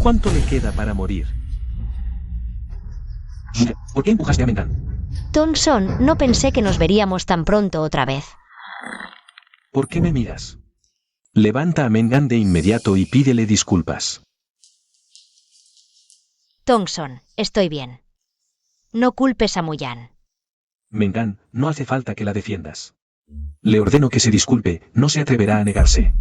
¿Cuánto le queda para morir? ¿Por qué empujaste a Mengan? Thompson, no pensé que nos veríamos tan pronto otra vez. ¿Por qué me miras? Levanta a Mengan de inmediato y pídele disculpas. Thompson, estoy bien. No culpes a Muyan. Mengan, no hace falta que la defiendas. Le ordeno que se disculpe, no se atreverá a negarse.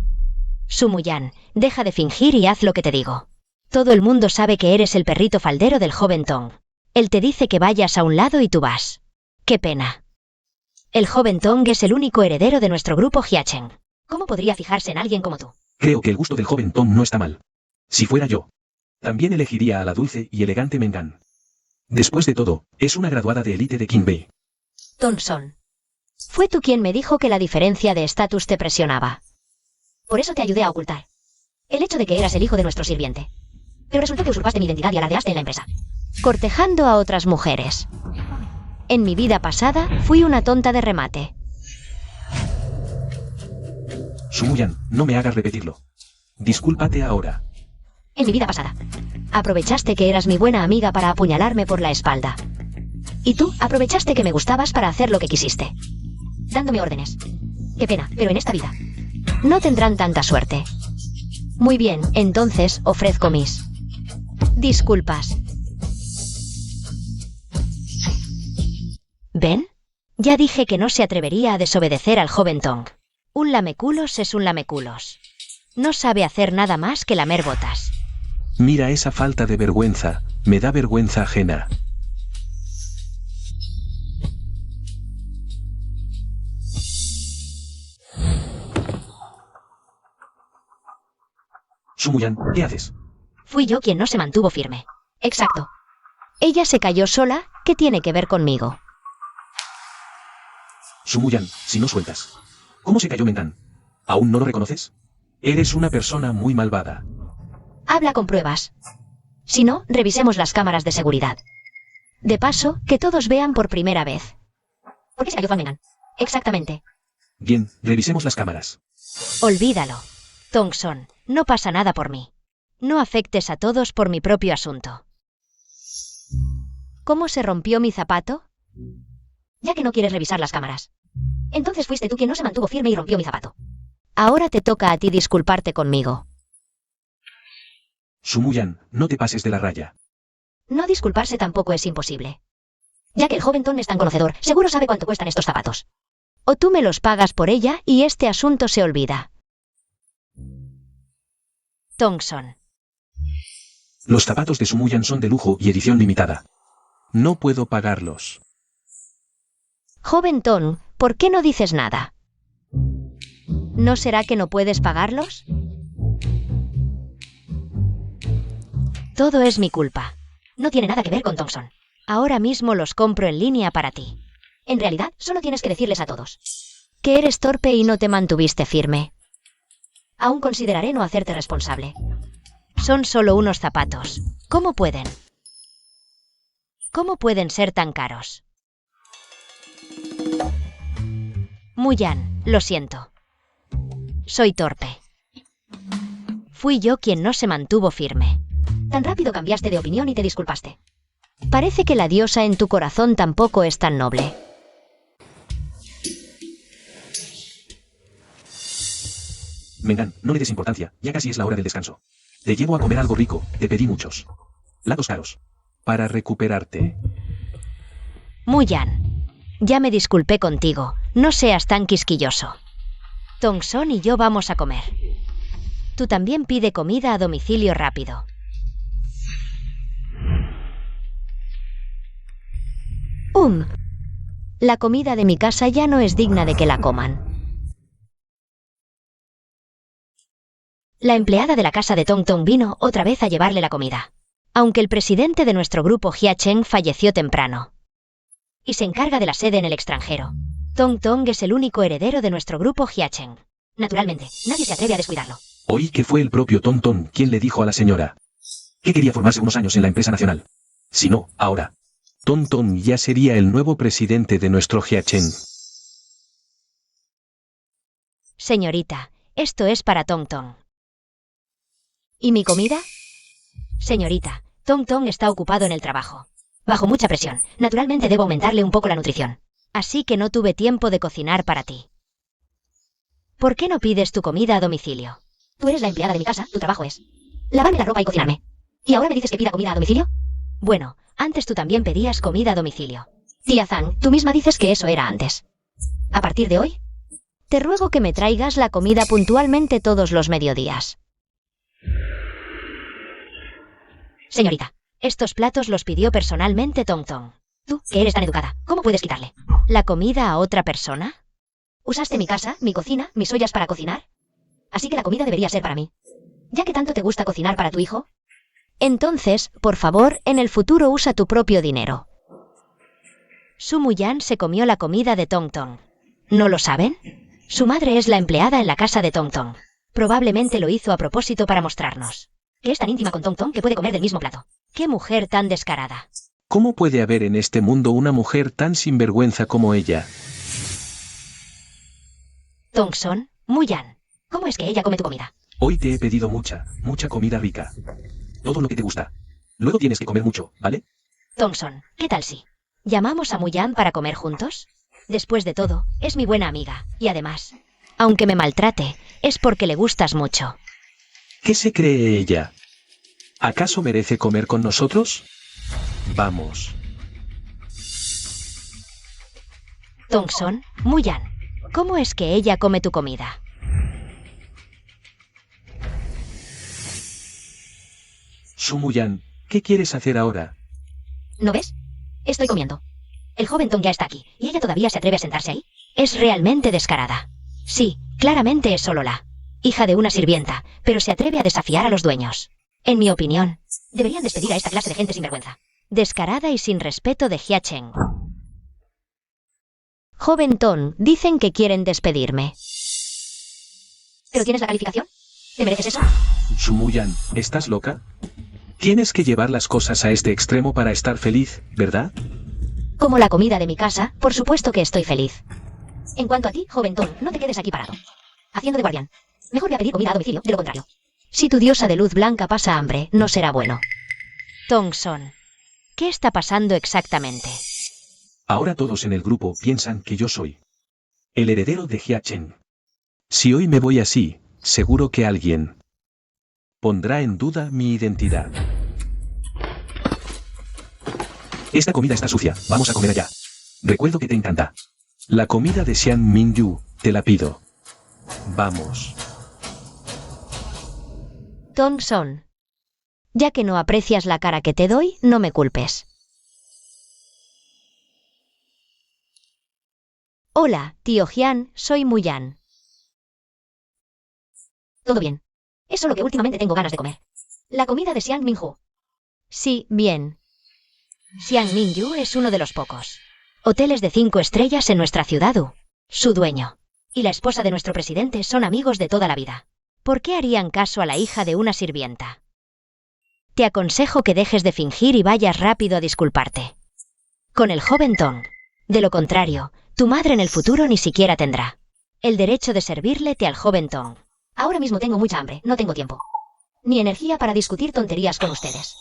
Su Muyan, deja de fingir y haz lo que te digo. Todo el mundo sabe que eres el perrito faldero del joven Tong. Él te dice que vayas a un lado y tú vas. ¡Qué pena! El joven Tong es el único heredero de nuestro grupo Hyachen. ¿Cómo podría fijarse en alguien como tú? Creo que el gusto del joven Tom no está mal. Si fuera yo, también elegiría a la dulce y elegante Mengan. Después de todo, es una graduada de élite de Qingbei. Thompson. Fue tú quien me dijo que la diferencia de estatus te presionaba. Por eso te ayudé a ocultar el hecho de que eras el hijo de nuestro sirviente. Pero resultó que usurpaste mi identidad y alardeaste en la empresa, cortejando a otras mujeres. En mi vida pasada, fui una tonta de remate. Sumuyan, no me hagas repetirlo. Discúlpate ahora. En mi vida pasada, aprovechaste que eras mi buena amiga para apuñalarme por la espalda. Y tú aprovechaste que me gustabas para hacer lo que quisiste, dándome órdenes. Qué pena, pero en esta vida no tendrán tanta suerte. Muy bien, entonces ofrezco mis disculpas. ¿Ven? Ya dije que no se atrevería a desobedecer al joven Tong. Un lameculos es un lameculos. No sabe hacer nada más que lamer botas. Mira esa falta de vergüenza, me da vergüenza ajena. Sumuyan, ¿qué haces? Fui yo quien no se mantuvo firme. Exacto. Ella se cayó sola, ¿qué tiene que ver conmigo? Sumuyan, si no sueltas. ¿Cómo se cayó Mengan? ¿Aún no lo reconoces? Eres una persona muy malvada. Habla con pruebas. Si no, revisemos las cámaras de seguridad. De paso, que todos vean por primera vez. ¿Por qué se cayó Mengan? Exactamente. Bien, revisemos las cámaras. Olvídalo. Thompson, no pasa nada por mí. No afectes a todos por mi propio asunto. ¿Cómo se rompió mi zapato? Ya que no quieres revisar las cámaras. Entonces fuiste tú quien no se mantuvo firme y rompió mi zapato. Ahora te toca a ti disculparte conmigo. Sumuyan, no te pases de la raya. No disculparse tampoco es imposible. Ya que el joven Tom es tan conocedor, seguro sabe cuánto cuestan estos zapatos. O tú me los pagas por ella y este asunto se olvida. Thompson. Los zapatos de Sumuyan son de lujo y edición limitada. No puedo pagarlos. Joven Tom, ¿por qué no dices nada? ¿No será que no puedes pagarlos? Todo es mi culpa. No tiene nada que ver con Thompson. Ahora mismo los compro en línea para ti. En realidad, solo tienes que decirles a todos que eres torpe y no te mantuviste firme. Aún consideraré no hacerte responsable. Son solo unos zapatos. ¿Cómo pueden? ¿Cómo pueden ser tan caros? Muyan, lo siento. Soy torpe. Fui yo quien no se mantuvo firme. Tan rápido cambiaste de opinión y te disculpaste. Parece que la diosa en tu corazón tampoco es tan noble. Mengan, no le des importancia, ya casi es la hora del descanso. Te llevo a comer algo rico, te pedí muchos lados caros. Para recuperarte. Muyan, ya me disculpé contigo, no seas tan quisquilloso. Thompson y yo vamos a comer. Tú también pide comida a domicilio rápido. La comida de mi casa ya no es digna de que la coman. La empleada de la casa de Tong Tong vino otra vez a llevarle la comida. Aunque el presidente de nuestro grupo Hyachen falleció temprano. Y se encarga de la sede en el extranjero. Tong Tong es el único heredero de nuestro grupo Hyachen. Naturalmente, nadie se atreve a descuidarlo. Oí que fue el propio Tom Tom quien le dijo a la señora que quería formarse unos años en la empresa nacional. Si no, ahora, Tom Tom ya sería el nuevo presidente de nuestro Hyachen. Señorita, esto es para Tong Tong. ¿Y mi comida? Señorita, Tong Tong está ocupado en el trabajo. Bajo mucha presión, naturalmente debo aumentarle un poco la nutrición. Así que no tuve tiempo de cocinar para ti. ¿Por qué no pides tu comida a domicilio? Tú eres la empleada de mi casa, tu trabajo es lavarme la ropa y cocinarme. ¿Y ahora me dices que pida comida a domicilio? Bueno, antes tú también pedías comida a domicilio. Tía Zhang, tú misma dices que eso era antes. A partir de hoy, te ruego que me traigas la comida puntualmente todos los mediodías. Señorita, estos platos los pidió personalmente Tong Tong. Tú, que eres tan educada, ¿cómo puedes quitarle la comida a otra persona? ¿Usaste mi casa, mi cocina, mis ollas para cocinar? Así que la comida debería ser para mí. ¿Ya que tanto te gusta cocinar para tu hijo? Entonces, por favor, en el futuro usa tu propio dinero. Su Muyan se comió la comida de Tong Tong. ¿No lo saben? Su madre es la empleada en la casa de Tong Tong. Probablemente lo hizo a propósito para mostrarnos que es tan íntima con Tong Tong que puede comer del mismo plato. ¡Qué mujer tan descarada! ¿Cómo puede haber en este mundo una mujer tan sinvergüenza como ella? Tong Son, Muyan, ¿cómo es que ella come tu comida? Hoy te he pedido mucha comida rica. Todo lo que te gusta. Luego tienes que comer mucho, ¿vale? Tong Son, ¿qué tal si llamamos a Muyan para comer juntos? Después de todo, es mi buena amiga, y además, aunque me maltrate, es porque le gustas mucho. ¿Qué se cree ella? ¿Acaso merece comer con nosotros? Vamos. Tong Son, Muyan, ¿cómo es que ella come tu comida? Su Muyan, ¿qué quieres hacer ahora? ¿No ves? Estoy comiendo. El joven Tong ya está aquí, y ella todavía se atreve a sentarse ahí. Es realmente descarada. Sí, claramente es solo la hija de una sirvienta, pero se atreve a desafiar a los dueños. En mi opinión, deberían despedir a esta clase de gente sinvergüenza. Descarada y sin respeto de Jia Cheng. Joven Tong, dicen que quieren despedirme. ¿Pero tienes la calificación? ¿Te mereces eso? Su Muyan, ¿estás loca? Tienes que llevar las cosas a este extremo para estar feliz, ¿verdad? Como la comida de mi casa, por supuesto que estoy feliz. En cuanto a ti, joven Tong, no te quedes aquí parado, haciendo de guardián. Mejor ve a pedir comida a domicilio, de lo contrario. Si tu diosa de luz blanca pasa hambre, no será bueno. Tong Son, ¿qué está pasando exactamente? Ahora todos en el grupo piensan que yo soy el heredero de Jia Cheng. Si hoy me voy así, seguro que alguien pondrá en duda mi identidad. Esta comida está sucia, vamos a comer allá. Recuerdo que te encanta la comida de Xian Mingyu, te la pido. Vamos. Tong Son, ya que no aprecias la cara que te doy, no me culpes. Hola, tío Jian, soy Muyan. Todo bien. Es solo que últimamente tengo ganas de comer la comida de Xiang Minghu. Sí, bien. Xiang Mingyu es uno de los pocos hoteles de 5 estrellas en nuestra ciudad. Su dueño y la esposa de nuestro presidente son amigos de toda la vida. ¿Por qué harían caso a la hija de una sirvienta? Te aconsejo que dejes de fingir y vayas rápido a disculparte con el joven Tong. De lo contrario, tu madre en el futuro ni siquiera tendrá el derecho de servirle té al joven Tong. Ahora mismo tengo mucha hambre, no tengo tiempo ni energía para discutir tonterías con ustedes.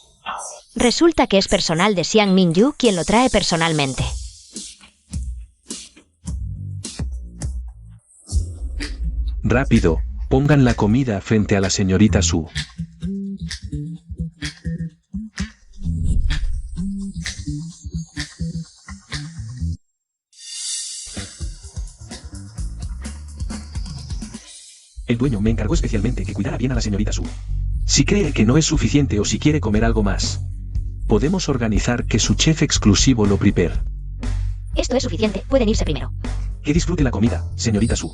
Resulta que es personal de Xiang Mingyu quien lo trae personalmente. Rápido, pongan la comida frente a la señorita Su. El dueño me encargó especialmente que cuidara bien a la señorita Su. Si cree que no es suficiente o si quiere comer algo más, podemos organizar que su chef exclusivo lo prepare. Esto es suficiente, pueden irse primero. Que disfrute la comida, señorita Su.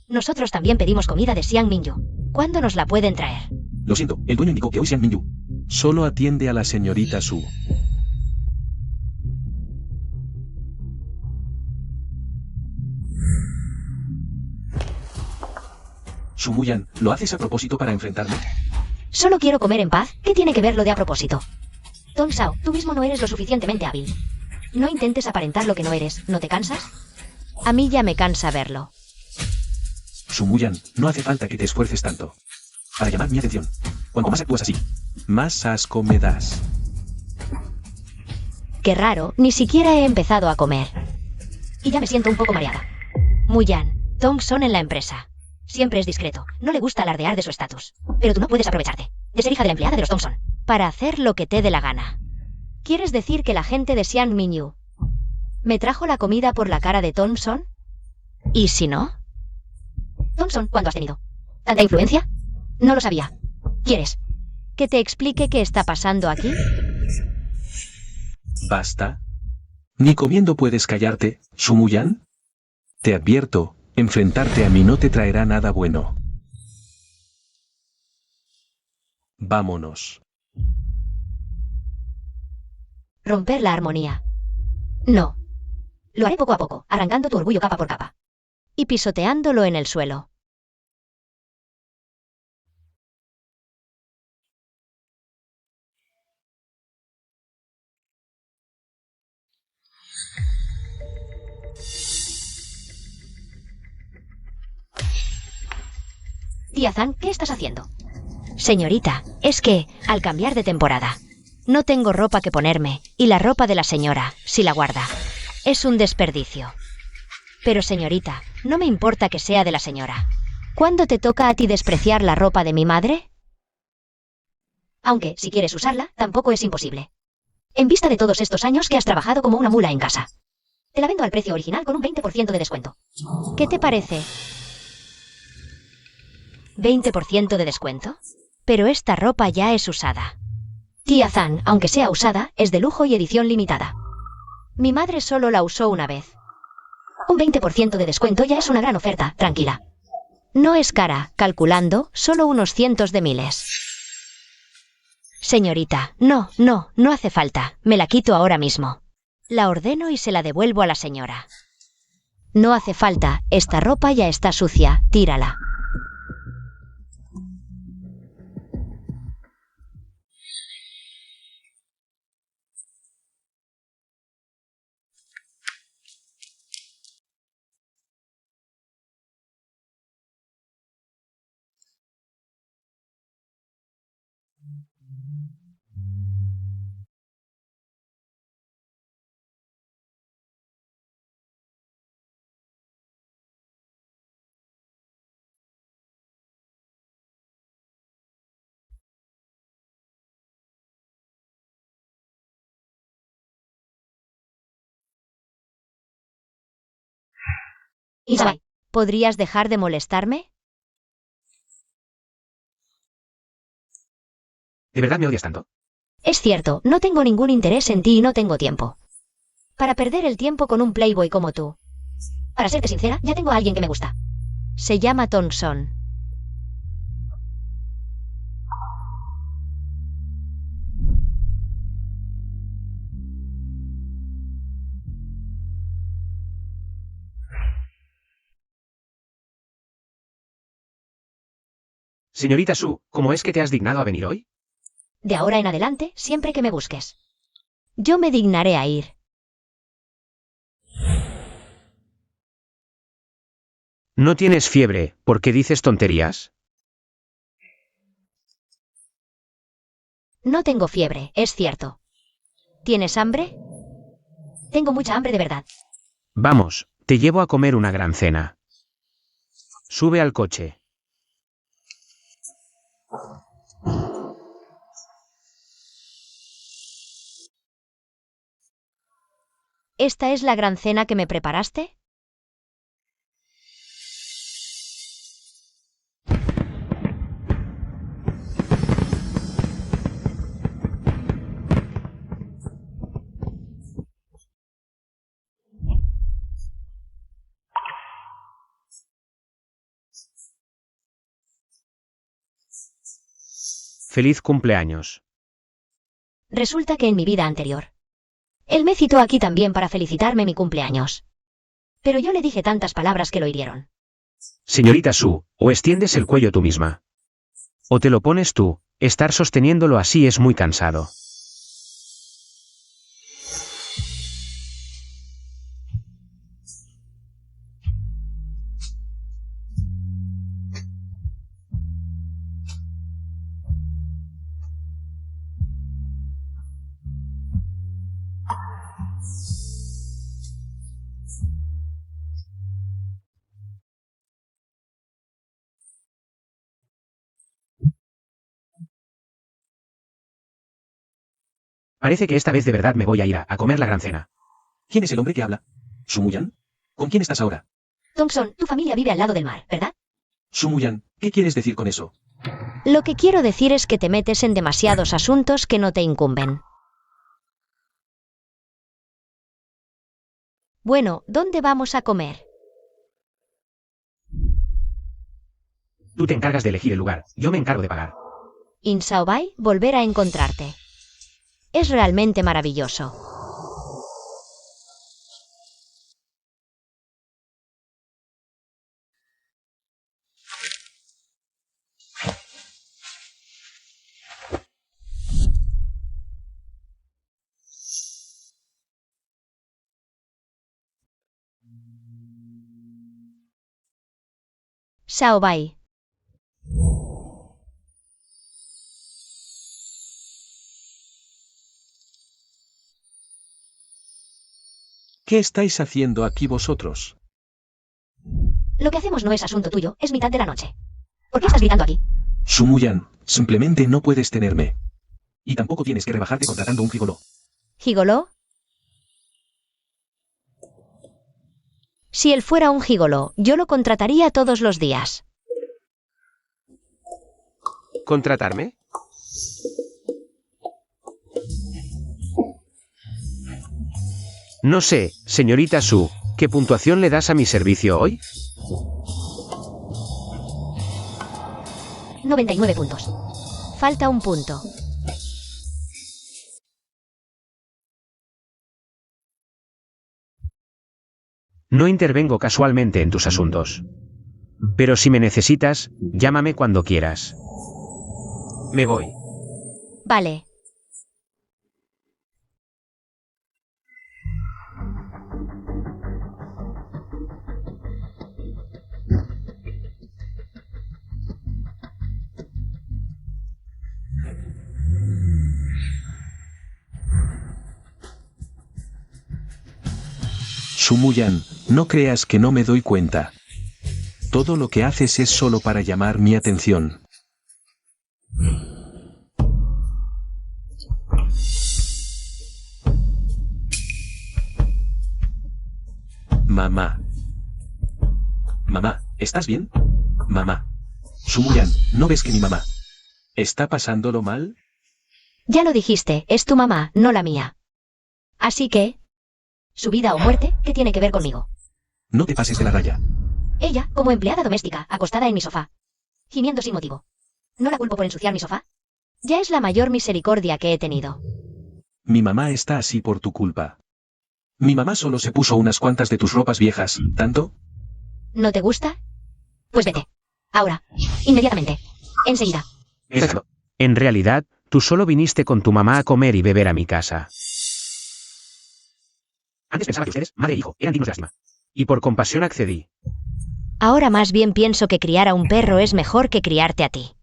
Nosotros también pedimos comida de Xiang Mingyu. ¿Cuándo nos la pueden traer? Lo siento, el dueño indicó que hoy Xiang Mingyu solo atiende a la señorita Su. Su Muyan, ¿lo haces a propósito para enfrentarme? Solo quiero comer en paz. ¿Qué tiene que ver lo de a propósito? Tong Shao, tú mismo no eres lo suficientemente hábil. No intentes aparentar lo que no eres, ¿no te cansas? A mí ya me cansa verlo. Su Muyan, no hace falta que te esfuerces tanto para llamar mi atención. Cuanto más actúas así, Más asco me das. Qué raro, ni siquiera he empezado a comer. Y ya me siento un poco mareada. Muyan, Thompson en la empresa. Siempre es discreto, no le gusta alardear de su estatus. Pero tú no puedes aprovecharte de ser hija de la empleada de los Thompson para hacer lo que te dé la gana. ¿Quieres decir que la gente de Xiang Minyu me trajo la comida por la cara de Thompson? ¿Y si no? Thompson, ¿cuándo has tenido tanta influencia? No lo sabía. ¿Quieres que te explique qué está pasando aquí? Basta. Ni comiendo puedes callarte, Shumuyan. Te advierto, enfrentarte a mí no te traerá nada bueno. Vámonos. Romper la armonía. No. Lo haré poco a poco, arrancando tu orgullo capa por capa. Y pisoteándolo en el suelo. Tía Zan, ¿qué estás haciendo? Señorita, es que, al cambiar de temporada, no tengo ropa que ponerme, y la ropa de la señora, si la guarda, es un desperdicio. Pero señorita, no me importa que sea de la señora. ¿Cuándo te toca a ti despreciar la ropa de mi madre? Aunque, si quieres usarla, tampoco es imposible. En vista de todos estos años que has trabajado como una mula en casa. Te la vendo al precio original con un 20% de descuento. ¿Qué te parece? ¿20% de descuento? Pero esta ropa ya es usada. Tía Zan, aunque sea usada, es de lujo y edición limitada. Mi madre solo la usó una vez. Un 20% de descuento ya es una gran oferta, tranquila. No es cara, calculando, solo unos cientos de miles. Señorita, no hace falta, me la quito ahora mismo. La ordeno y se la devuelvo a la señora. No hace falta, esta ropa ya está sucia, tírala. Isabel, ¿podrías dejar de molestarme? ¿De verdad me odias tanto? Es cierto, no tengo ningún interés en ti y no tengo tiempo para perder el tiempo con un playboy como tú. Para serte sincera, ya tengo a alguien que me gusta. Se llama Thompson. Señorita Su, ¿cómo es que te has dignado a venir hoy? De ahora en adelante, siempre que me busques. Yo me dignaré a ir. No tienes fiebre, ¿por qué dices tonterías? No tengo fiebre, es cierto. ¿Tienes hambre? Tengo mucha hambre de verdad. Vamos, te llevo a comer una gran cena. Sube al coche. ¿Esta es la gran cena que me preparaste? Feliz cumpleaños. Resulta que en mi vida anterior, él me citó aquí también para felicitarme mi cumpleaños. Pero yo le dije tantas palabras que lo hirieron. Señorita Su, o extiendes el cuello tú misma. O te lo pones tú, estar sosteniéndolo así es muy cansado. Parece que esta vez de verdad me voy a ir a comer la gran cena. ¿Quién es el hombre que habla? ¿Sumuyan? ¿Con quién estás ahora? Thompson, tu familia vive al lado del mar, ¿verdad? Sumuyan, ¿qué quieres decir con eso? Lo que quiero decir es que te metes en demasiados asuntos que no te incumben. Bueno, ¿dónde vamos a comer? Tú te encargas de elegir el lugar, yo me encargo de pagar. In Sao Bai, volver a encontrarte. Es realmente maravilloso. Sao Bai. ¿Qué estáis haciendo aquí vosotros? Lo que hacemos no es asunto tuyo, es mitad de la noche. ¿Por qué estás gritando aquí? Sumuyan, simplemente no puedes tenerme. Y tampoco tienes que rebajarte contratando un gigoló. ¿Gigoló? Si él fuera un gigoló, yo lo contrataría todos los días. ¿Contratarme? No sé, señorita Su, ¿qué puntuación le das a mi servicio hoy? 99 puntos. Falta un punto. No intervengo casualmente en tus asuntos. Pero si me necesitas, llámame cuando quieras. Me voy. Vale. Sumuyan, no creas que no me doy cuenta. Todo lo que haces es solo para llamar mi atención. Mamá. Mamá, ¿estás bien? Mamá. Sumuyan, ¿no ves que mi mamá está pasándolo mal? Ya lo dijiste, es tu mamá, no la mía. Así que... Su vida o muerte, ¿qué tiene que ver conmigo? No te pases de la raya. Ella, como empleada doméstica, acostada en mi sofá. Gimiendo sin motivo. ¿No la culpo por ensuciar mi sofá? Ya es la mayor misericordia que he tenido. Mi mamá está así por tu culpa. Mi mamá solo se puso unas cuantas de tus ropas viejas, ¿tanto? ¿No te gusta? Pues vete. Ahora. Inmediatamente. Enseguida. Exacto. En realidad, tú solo viniste con tu mamá a comer y beber a mi casa. Antes pensaba que ustedes, madre e hijo, eran dignos de lástima. Y por compasión accedí. Ahora más bien pienso que criar a un perro es mejor que criarte a ti.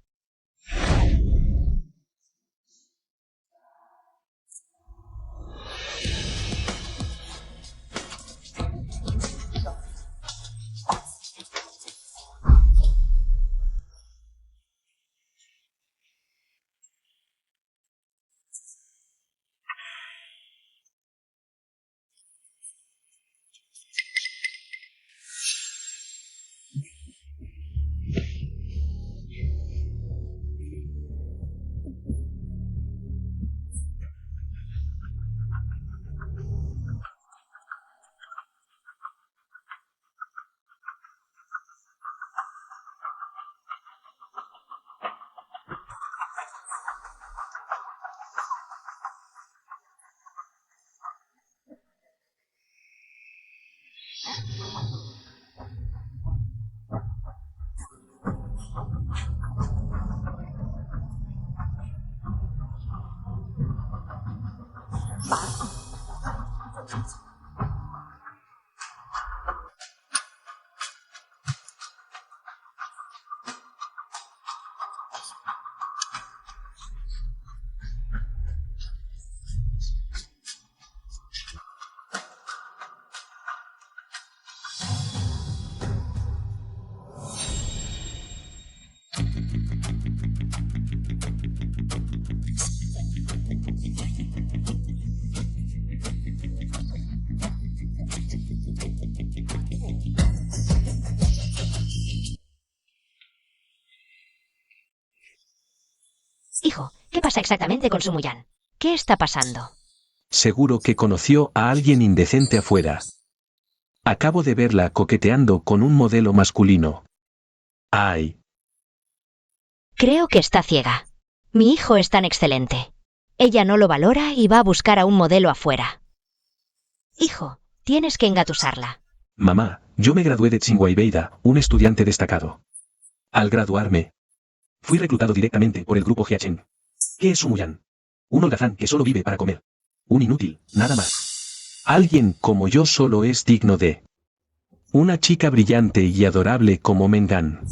Hijo, ¿qué pasa exactamente con Sumuyan? ¿Qué está pasando? Seguro que conoció a alguien indecente afuera. Acabo de verla coqueteando con un modelo masculino. ¡Ay! Creo que está ciega. Mi hijo es tan excelente. Ella no lo valora y va a buscar a un modelo afuera. Hijo, tienes que engatusarla. Mamá, yo me gradué de Tsinghua un estudiante destacado. Al graduarme, fui reclutado directamente por el grupo Jiachen. ¿Qué es Sumuyan? Un holgazán que solo vive para comer. Un inútil, nada más. Alguien como yo solo es digno de una chica brillante y adorable como Mengan.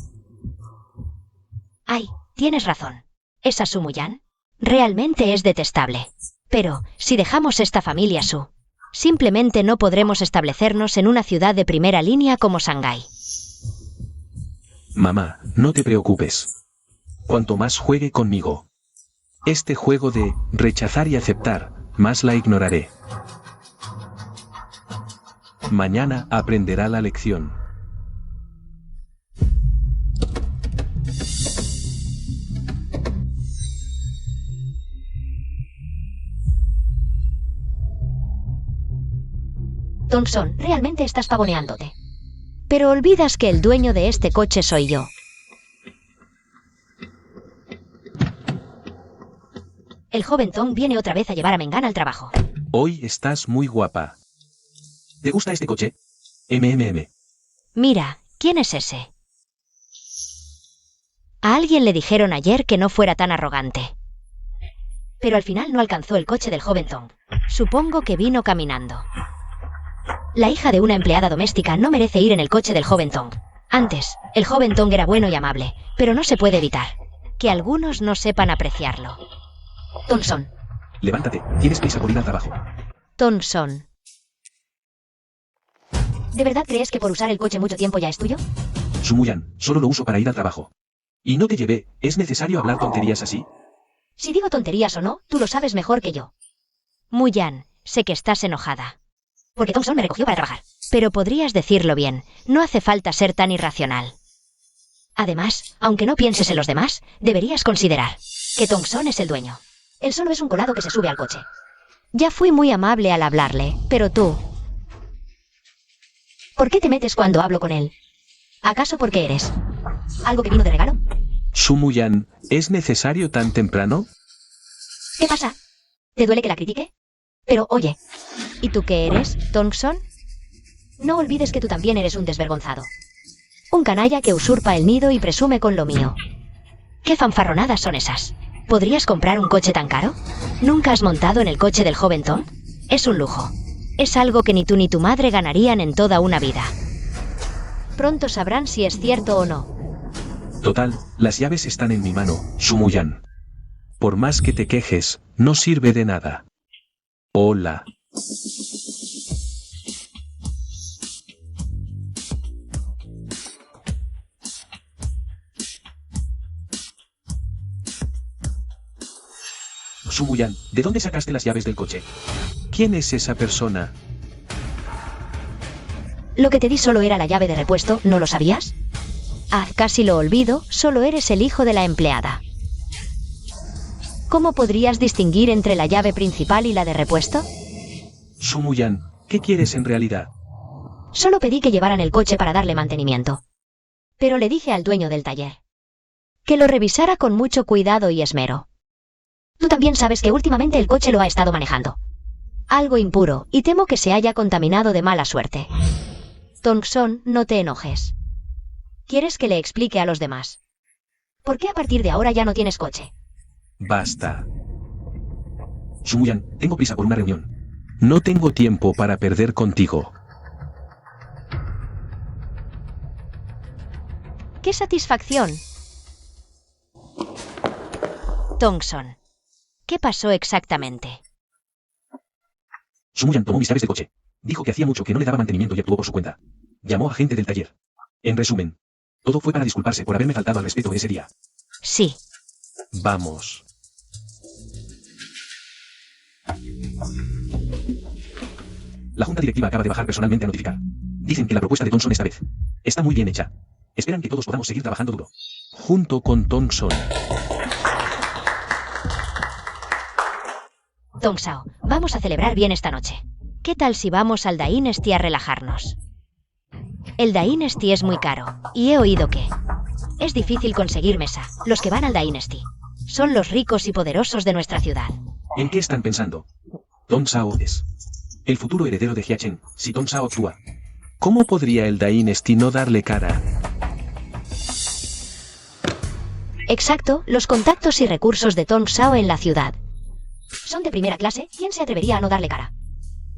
Ay, tienes razón. Esa Sumuyan realmente es detestable. Pero, si dejamos esta familia Su, simplemente no podremos establecernos en una ciudad de primera línea como Shanghái. Mamá, no te preocupes. Cuanto más juegue conmigo, este juego de rechazar y aceptar, más la ignoraré. Mañana aprenderá la lección. Thompson, realmente estás pavoneándote. Pero olvidas que el dueño de este coche soy yo. El joven Tom viene otra vez a llevar a Mengan al trabajo. Hoy estás muy guapa. ¿Te gusta este coche? MMM. Mira, ¿quién es ese? A alguien le dijeron ayer que no fuera tan arrogante. Pero al final no alcanzó el coche del joven Tom. Supongo que vino caminando. La hija de una empleada doméstica no merece ir en el coche del joven Tom. Antes, el joven Tom era bueno y amable, pero no se puede evitar que algunos no sepan apreciarlo. Thompson. Levántate, tienes prisa por ir al trabajo. Thompson. ¿De verdad crees que por usar el coche mucho tiempo ya es tuyo? Sumuyan, solo lo uso para ir al trabajo. Y no te llevé, ¿es necesario hablar tonterías así? Si digo tonterías o no, tú lo sabes mejor que yo. Muyan, sé que estás enojada. Porque Thompson me recogió para trabajar. Pero podrías decirlo bien, no hace falta ser tan irracional. Además, aunque no pienses en los demás, deberías considerar que Thompson es el dueño. Él solo es un colado que se sube al coche. Ya fui muy amable al hablarle, pero tú... ¿Por qué te metes cuando hablo con él? ¿Acaso porque eres algo que vino de regalo? Sumuyan, ¿es necesario tan temprano? ¿Qué pasa? ¿Te duele que la critique? Pero oye, ¿y tú qué eres, Thompson? No olvides que tú también eres un desvergonzado. Un canalla que usurpa el nido y presume con lo mío. ¿Qué fanfarronadas son esas? ¿Podrías comprar un coche tan caro? ¿Nunca has montado en el coche del joven Tom? Es un lujo. Es algo que ni tú ni tu madre ganarían en toda una vida. Pronto sabrán si es cierto o no. Total, las llaves están en mi mano, Sumuyan. Por más que te quejes, no sirve de nada. Hola. Sumuyan, ¿de dónde sacaste las llaves del coche? ¿Quién es esa persona? Lo que te di solo era la llave de repuesto, ¿no lo sabías? Ah, casi lo olvido, solo eres el hijo de la empleada. ¿Cómo podrías distinguir entre la llave principal y la de repuesto? Sumuyan, ¿qué quieres en realidad? Solo pedí que llevaran el coche para darle mantenimiento. Pero le dije al dueño del taller que lo revisara con mucho cuidado y esmero. Tú también sabes que últimamente el coche lo ha estado manejando. Algo impuro, y temo que se haya contaminado de mala suerte. Thompson, no te enojes. ¿Quieres que le explique a los demás por qué a partir de ahora ya no tienes coche? Basta. Sumuyan, tengo prisa por una reunión. No tengo tiempo para perder contigo. ¡Qué satisfacción! Thompson, ¿qué pasó exactamente? Sumuyan tomó mis llaves del coche. Dijo que hacía mucho que no le daba mantenimiento y actuó por su cuenta. Llamó a gente del taller. En resumen, todo fue para disculparse por haberme faltado al respeto ese día. Sí. Vamos. La junta directiva acaba de bajar personalmente a notificar. Dicen que la propuesta de Thompson esta vez está muy bien hecha. Esperan que todos podamos seguir trabajando duro. Junto con Thompson. Tong Sao, vamos a celebrar bien esta noche. ¿Qué tal si vamos al Dynasty a relajarnos? El Dynasty es muy caro, y he oído que es difícil conseguir mesa. Los que van al Dynasty son los ricos y poderosos de nuestra ciudad. ¿En qué están pensando? Tong Sao es el futuro heredero de Hiachen. Si Tong Sao actúa, ¿cómo podría el Dynasty no darle cara? Exacto, los contactos y recursos de Tong Sao en la ciudad son de primera clase. ¿Quién se atrevería a no darle cara?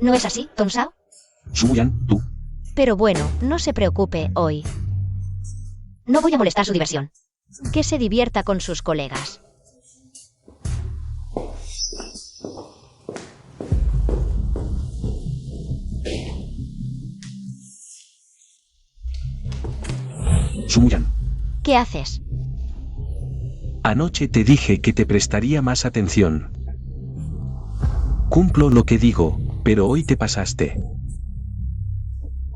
¿No es así, Tong Sao? Sumuyan, tú. Pero bueno, no se preocupe hoy. No voy a molestar su diversión. Que se divierta con sus colegas. Sumuyan, ¿Qué haces? anoche te dije que te prestaría más atención. Cumplo lo que digo, pero hoy te pasaste.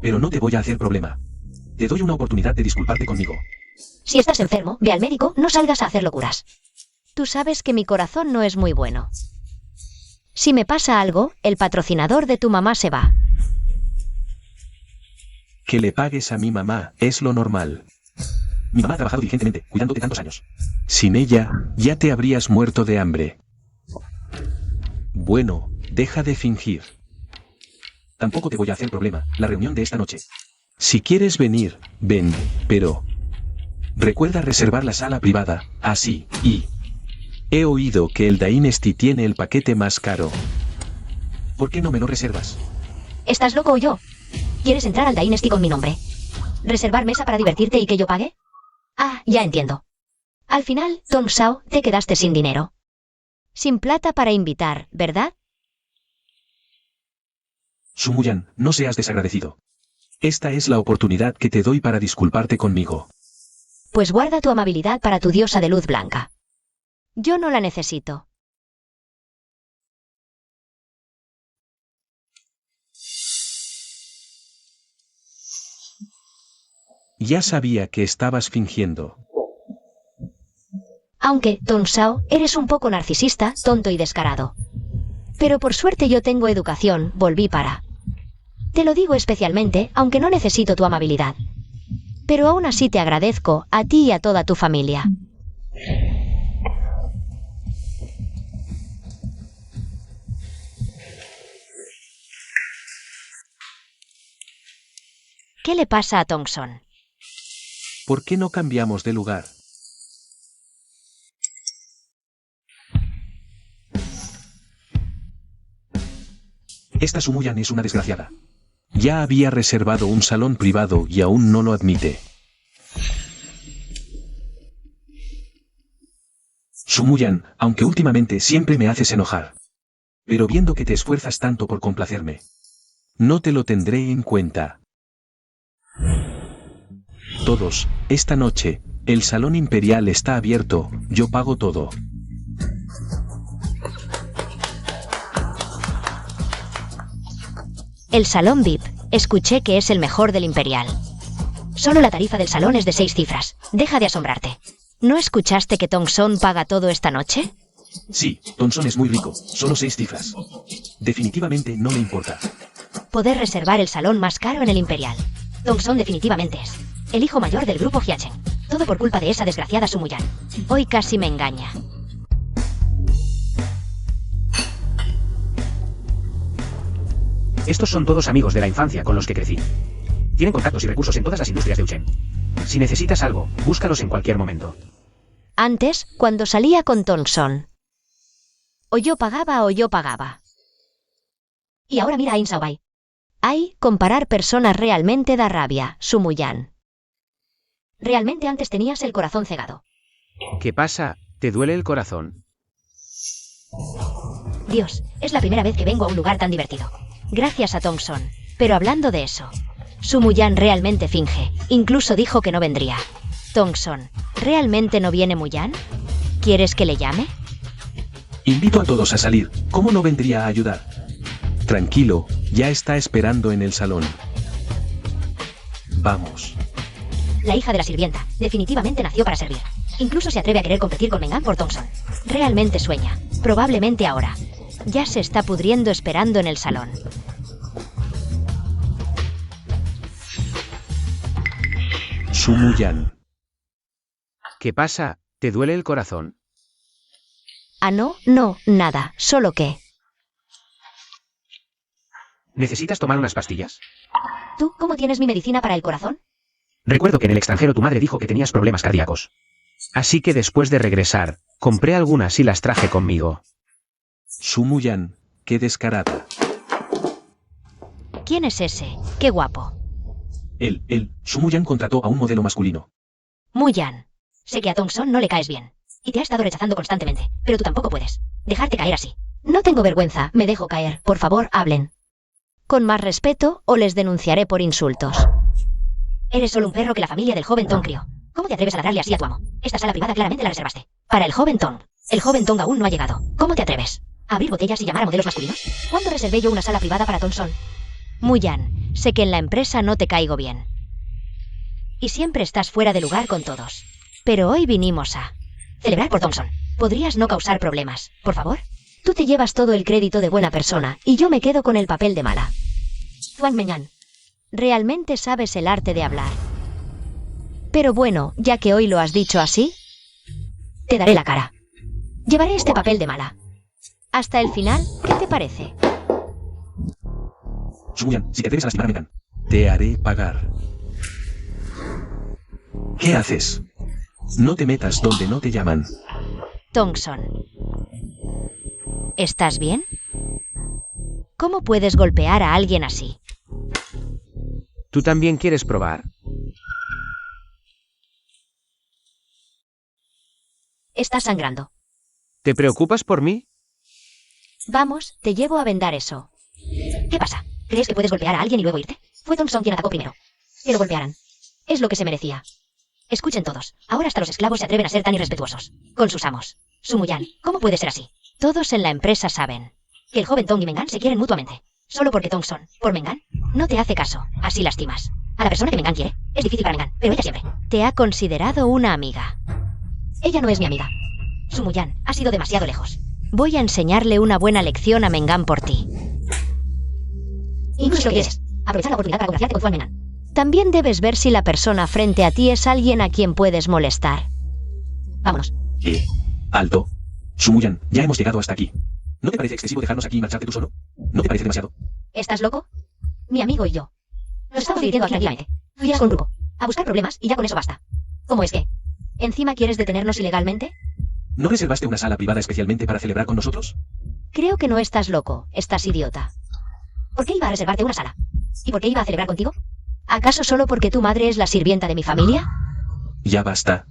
Pero no te voy a hacer problema. Te doy una oportunidad de disculparte conmigo. Si estás enfermo, ve al médico, no salgas a hacer locuras. Tú sabes que mi corazón no es muy bueno. Si me pasa algo, el patrocinador de tu mamá se va. Que le pagues a mi mamá es lo normal. Mi mamá ha trabajado diligentemente, cuidándote tantos años. Sin ella, ya te habrías muerto de hambre. Bueno, deja de fingir. Tampoco te voy a hacer problema, la reunión de esta noche. Si quieres venir, ven, pero recuerda reservar la sala privada, así, y he oído que el Dynasty tiene el paquete más caro. ¿Por qué no me lo reservas? ¿Estás loco o yo? ¿Quieres entrar al Dynasty con mi nombre? ¿Reservar mesa para divertirte y que yo pague? Ah, ya entiendo. Al final, Tong Sao, te quedaste sin dinero. Sin plata para invitar, ¿verdad? Sumuyan, no seas desagradecido. Esta es la oportunidad que te doy para disculparte conmigo. Pues guarda tu amabilidad para tu diosa de luz blanca. Yo no la necesito. Ya sabía que estabas fingiendo. Aunque, Tong Sao, eres un poco narcisista, tonto y descarado. Pero por suerte yo tengo educación, volví para. Te lo digo especialmente, aunque no necesito tu amabilidad. Pero aún así te agradezco, a ti y a toda tu familia. ¿Qué le pasa a Tongson? ¿Por qué no cambiamos de lugar? Esta Sumuyan es una desgraciada. Ya había reservado un salón privado y aún no lo admite. Sumuyan, aunque últimamente siempre me haces enojar. Pero viendo que te esfuerzas tanto por complacerme, no te lo tendré en cuenta. Todos, esta noche, el salón imperial está abierto, yo pago todo. El salón VIP, escuché que es el mejor del Imperial. Solo la tarifa del salón es de 6 cifras. Deja de asombrarte. ¿No escuchaste que Tongson paga todo esta noche? Sí, Tongson es muy rico, solo 6 cifras. Definitivamente no me importa. Poder reservar el salón más caro en el Imperial. Tongson definitivamente es el hijo mayor del grupo Hiachen. Todo por culpa de esa desgraciada Sumuyan. Hoy casi me engaña. Estos son todos amigos de la infancia con los que crecí. Tienen contactos y recursos en todas las industrias de Uchen. Si necesitas algo, búscalos en cualquier momento. Antes, cuando salía con Tongson, o yo pagaba. Y ahora mira a Insaobai. Ay, comparar personas realmente da rabia, Sumuyan. Realmente antes tenías el corazón cegado. ¿Qué pasa? ¿Te duele el corazón? Dios, es la primera vez que vengo a un lugar tan divertido. Gracias a Tongson. Pero hablando de eso, Sumuyan realmente finge. Incluso dijo que no vendría. Tongson, ¿realmente no viene Muyan? ¿Quieres que le llame? Invito a todos a salir, ¿cómo no vendría a ayudar? Tranquilo, ya está esperando en el salón. Vamos. La hija de la sirvienta, definitivamente nació para servir. Incluso se atreve a querer competir con Mengan por Tongson. Realmente sueña. Probablemente ahora. Ya se está pudriendo esperando en el salón. Sumu-yan. ¿Qué pasa? ¿Te duele el corazón? Ah, no, nada, solo que... ¿Necesitas tomar unas pastillas? ¿Tú cómo tienes mi medicina para el corazón? Recuerdo que en el extranjero tu madre dijo que tenías problemas cardíacos. Así que después de regresar, compré algunas y las traje conmigo. Sumu-yan, qué descarada. ¿Quién es ese? Qué guapo. Sumu-yan contrató a un modelo masculino. Muyan. Sé que a Thompson no le caes bien. Y te ha estado rechazando constantemente, pero tú tampoco puedes dejarte caer así. No tengo vergüenza, me dejo caer. Por favor, hablen. Con más respeto o les denunciaré por insultos. Eres solo un perro que la familia del joven Tom crió. ¿Cómo te atreves a ladrarle así a tu amo? Esta sala privada claramente la reservaste. Para el joven Tom. El joven Tom aún no ha llegado. ¿Cómo te atreves? ¿A abrir botellas y llamar a modelos masculinos? ¿Cuándo reservé yo una sala privada para Thompson? Muyan, sé que en la empresa no te caigo bien. Y siempre estás fuera de lugar con todos. Pero hoy vinimos a... celebrar por Thompson. ¿Podrías no causar problemas, por favor? Tú te llevas todo el crédito de buena persona y yo me quedo con el papel de mala. Wang Menyan. Realmente sabes el arte de hablar. Pero bueno, ya que hoy lo has dicho así, te daré la cara. Llevaré este papel de mala. Hasta el final, ¿qué te parece? Sumu-yan, si te atreves a lastimar a Megan, te haré pagar. ¿Qué haces? No te metas donde no te llaman. Thompson. ¿Estás bien? ¿Cómo puedes golpear a alguien así? ¿Tú también quieres probar? Estás sangrando. ¿Te preocupas por mí? Vamos, te llevo a vendar eso. ¿Qué pasa? ¿Crees que puedes golpear a alguien y luego irte? Fue Thompson quien atacó primero. Que lo golpearan. Es lo que se merecía. Escuchen todos. Ahora hasta los esclavos se atreven a ser tan irrespetuosos con sus amos. Sumu-yan, ¿cómo puede ser así? Todos en la empresa saben que el joven Tom y Mengan se quieren mutuamente. Solo porque Thompson, por Mengan, no te hace caso. Así lastimas a la persona que Mengan quiere. Es difícil para Mengan, pero ella siempre te ha considerado una amiga. Ella no es mi amiga. Sumu-yan, has ido demasiado lejos. Voy a enseñarle una buena lección a Mengan por ti. Incluso si lo quieres, aprovechar la oportunidad para congraciarte con Fuan Mengan. También debes ver si la persona frente a ti es alguien a quien puedes molestar. Vámonos. Alto. Sumu-yan, ya hemos llegado hasta aquí. ¿No te parece excesivo dejarnos aquí y marcharte tú solo? ¿No te parece demasiado? ¿Estás loco? Mi amigo y yo nos estamos divirtiendo aquí tranquilamente. Tú irás con un grupo a buscar problemas y ya con eso basta. ¿Cómo es que? ¿Encima quieres detenernos ilegalmente? ¿No reservaste una sala privada especialmente para celebrar con nosotros? Creo que no estás loco, estás idiota. ¿Por qué iba a reservarte una sala? ¿Y por qué iba a celebrar contigo? ¿Acaso solo porque tu madre es la sirvienta de mi familia? Ya basta.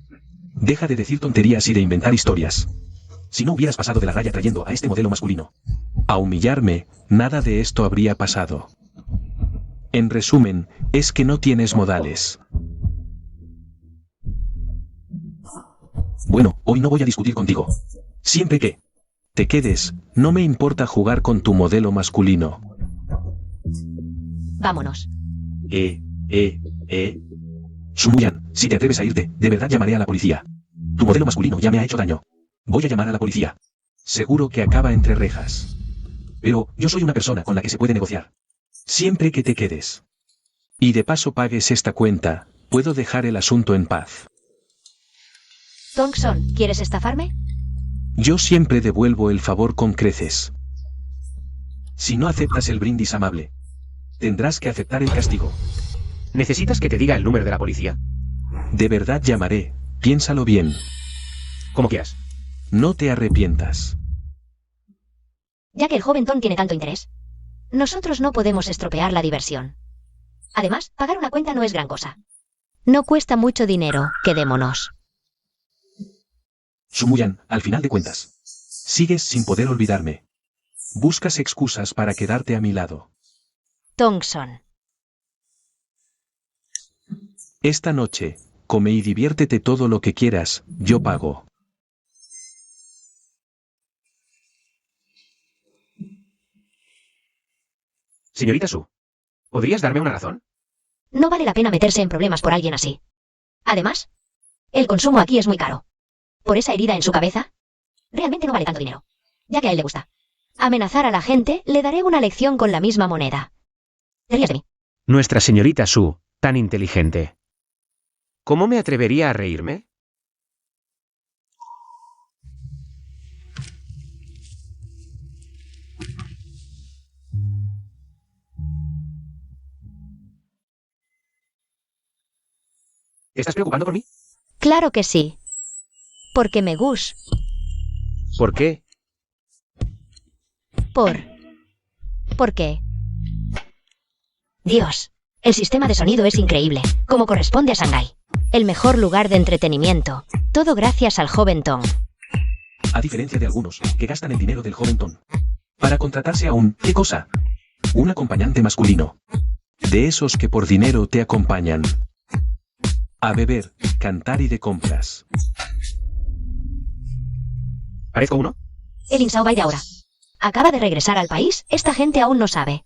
Deja de decir tonterías y de inventar historias. Si no hubieras pasado de la raya trayendo a este modelo masculino a humillarme, nada de esto habría pasado. En resumen, es que no tienes modales. Bueno, hoy no voy a discutir contigo. Siempre que te quedes, no me importa jugar con tu modelo masculino. Vámonos. Sumu-yan, si te atreves a irte, de verdad llamaré a la policía. Tu modelo masculino ya me ha hecho daño. Voy a llamar a la policía. Seguro que acaba entre rejas. Pero yo soy una persona con la que se puede negociar. Siempre que te quedes. Y de paso pagues esta cuenta, puedo dejar el asunto en paz. Thompson, ¿quieres estafarme? Yo siempre devuelvo el favor con creces. Si no aceptas el brindis amable, tendrás que aceptar el castigo. ¿Necesitas que te diga el número de la policía? De verdad llamaré, piénsalo bien. Como quieras. No te arrepientas. Ya que el joven Tom tiene tanto interés, nosotros no podemos estropear la diversión. Además, pagar una cuenta no es gran cosa. No cuesta mucho dinero, quedémonos. Sumu-yan, al final de cuentas, sigues sin poder olvidarme. Buscas excusas para quedarte a mi lado. Thompson. Esta noche, come y diviértete todo lo que quieras, yo pago. Señorita Su, ¿podrías darme una razón? No vale la pena meterse en problemas por alguien así. Además, el consumo aquí es muy caro. Por esa herida en su cabeza, realmente no vale tanto dinero. Ya que a él le gusta. Amenazar a la gente, le daré una lección con la misma moneda. ¿Te ríes de mí? Nuestra señorita Su, tan inteligente. ¿Cómo me atrevería a reírme? ¿Estás preocupando por mí? Claro que sí. Porque me gusta. ¿Por qué? ¿Por qué? Dios, el sistema de sonido es increíble, como corresponde a Shanghái. El mejor lugar de entretenimiento. Todo gracias al joven Tom. A diferencia de algunos, que gastan el dinero del joven Tom para contratarse a un, ¿qué cosa? Un acompañante masculino. De esos que por dinero te acompañan a beber, cantar y de compras. ¿Parezco uno? El Insao Bai de ahora. Acaba de regresar al país, esta gente aún no sabe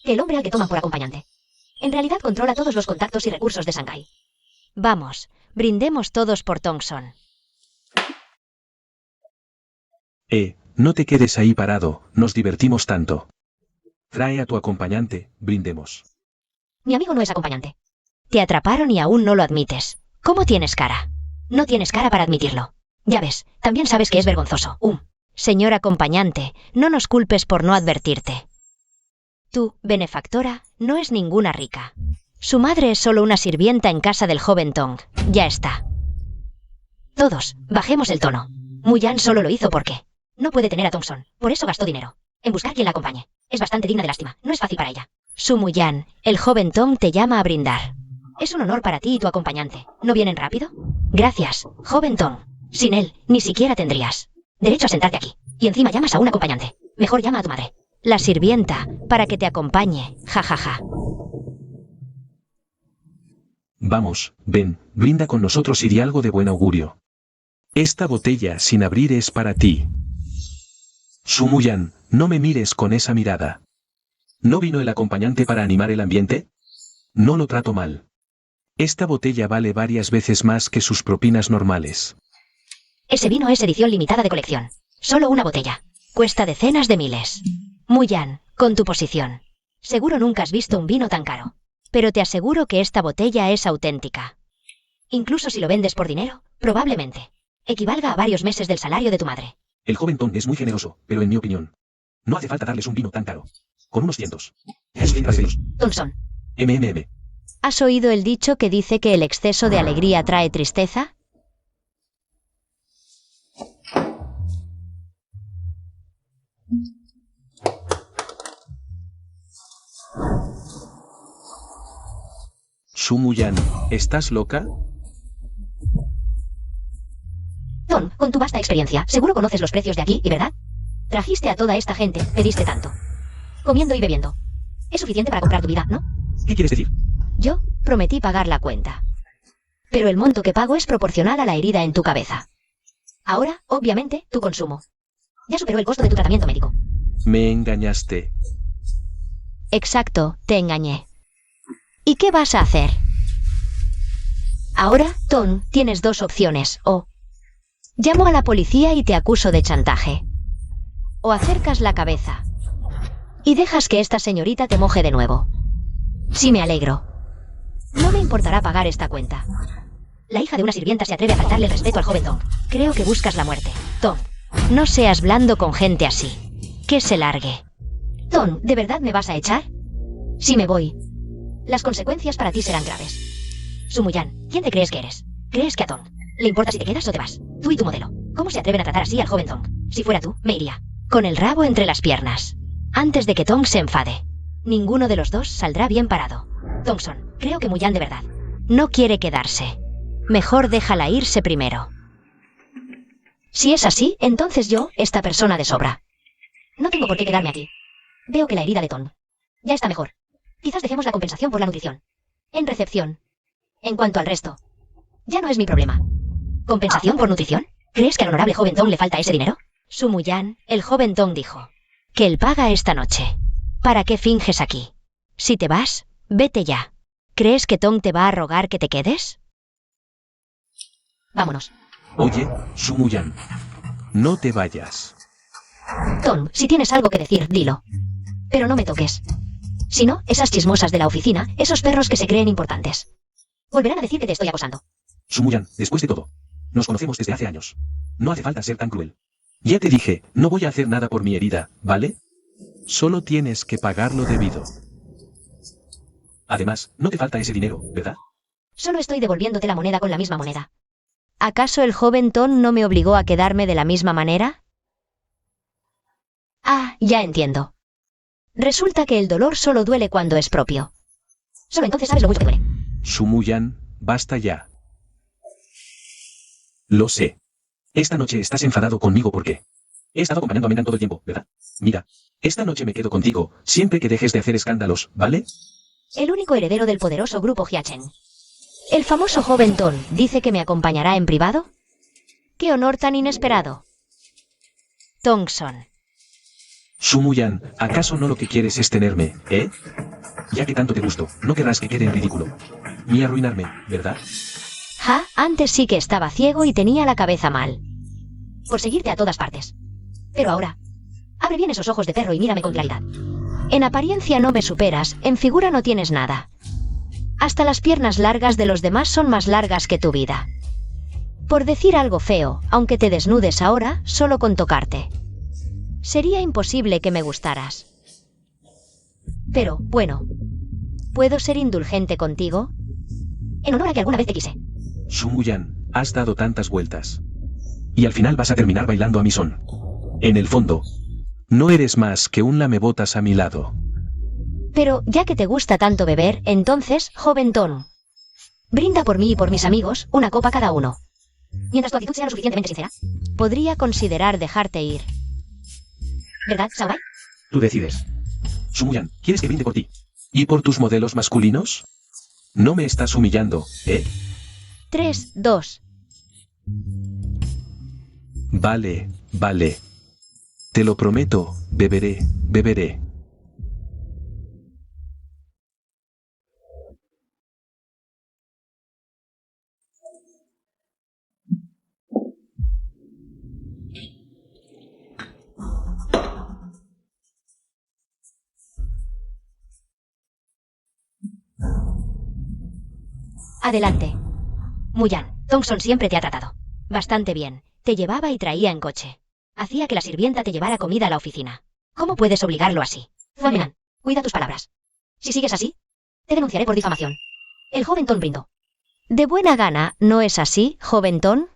que el hombre al que toman por acompañante en realidad controla todos los contactos y recursos de Shanghái. Vamos, brindemos todos por Thompson. No te quedes ahí parado, nos divertimos tanto. Trae a tu acompañante, brindemos. Mi amigo no es acompañante. Te atraparon y aún no lo admites. ¿Cómo tienes cara? No tienes cara para admitirlo. Ya ves, también sabes que es vergonzoso. Señor acompañante, no nos culpes por no advertirte. Tu benefactora no es ninguna rica. Su madre es solo una sirvienta en casa del joven Tong. Ya está. Todos, bajemos el tono. Muyan solo lo hizo porque no puede tener a Thompson, por eso gastó dinero en buscar quien la acompañe. Es bastante digna de lástima, no es fácil para ella. Su Muyan, el joven Tong te llama a brindar. Es un honor para ti y tu acompañante. ¿No vienen rápido? Gracias, joven Tong. Sin él, ni siquiera tendrías derecho a sentarte aquí. Y encima llamas a un acompañante. Mejor llama a tu madre, la sirvienta, para que te acompañe. Ja. Vamos, ven, brinda con nosotros y di algo de buen augurio. Esta botella sin abrir es para ti. Su Muyan, no me mires con esa mirada. ¿No vino el acompañante para animar el ambiente? No lo trato mal. Esta botella vale varias veces más que sus propinas normales. Ese vino es edición limitada de colección. Solo una botella. Cuesta decenas de miles. Muyan, con tu posición. Seguro nunca has visto un vino tan caro. Pero te aseguro que esta botella es auténtica. Incluso si lo vendes por dinero, probablemente equivalga a varios meses del salario de tu madre. El joven Tom es muy generoso, pero en mi opinión, no hace falta darles un vino tan caro. Con unos cientos. Thompson. MMM. ¿Has oído el dicho que dice que el exceso de alegría trae tristeza? Su Muyan, ¿estás loca? Tom, con tu vasta experiencia, seguro conoces los precios de aquí, ¿y verdad? Trajiste a toda esta gente, pediste tanto. Comiendo y bebiendo. Es suficiente para comprar tu vida, ¿no? ¿Qué quieres decir? Yo prometí pagar la cuenta. Pero el monto que pago es proporcional a la herida en tu cabeza. Ahora, obviamente, tu consumo. Ya superó el costo de tu tratamiento médico. Me engañaste. Exacto, te engañé. ¿Y qué vas a hacer? Ahora, Tom, tienes dos opciones, o llamo a la policía y te acuso de chantaje. O acercas la cabeza y dejas que esta señorita te moje de nuevo. Sí, me alegro. No me importará pagar esta cuenta. La hija de una sirvienta se atreve a faltarle el respeto al joven Tom. Creo que buscas la muerte. Tom, no seas blando con gente así. Que se largue. Tom, ¿de verdad me vas a echar? Si me voy, las consecuencias para ti serán graves. Su Muyan, ¿quién te crees que eres? ¿Crees que a Tom le importa si te quedas o te vas? Tú y tu modelo. ¿Cómo se atreven a tratar así al joven Tom? Si fuera tú, me iría con el rabo entre las piernas, antes de que Tom se enfade. Ninguno de los dos saldrá bien parado. Thompson, creo que Muyan de verdad no quiere quedarse. Mejor déjala irse primero. Si es así, entonces yo, esta persona de sobra. No tengo por qué quedarme aquí. Veo que la herida de Tom ya está mejor. Quizás dejemos la compensación por la nutrición en recepción. En cuanto al resto, ya no es mi problema. ¿Compensación por nutrición? ¿Crees que al honorable joven Tom le falta ese dinero? Su Muyan, el joven Tom dijo que él paga esta noche. ¿Para qué finges aquí? Si te vas, vete ya. ¿Crees que Tom te va a rogar que te quedes? Vámonos. Oye, Su Muyan, no te vayas. Tom, si tienes algo que decir, dilo. Pero no me toques. Si no, esas chismosas de la oficina, esos perros que se creen importantes, volverán a decir que te estoy acosando. Sumuyan, después de todo, nos conocemos desde hace años. No hace falta ser tan cruel. Ya te dije, no voy a hacer nada por mi herida, ¿vale? Solo tienes que pagar lo debido. Además, no te falta ese dinero, ¿verdad? Solo estoy devolviéndote la moneda con la misma moneda. ¿Acaso el joven Tom no me obligó a quedarme de la misma manera? Ah, ya entiendo. Resulta que el dolor solo duele cuando es propio. Solo entonces sabes lo mucho que duele. Sumuyan, basta ya. Lo sé. Esta noche estás enfadado conmigo porque he estado acompañando a Megan todo el tiempo, ¿verdad? Mira, esta noche me quedo contigo, siempre que dejes de hacer escándalos, ¿vale? El único heredero del poderoso grupo Hyachen. El famoso joven Tom dice que me acompañará en privado. ¡Qué honor tan inesperado! Tongson. Sumuyan, ¿acaso no lo que quieres es tenerme, eh? Ya que tanto te gusto, no querrás que quede en ridículo. Ni arruinarme, ¿verdad? Ja, antes sí que estaba ciego y tenía la cabeza mal. Por seguirte a todas partes. Pero ahora, abre bien esos ojos de perro y mírame con claridad. En apariencia no me superas, en figura no tienes nada. Hasta las piernas largas de los demás son más largas que tu vida. Por decir algo feo, aunque te desnudes ahora, solo con tocarte. Sería imposible que me gustaras. Pero, bueno, ¿puedo ser indulgente contigo? En honor a que alguna vez te quise. Sumuyan, has dado tantas vueltas. Y al final vas a terminar bailando a mi son. En el fondo, no eres más que un lamebotas a mi lado. Pero, ya que te gusta tanto beber, entonces, joven Tom, brinda por mí y por mis amigos, una copa cada uno. Mientras tu actitud sea lo suficientemente sincera, podría considerar dejarte ir. ¿Verdad, Samurai? Tú decides. Sumuyan, ¿quieres que brinde por ti? ¿Y por tus modelos masculinos? No me estás humillando, ¿eh? 3, 2. Vale, vale. Te lo prometo, beberé, beberé. Adelante. Muyan, Thompson siempre te ha tratado bastante bien. Te llevaba y traía en coche. Hacía que la sirvienta te llevara comida a la oficina. ¿Cómo puedes obligarlo así? Zuamenan, cuida tus palabras. Si sigues así, te denunciaré por difamación. El joven Tom brindó. ¿De buena gana, no es así, joven Tom?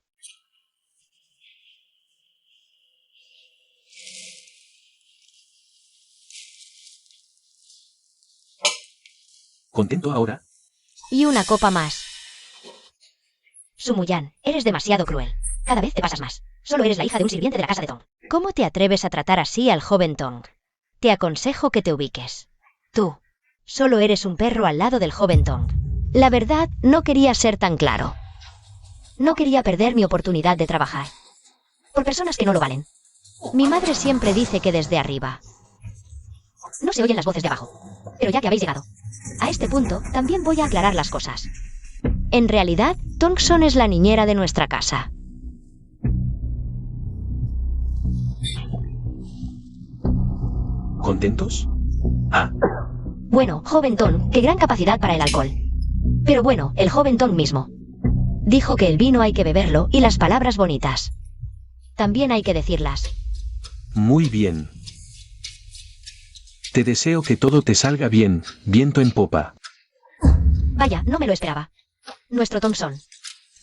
¿Contento ahora? Y una copa más. Sumuyan, eres demasiado cruel. Cada vez te pasas más. Solo eres la hija de un sirviente de la casa de Tong. ¿Cómo te atreves a tratar así al joven Tong? Te aconsejo que te ubiques. Tú, solo eres un perro al lado del joven Tong. La verdad, no quería ser tan claro. No quería perder mi oportunidad de trabajar. Por personas que no lo valen. Mi madre siempre dice que desde arriba no se oyen las voces de abajo. Pero ya que habéis llegado a este punto, también voy a aclarar las cosas. En realidad, Tongson es la niñera de nuestra casa. ¿Contentos? Ah, Bueno, joven Tom, qué gran capacidad para el alcohol. Pero bueno, el joven Tom mismo dijo que el vino hay que beberlo y las palabras bonitas también hay que decirlas. muy bien. Te deseo que todo te salga bien, viento en popa. Vaya, no me lo esperaba. Nuestro Thompson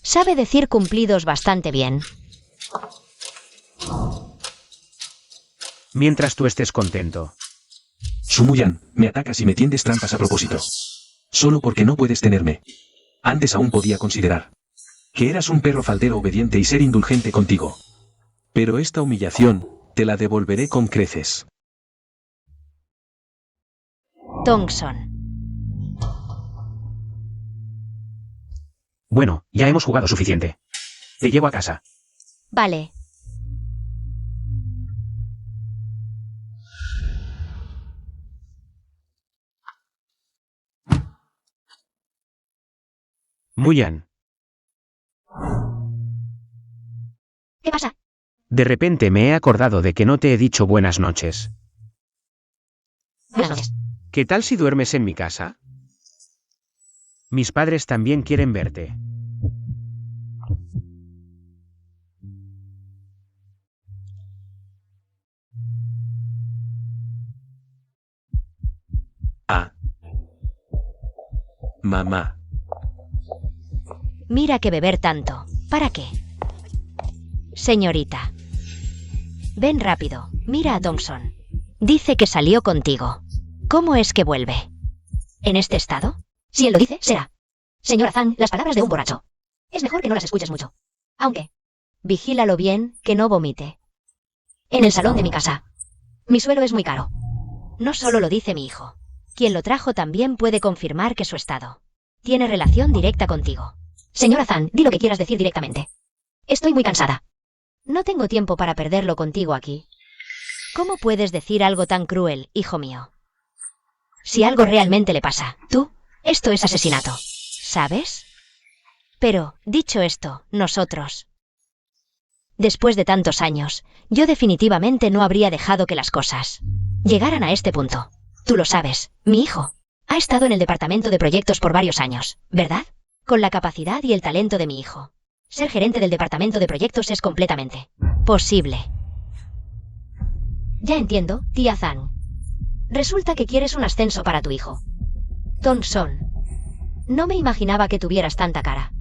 sabe decir cumplidos bastante bien. Mientras tú estés contento. Sumuyan, me atacas y me tiendes trampas a propósito. Solo porque no puedes tenerme. Antes aún podía considerar que eras un perro faldero obediente y ser indulgente contigo. Pero esta humillación, te la devolveré con creces. Thompson. Bueno, ya hemos jugado suficiente. Te llevo a casa. Vale. Muyan, ¿Qué pasa? De repente me he acordado de que no te he dicho buenas noches. Buenas noches. ¿Qué tal si duermes en mi casa? Mis padres también quieren verte. Ah. Mamá. Mira que beber tanto. ¿Para qué? Señorita. Ven rápido. Mira a Thompson. Dice que salió contigo. ¿Cómo es que vuelve? ¿En este estado? Si él lo dice, será. Señora Zhang, las palabras de un borracho. Es mejor que no las escuches mucho. Aunque, vigílalo bien, que no vomite. En el salón de mi casa. Mi suelo es muy caro. No solo lo dice mi hijo. Quien lo trajo también puede confirmar que su estado tiene relación directa contigo. Señora Zhang, di lo que quieras decir directamente. Estoy muy cansada. No tengo tiempo para perderlo contigo aquí. ¿Cómo puedes decir algo tan cruel, hijo mío? Si algo realmente le pasa, esto es asesinato. ¿Sabes? Pero, dicho esto, nosotros... Después de tantos años, yo definitivamente no habría dejado que las cosas llegaran a este punto. Tú lo sabes, mi hijo ha estado en el departamento de proyectos por varios años, ¿verdad? Con la capacidad y el talento de mi hijo. Ser gerente del departamento de proyectos es completamente posible. Ya entiendo, tía Zhang. Resulta que quieres un ascenso para tu hijo. Thompson. No me imaginaba que tuvieras tanta cara.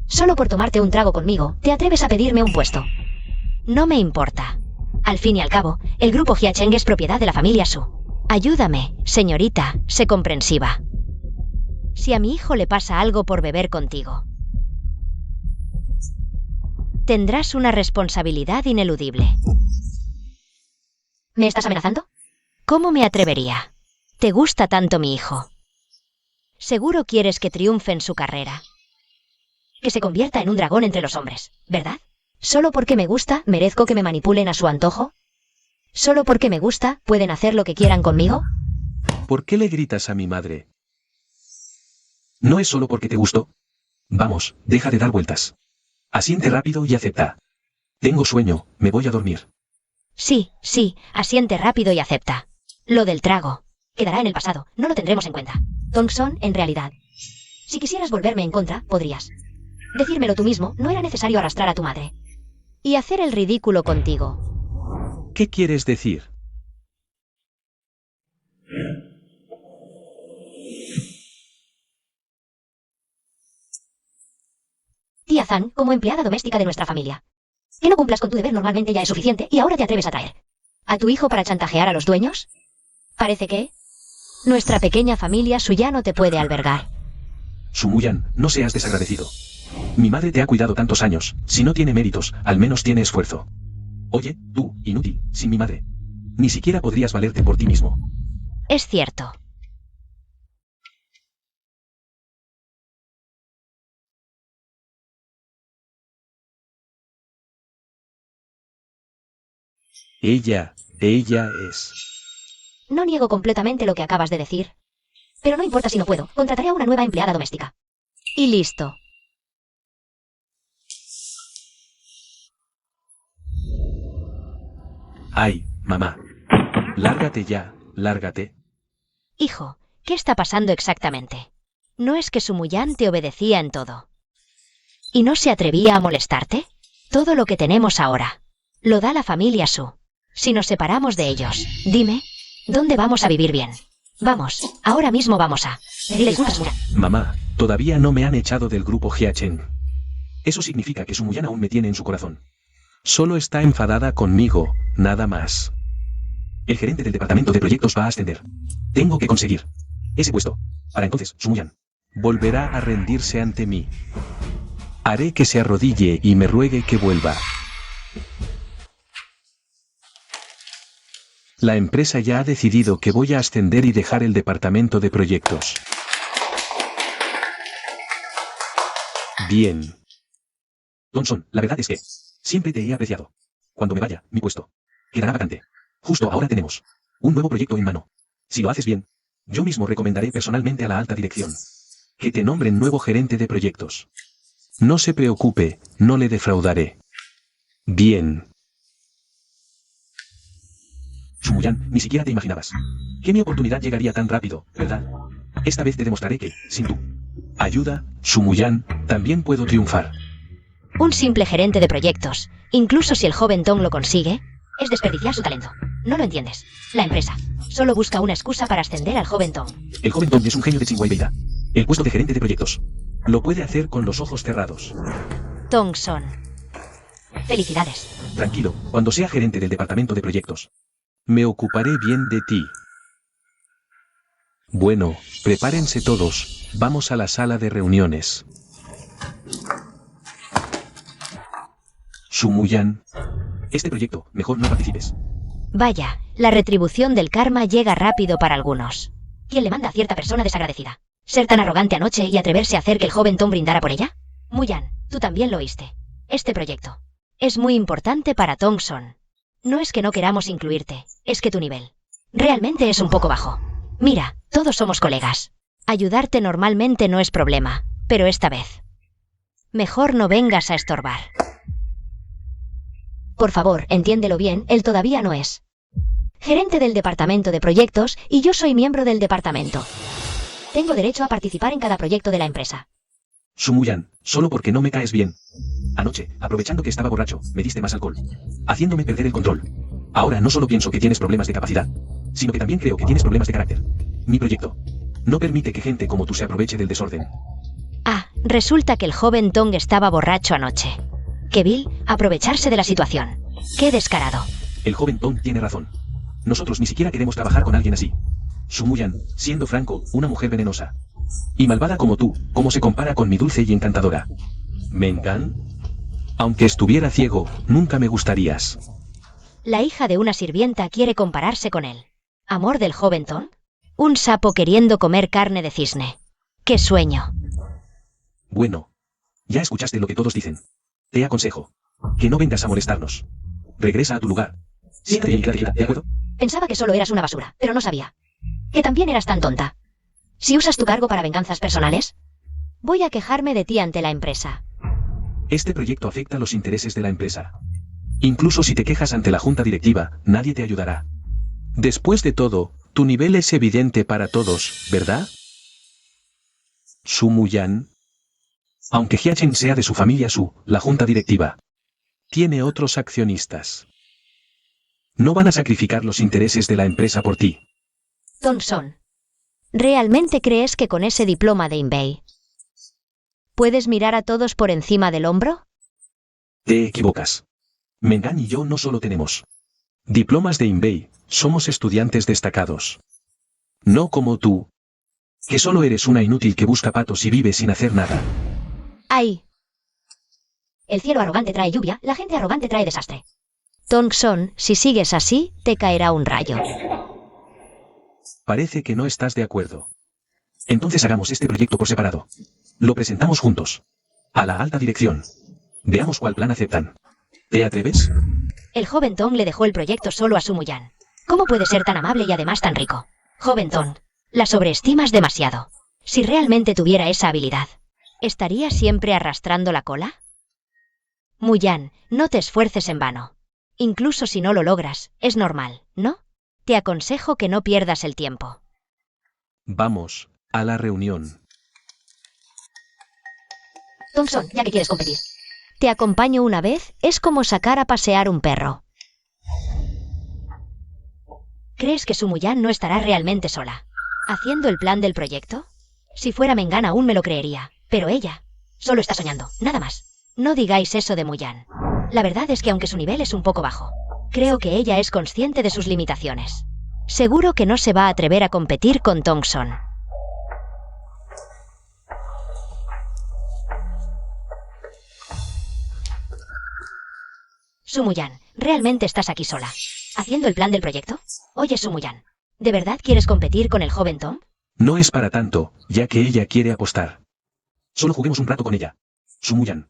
Solo por tomarte un trago conmigo, te atreves a pedirme un puesto. No me importa. Al fin y al cabo, el grupo Jiacheng es propiedad de la familia Su. Ayúdame, señorita, sé comprensiva. Si a mi hijo le pasa algo por beber contigo, tendrás una responsabilidad ineludible. ¿Me estás amenazando? ¿Cómo me atrevería? ¿Te gusta tanto mi hijo? Seguro quieres que triunfe en su carrera. Que se convierta en un dragón entre los hombres, ¿verdad? ¿Solo porque me gusta, merezco que me manipulen a su antojo? ¿Solo porque me gusta, pueden hacer lo que quieran conmigo? ¿Por qué le gritas a mi madre? ¿No es solo porque te gustó? Vamos, deja de dar vueltas. Asiente rápido y acepta. Tengo sueño, me voy a dormir. Sí, asiente rápido y acepta. Lo del trago quedará en el pasado, no lo tendremos en cuenta. Thompson, en realidad, si quisieras volverme en contra, podrías decírmelo tú mismo, no era necesario arrastrar a tu madre y hacer el ridículo contigo. ¿Qué quieres decir? Tía Zhang, como empleada doméstica de nuestra familia. Que no cumplas con tu deber normalmente ya es suficiente y ahora te atreves a traer a tu hijo para chantajear a los dueños. Parece que nuestra pequeña familia Su ya no te puede albergar. Sumuyan, no seas desagradecido. Mi madre te ha cuidado tantos años, si no tiene méritos, al menos tiene esfuerzo. Oye, tú, inútil, sin mi madre. Ni siquiera podrías valerte por ti mismo. Es cierto. Ella es... No niego completamente lo que acabas de decir. Pero no importa si no puedo, contrataré a una nueva empleada doméstica. Y listo. Ay, mamá. Lárgate ya, lárgate. Hijo, ¿qué está pasando exactamente? ¿No es que Sumuyan te obedecía en todo? ¿Y no se atrevía a molestarte? Todo lo que tenemos ahora lo da la familia Su. Si nos separamos de ellos, dime, ¿dónde vamos a vivir bien? Vamos, ahora mismo vamos a... Mamá, todavía no me han echado del grupo Jiacheng. Eso significa que Sumuyan aún me tiene en su corazón. Solo está enfadada conmigo, nada más. El gerente del departamento de proyectos va a ascender. Tengo que conseguir ese puesto. Para entonces, Sumuyan volverá a rendirse ante mí. Haré que se arrodille y me ruegue que vuelva. La empresa ya ha decidido que voy a ascender y dejar el departamento de proyectos. Bien. Thompson, la verdad es que siempre te he apreciado. Cuando me vaya, mi puesto quedará vacante. Justo ahora tenemos un nuevo proyecto en mano. Si lo haces bien, yo mismo recomendaré personalmente a la alta dirección que te nombren nuevo gerente de proyectos. No se preocupe, no le defraudaré. Bien. Sumuyan, ni siquiera te imaginabas que mi oportunidad llegaría tan rápido, ¿verdad? Esta vez te demostraré que, sin tu ayuda, Sumuyan, también puedo triunfar. Un simple gerente de proyectos, incluso si el joven Tong lo consigue, es desperdiciar su talento. No lo entiendes. La empresa solo busca una excusa para ascender al joven Tong. El joven Tong es un genio de Tsinghua. El puesto de gerente de proyectos lo puede hacer con los ojos cerrados. Tong Son. Felicidades. Tranquilo, cuando sea gerente del departamento de proyectos, me ocuparé bien de ti. Bueno, prepárense todos, vamos a la sala de reuniones. Sumuyan, este proyecto, mejor no participes. Vaya, la retribución del karma llega rápido para algunos. ¿Quién le manda a cierta persona desagradecida? ¿Ser tan arrogante anoche y atreverse a hacer que el joven Tom brindara por ella? Muyan, tú también lo oíste. Este proyecto es muy importante para Tong Son. No es que no queramos incluirte, es que tu nivel realmente es un poco bajo. Mira, todos somos colegas. Ayudarte normalmente no es problema, pero esta vez mejor no vengas a estorbar. Por favor, entiéndelo bien, él todavía no es gerente del departamento de proyectos y yo soy miembro del departamento. Tengo derecho a participar en cada proyecto de la empresa. Sumuyan, solo porque no me caes bien. Anoche, aprovechando que estaba borracho, me diste más alcohol, haciéndome perder el control. Ahora no solo pienso que tienes problemas de capacidad, sino que también creo que tienes problemas de carácter. Mi proyecto no permite que gente como tú se aproveche del desorden. Ah, resulta que el joven Tong estaba borracho anoche. Qué vil aprovecharse de la situación. Qué descarado. El joven Tom tiene razón. Nosotros ni siquiera queremos trabajar con alguien así. Sumuyan, siendo franco, una mujer venenosa y malvada como tú, ¿cómo se compara con mi dulce y encantadora Mengan? Aunque estuviera ciego, nunca me gustarías. La hija de una sirvienta quiere compararse con él. ¿Amor del joven Tong? Un sapo queriendo comer carne de cisne. ¡Qué sueño! Bueno, ya escuchaste lo que todos dicen. Te aconsejo que no vengas a molestarnos. Regresa a tu lugar. Siéntate bien, ¿de acuerdo? Pensaba que solo eras una basura, pero no sabía que también eras tan tonta. Si usas tu cargo para venganzas personales, voy a quejarme de ti ante la empresa. Este proyecto afecta los intereses de la empresa. Incluso si te quejas ante la junta directiva, nadie te ayudará. Después de todo, tu nivel es evidente para todos, ¿verdad? Sumuyan. Aunque Hyachen sea de su familia la junta directiva tiene otros accionistas. No van a sacrificar los intereses de la empresa por ti. Tong Son, ¿realmente crees que con ese diploma de Inbei puedes mirar a todos por encima del hombro? Te equivocas. Mengan y yo no solo tenemos diplomas de Inbei, somos estudiantes destacados. No como tú, que solo eres una inútil que busca patos y vive sin hacer nada. ¡Ay! El cielo arrogante trae lluvia, la gente arrogante trae desastre. Tong Son, si sigues así, te caerá un rayo. Parece que no estás de acuerdo. Entonces hagamos este proyecto por separado. Lo presentamos juntos. A la alta dirección. Veamos cuál plan aceptan. ¿Te atreves? El joven Tong le dejó el proyecto solo a Sumuyan. ¿Cómo puede ser tan amable y además tan rico? Joven Tong, la sobreestimas demasiado. Si realmente tuviera esa habilidad, ¿estaría siempre arrastrando la cola? Muyan, no te esfuerces en vano. Incluso si no lo logras, es normal, ¿no? Te aconsejo que no pierdas el tiempo. Vamos, a la reunión. Tong Son, ya que quieres competir. Te acompaño una vez, es como sacar a pasear un perro. ¿Crees que Sumuyan no estará realmente sola haciendo el plan del proyecto? Si fuera Mengan aún me lo creería, pero ella solo está soñando, nada más. No digáis eso de Muyan. La verdad es que aunque su nivel es un poco bajo, creo que ella es consciente de sus limitaciones. Seguro que no se va a atrever a competir con Tong Son. Sumuyan, ¿realmente estás aquí sola haciendo el plan del proyecto? Oye, Sumuyan, ¿de verdad quieres competir con el joven Tom? No es para tanto, ya que ella quiere apostar. Solo juguemos un rato con ella. Sumuyan.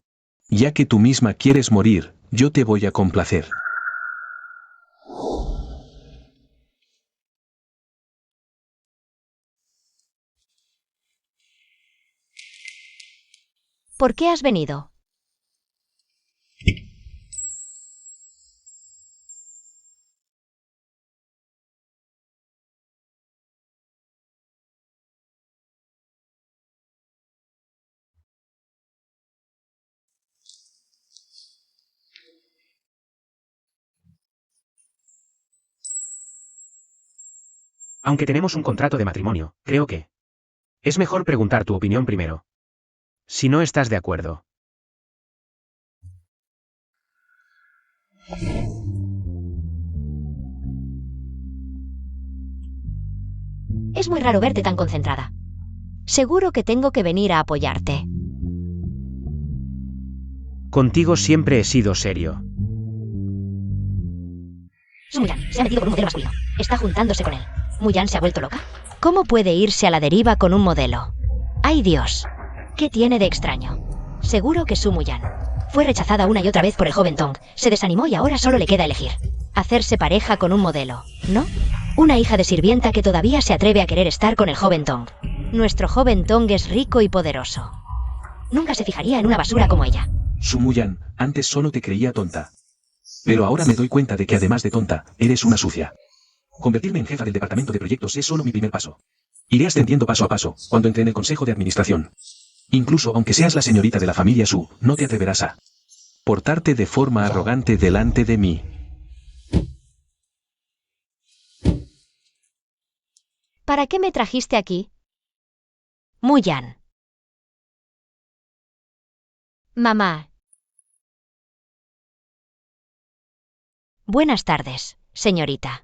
Ya que tú misma quieres morir, yo te voy a complacer. ¿Por qué has venido? Aunque tenemos un contrato de matrimonio, creo que es mejor preguntar tu opinión primero. Si no estás de acuerdo. Es muy raro verte tan concentrada. Seguro que tengo que venir a apoyarte. Contigo siempre he sido serio. Su Muyan se ha metido con un modelo masculino. Está juntándose con él. ¿Muyan se ha vuelto loca? ¿Cómo puede irse a la deriva con un modelo? ¡Ay Dios! ¿Qué tiene de extraño? Seguro que Su Muyan fue rechazada una y otra vez por el joven Tong. Se desanimó y ahora solo le queda elegir hacerse pareja con un modelo, ¿no? Una hija de sirvienta que todavía se atreve a querer estar con el joven Tong. Nuestro joven Tong es rico y poderoso. Nunca se fijaría en una basura como ella. Su Muyan, antes solo te creía tonta. Pero ahora me doy cuenta de que además de tonta, eres una sucia. Convertirme en jefa del departamento de proyectos es solo mi primer paso. Iré ascendiendo paso a paso, cuando entre en el consejo de administración. Incluso aunque seas la señorita de la familia Su, no te atreverás a portarte de forma arrogante delante de mí. ¿Para qué me trajiste aquí? Muyan. Mamá. Buenas tardes, señorita.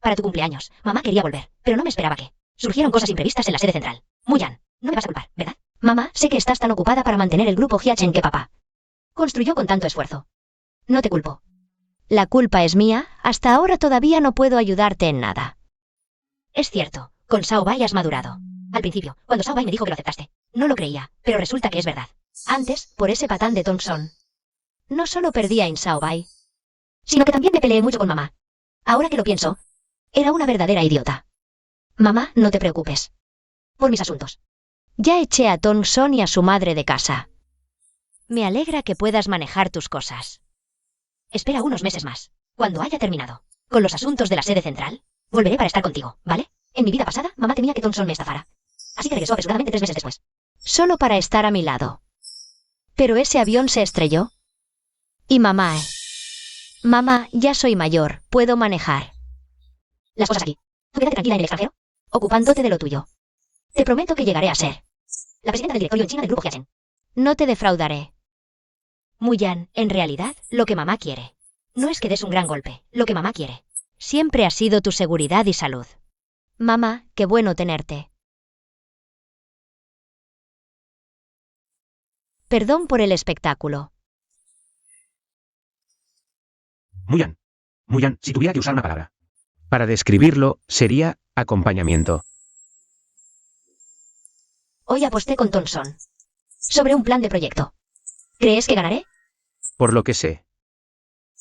Para tu cumpleaños, mamá quería volver, pero no me esperaba que surgieron cosas imprevistas en la sede central. Muyan, no me vas a culpar, ¿verdad? Mamá, sé que estás tan ocupada para mantener el grupo Hiachen que papá construyó con tanto esfuerzo. No te culpo. La culpa es mía, hasta ahora todavía no puedo ayudarte en nada. Es cierto, con Sao Bai has madurado. Al principio, cuando Sao Bai me dijo que lo aceptaste, no lo creía, pero resulta que es verdad. Antes, por ese patán de Tong Son, no solo perdí a Sao Bai, sino que también me peleé mucho con mamá. Ahora que lo pienso, era una verdadera idiota. Mamá, no te preocupes por mis asuntos. Ya eché a Tong Son y a su madre de casa. Me alegra que puedas manejar tus cosas. Espera unos meses más. Cuando haya terminado con los asuntos de la sede central, volveré para estar contigo, ¿vale? En mi vida pasada, mamá temía que Tong Son me estafara. Así que regresó apresuradamente 3 meses después. Solo para estar a mi lado. Pero ese avión se estrelló. Y mamá, Mamá, ya soy mayor, puedo manejar. Las cosas aquí. Tú quédate tranquila en el extranjero, ocupándote de lo tuyo. Te prometo que llegaré a ser la presidenta del directorio en China del grupo Hiachen. No te defraudaré. Muyan, en realidad, lo que mamá quiere no es que des un gran golpe. Lo que mamá quiere siempre ha sido tu seguridad y salud. Mamá, qué bueno tenerte. Perdón por el espectáculo. Muyan. Muyan, si tuviera que usar una palabra para describirlo, sería acompañamiento. Hoy aposté con Tong Son sobre un plan de proyecto. ¿Crees que ganaré? Por lo que sé,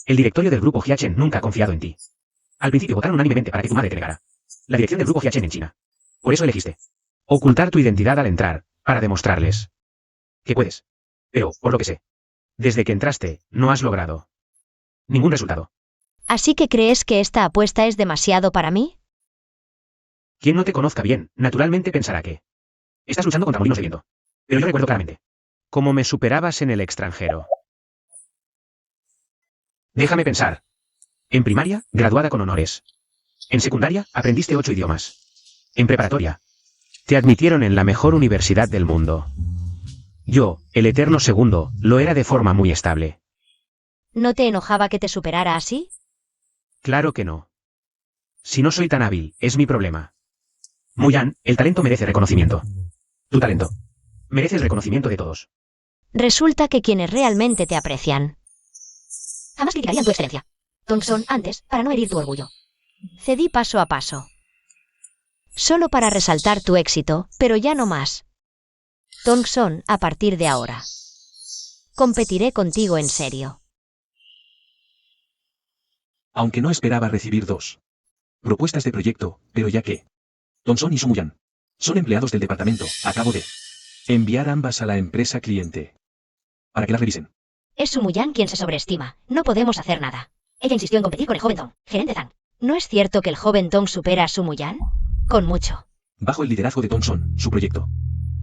el directorio del grupo Hiachen nunca ha confiado en ti. Al principio votaron unánimemente para que tu madre te negara la dirección del grupo Hiachen en China. Por eso elegiste ocultar tu identidad al entrar, para demostrarles que puedes. Pero, por lo que sé, desde que entraste, no has logrado ningún resultado. ¿Así que crees que esta apuesta es demasiado para mí? Quien no te conozca bien, naturalmente pensará que estás luchando contra molinos de viento. Pero yo recuerdo claramente cómo me superabas en el extranjero. Déjame pensar. En primaria, graduada con honores. En secundaria, aprendiste 8 idiomas. En preparatoria, te admitieron en la mejor universidad del mundo. Yo, el eterno segundo, lo era de forma muy estable. ¿No te enojaba que te superara así? Claro que no. Si no soy tan hábil, es mi problema. Muyan, el talento merece reconocimiento. Tu talento merece el reconocimiento de todos. Resulta que quienes realmente te aprecian jamás criticarían tu excelencia. Tong Son antes, para no herir tu orgullo. Cedí paso a paso. Solo para resaltar tu éxito, pero ya no más. Tong Son, a partir de ahora, competiré contigo en serio. Aunque no esperaba recibir 2 propuestas de proyecto, pero ya que Tong Son y Su Muyan son empleados del departamento, acabo de enviar ambas a la empresa cliente para que las revisen. Es Su Muyan quien se sobreestima. No podemos hacer nada. Ella insistió en competir con el joven Tong, gerente Zhang. ¿No es cierto que el joven Tong supera a Su Muyan? Con mucho. Bajo el liderazgo de Tong Son, su proyecto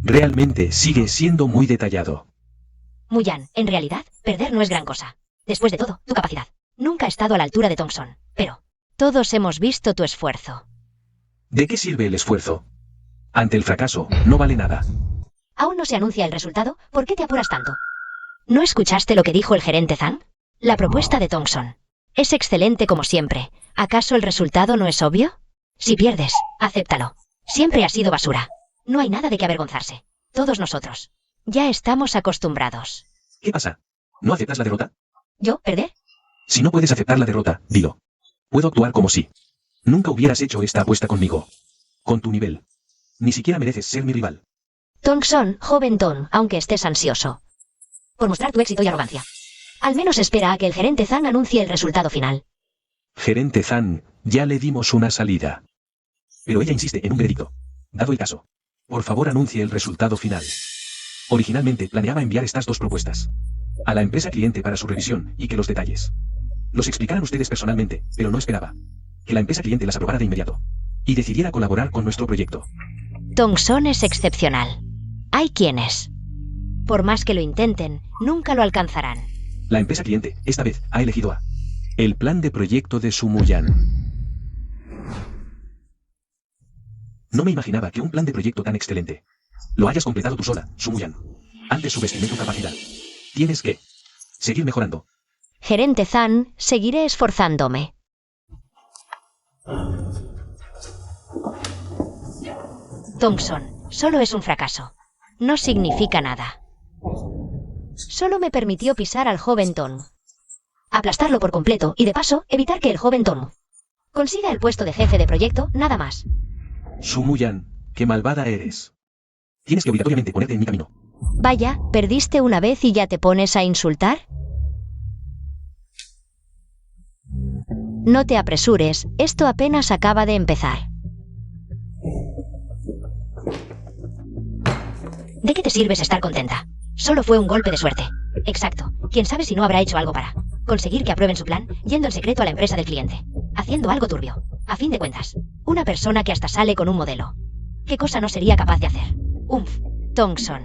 realmente sigue siendo muy detallado. Muyan, en realidad, perder no es gran cosa. Después de todo, tu capacidad nunca ha estado a la altura de Tong Son. Pero Todos hemos visto tu esfuerzo. ¿De qué sirve el esfuerzo? Ante el fracaso, no vale nada. Aún no se anuncia el resultado, ¿por qué te apuras tanto? ¿No escuchaste lo que dijo el gerente Zhang? La propuesta de Thompson es excelente como siempre. ¿Acaso el resultado no es obvio? Si pierdes, acéptalo. Siempre ha sido basura. No hay nada de qué avergonzarse. Todos nosotros. Ya estamos acostumbrados. ¿Qué pasa? ¿No aceptas la derrota? ¿Yo? ¿Perder? Si no puedes aceptar la derrota, dilo. Puedo actuar como si nunca hubieras hecho esta apuesta conmigo. Con tu nivel. Ni siquiera mereces ser mi rival. Thompson, joven Tom, aunque estés ansioso por mostrar tu éxito y arrogancia, al menos espera a que el gerente Zhang anuncie el resultado final. Gerente Zhang, ya le dimos una salida. Pero ella insiste en un veredicto. Dado el caso, por favor anuncie el resultado final. Originalmente planeaba enviar estas dos propuestas a la empresa cliente para su revisión y que los detalles los explicaran ustedes personalmente, pero no esperaba que la empresa cliente las aprobara de inmediato y decidiera colaborar con nuestro proyecto. Thompson es excepcional. Hay quienes, por más que lo intenten, nunca lo alcanzarán. La empresa cliente, esta vez, ha elegido a el plan de proyecto de Sumuyan. No me imaginaba que un plan de proyecto tan excelente lo hayas completado tú sola, Sumuyan. Antes subestimé tu capacidad. Tienes que seguir mejorando. Gerente Zhang, seguiré esforzándome. Thompson, solo es un fracaso. No significa nada. Solo me permitió pisar al joven Tom, aplastarlo por completo y de paso evitar que el joven Tom consiga el puesto de jefe de proyecto, nada más. Sumuyan, qué malvada eres. Tienes que obligatoriamente ponerte en mi camino. Vaya, ¿perdiste una vez y ya te pones a insultar? No te apresures, esto apenas acaba de empezar. ¿De qué te sirves estar contenta? Solo fue un golpe de suerte. Exacto. Quién sabe si no habrá hecho algo para conseguir que aprueben su plan, yendo en secreto a la empresa del cliente. Haciendo algo turbio. A fin de cuentas, una persona que hasta sale con un modelo. ¿Qué cosa no sería capaz de hacer? Thompson.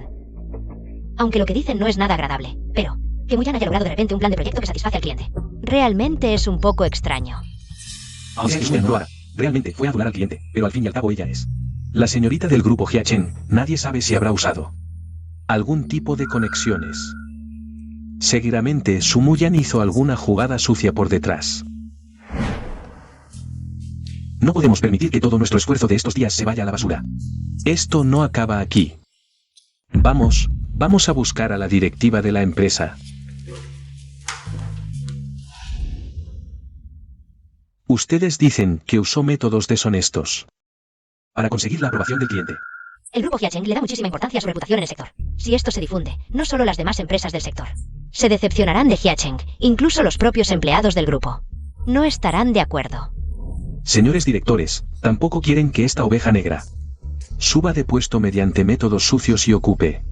Aunque lo que dicen no es nada agradable, pero que Muyan haya logrado de repente un plan de proyecto que satisface al cliente. Realmente es un poco extraño. Es que no lo hará. Realmente fue a adular al cliente, pero al fin y al cabo ella es la señorita del grupo Hiachen. Nadie sabe si habrá usado algún tipo de conexiones. Seguramente Sumuyan hizo alguna jugada sucia por detrás. No podemos permitir que todo nuestro esfuerzo de estos días se vaya a la basura. Esto no acaba aquí. Vamos a buscar a la directiva de la empresa. Ustedes dicen que usó métodos deshonestos para conseguir la aprobación del cliente. El grupo Hiachen le da muchísima importancia a su reputación en el sector. Si esto se difunde, no solo las demás empresas del sector se decepcionarán de Hiachen, incluso los propios empleados del grupo no estarán de acuerdo. Señores directores, tampoco quieren que esta oveja negra suba de puesto mediante métodos sucios y ocupe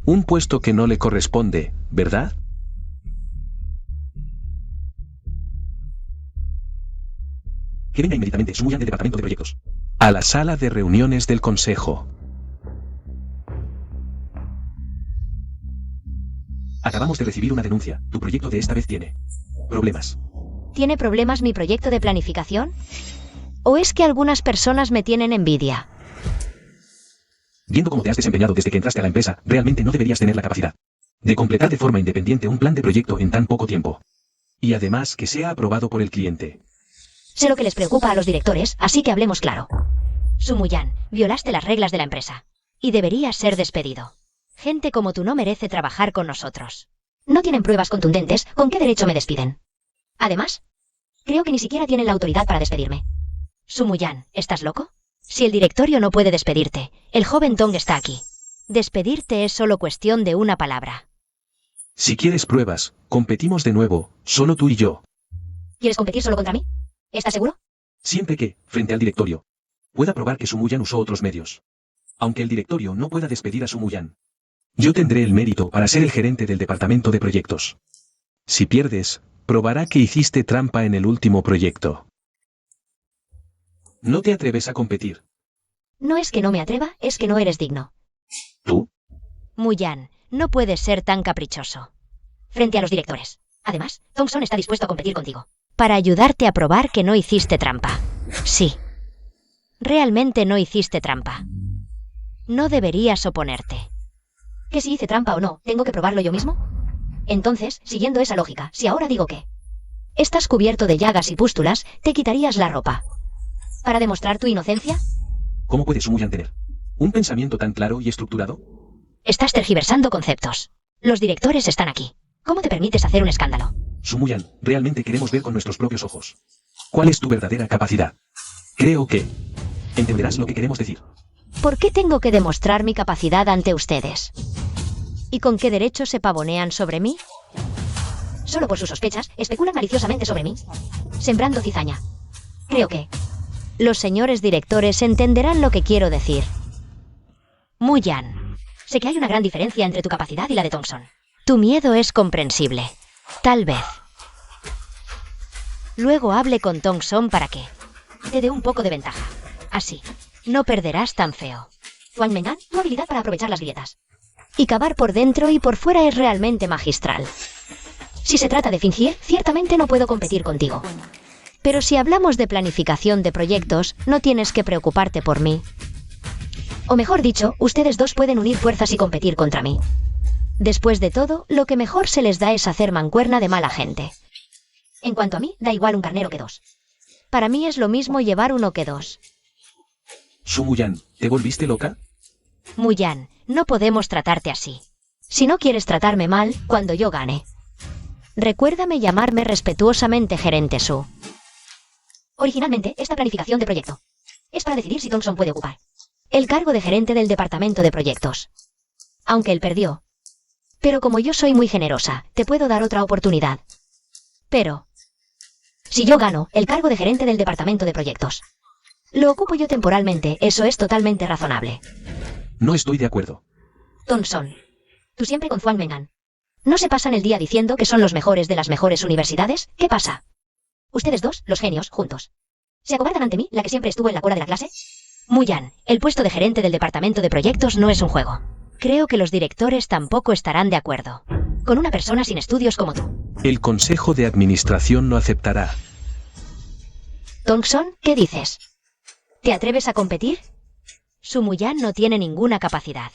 un puesto que no le corresponde, ¿verdad? Que venga inmediatamente Sumuyan del departamento de proyectos a la sala de reuniones del consejo. Acabamos de recibir una denuncia. Tu proyecto de esta vez tiene problemas. ¿Tiene problemas mi proyecto de planificación? ¿O es que algunas personas me tienen envidia? Viendo cómo te has desempeñado desde que entraste a la empresa, realmente no deberías tener la capacidad de completar de forma independiente un plan de proyecto en tan poco tiempo. Y además que sea aprobado por el cliente. Sé lo que les preocupa a los directores, así que hablemos claro. Sumuyan, violaste las reglas de la empresa. Y deberías ser despedido. Gente como tú no merece trabajar con nosotros. No tienen pruebas contundentes, ¿con qué derecho me despiden? Además, creo que ni siquiera tienen la autoridad para despedirme. Sumuyan, ¿estás loco? Si el directorio no puede despedirte, el joven Tong está aquí. Despedirte es solo cuestión de una palabra. Si quieres pruebas, competimos de nuevo, solo tú y yo. ¿Quieres competir solo contra mí? ¿Estás seguro? Siempre que, frente al directorio, pueda probar que Sumuyan usó otros medios. Aunque el directorio no pueda despedir a Sumuyan, yo tendré el mérito para ser el gerente del departamento de proyectos. Si pierdes, probará que hiciste trampa en el último proyecto. No te atreves a competir. No es que no me atreva, es que no eres digno. ¿Tú? Muyan, no puedes ser tan caprichoso frente a los directores. Además, Thompson está dispuesto a competir contigo. para ayudarte a probar que no hiciste trampa. Sí. Realmente no hiciste trampa. No deberías oponerte. ¿Que si hice trampa o no, tengo que probarlo yo mismo? Entonces, siguiendo esa lógica, si ahora digo que estás cubierto de llagas y pústulas, te quitarías la ropa. ¿Para demostrar tu inocencia? ¿Cómo puede Su Muyan tener un pensamiento tan claro y estructurado? Estás tergiversando conceptos. Los directores están aquí. ¿Cómo te permites hacer un escándalo? Su Muyan, realmente queremos ver con nuestros propios ojos. ¿Cuál es tu verdadera capacidad? Creo que entenderás lo que queremos decir. ¿Por qué tengo que demostrar mi capacidad ante ustedes? ¿Y con qué derecho se pavonean sobre mí? Solo por sus sospechas, especulan maliciosamente sobre mí, sembrando cizaña. Creo que los señores directores entenderán lo que quiero decir. Muyan, sé que hay una gran diferencia entre tu capacidad y la de Thompson. Tu miedo es comprensible. Tal vez. Luego hable con Thompson para que te dé un poco de ventaja. Así, no perderás tan feo. Zhuang Mengan, tu habilidad para aprovechar las grietas y cavar por dentro y por fuera es realmente magistral. Si se trata de fingir, ciertamente no puedo competir contigo. Pero si hablamos de planificación de proyectos, no tienes que preocuparte por mí. O mejor dicho, ustedes dos pueden unir fuerzas y competir contra mí. Después de todo, lo que mejor se les da es hacer mancuerna de mala gente. En cuanto a mí, da igual un carnero que dos. Para mí es lo mismo llevar uno que dos. Su Muyan, ¿te volviste loca? Muyan, no podemos tratarte así. Si no quieres tratarme mal, cuando yo gane. Recuérdame llamarme respetuosamente Gerente Su. Originalmente, esta planificación de proyecto es para decidir si Thompson puede ocupar el cargo de gerente del departamento de proyectos. Aunque él perdió. Pero como yo soy muy generosa, te puedo dar otra oportunidad. Pero si yo gano el cargo de gerente del departamento de proyectos, lo ocupo yo temporalmente, eso es totalmente razonable. No estoy de acuerdo. Thompson, tú siempre con Zhuang Mengan. ¿No se pasan el día diciendo que son los mejores de las mejores universidades? ¿Qué pasa? Ustedes dos, los genios, juntos. ¿Se acobardan ante mí, la que siempre estuvo en la cola de la clase? Muyan, el puesto de gerente del departamento de proyectos no es un juego. Creo que los directores tampoco estarán de acuerdo con una persona sin estudios como tú. El Consejo de Administración no aceptará. Thompson, ¿qué dices? ¿Te atreves a competir? Su Muyan no tiene ninguna capacidad.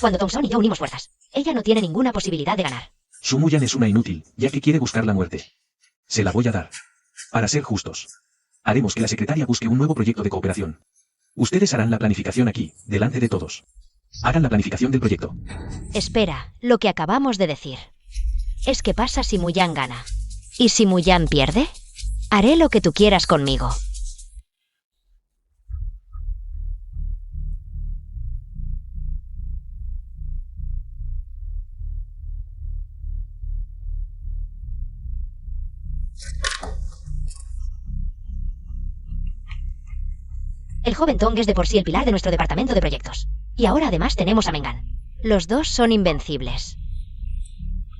Cuando Thompson y yo unimos fuerzas, ella no tiene ninguna posibilidad de ganar. Su Muyan es una inútil, ya que quiere buscar la muerte. Se la voy a dar. Para ser justos, haremos que la secretaria busque un nuevo proyecto de cooperación. Ustedes harán la planificación aquí, delante de todos. Hagan la planificación del proyecto. Espera, lo que acabamos de decir es que pasa si Muyan gana. ¿Y si Muyan pierde? Haré lo que tú quieras conmigo. El joven Tong es de por sí el pilar de nuestro departamento de proyectos. Y ahora además tenemos a Mengan. Los dos son invencibles.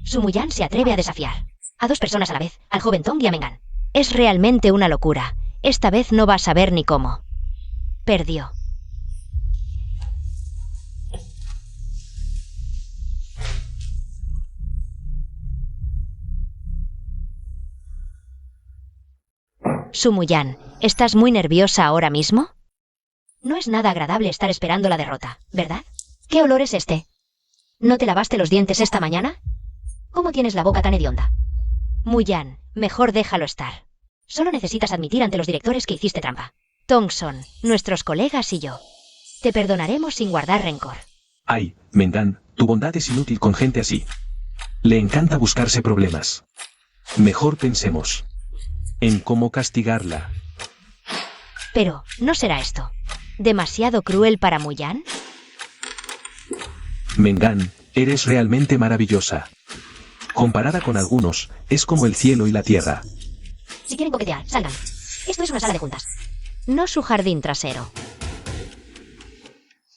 Su Muyan se atreve a desafiar a dos personas a la vez, al joven Tong y a Mengan. Es realmente una locura. Esta vez no va a saber ni cómo. Perdió. Su Muyan, ¿estás muy nerviosa ahora mismo? No es nada agradable estar esperando la derrota, ¿verdad? ¿Qué olor es este? ¿No te lavaste los dientes esta mañana? ¿Cómo tienes la boca tan hedionda? Muyan, mejor déjalo estar. Solo necesitas admitir ante los directores que hiciste trampa. Thompson, nuestros colegas y yo. Te perdonaremos sin guardar rencor. Ay, Mengan, tu bondad es inútil con gente así. Le encanta buscarse problemas. Mejor pensemos en cómo castigarla. Pero, ¿no será esto demasiado cruel para Muyan? Mengan, eres realmente maravillosa. Comparada con algunos, es como el cielo y la tierra. Si quieren coquetear, salgan. Esto es una sala de juntas. No su jardín trasero.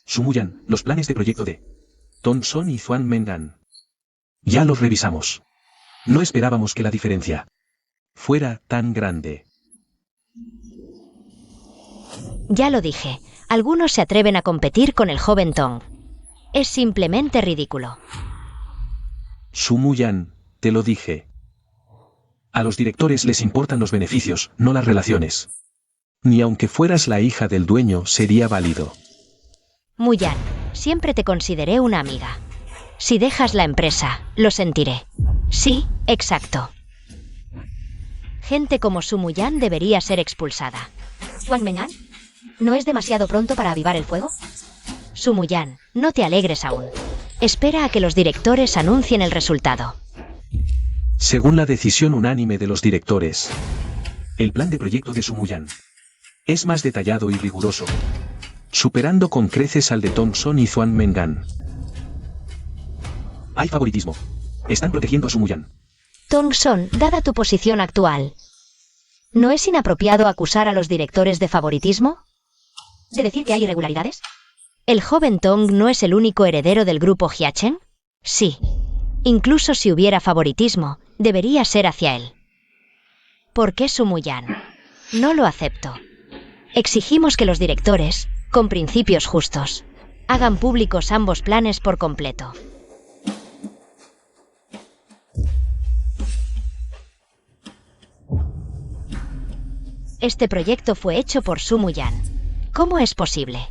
Su Muyan, los planes de proyecto de Thompson y Zhuang Mengan. Ya los revisamos. No esperábamos que la diferencia fuera tan grande. Ya lo dije, algunos se atreven a competir con el joven Tong. Es simplemente ridículo. Su Muyan, te lo dije. A los directores les importan los beneficios, no las relaciones. Ni aunque fueras la hija del dueño sería válido. Muyan, siempre te consideré una amiga. Si dejas la empresa, lo sentiré. Sí, exacto. Gente como Su Muyan debería ser expulsada. ¿Wang Mengan? ¿No es demasiado pronto para avivar el fuego? Su Muyan, no te alegres aún. Espera a que los directores anuncien el resultado. Según la decisión unánime de los directores, el plan de proyecto de Su Muyan es más detallado y riguroso, superando con creces al de Thompson y Zhuang Mengan. Hay favoritismo. Están protegiendo a Su Muyan. Thompson, dada tu posición actual, ¿no es inapropiado acusar a los directores de favoritismo? ¿De decir que hay irregularidades? ¿El joven Tong no es el único heredero del grupo Hyachen? Sí. Incluso si hubiera favoritismo, debería ser hacia él. ¿Por qué Su Muyan? No lo acepto. Exigimos que los directores, con principios justos, hagan públicos ambos planes por completo. Este proyecto fue hecho por Su Muyan. ¿Cómo es posible?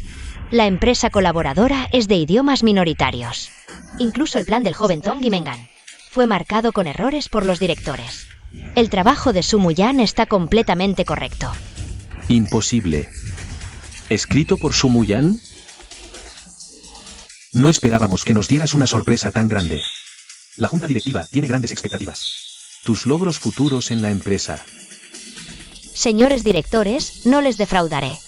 La empresa colaboradora es de idiomas minoritarios. Incluso el plan del joven Tong y Mengan fue marcado con errores por los directores. El trabajo de Su Muyan está completamente correcto. Imposible. ¿Escrito por Su Muyan? No esperábamos que nos dieras una sorpresa tan grande. La junta directiva tiene grandes expectativas. Tus logros futuros en la empresa. Señores directores, no les defraudaré.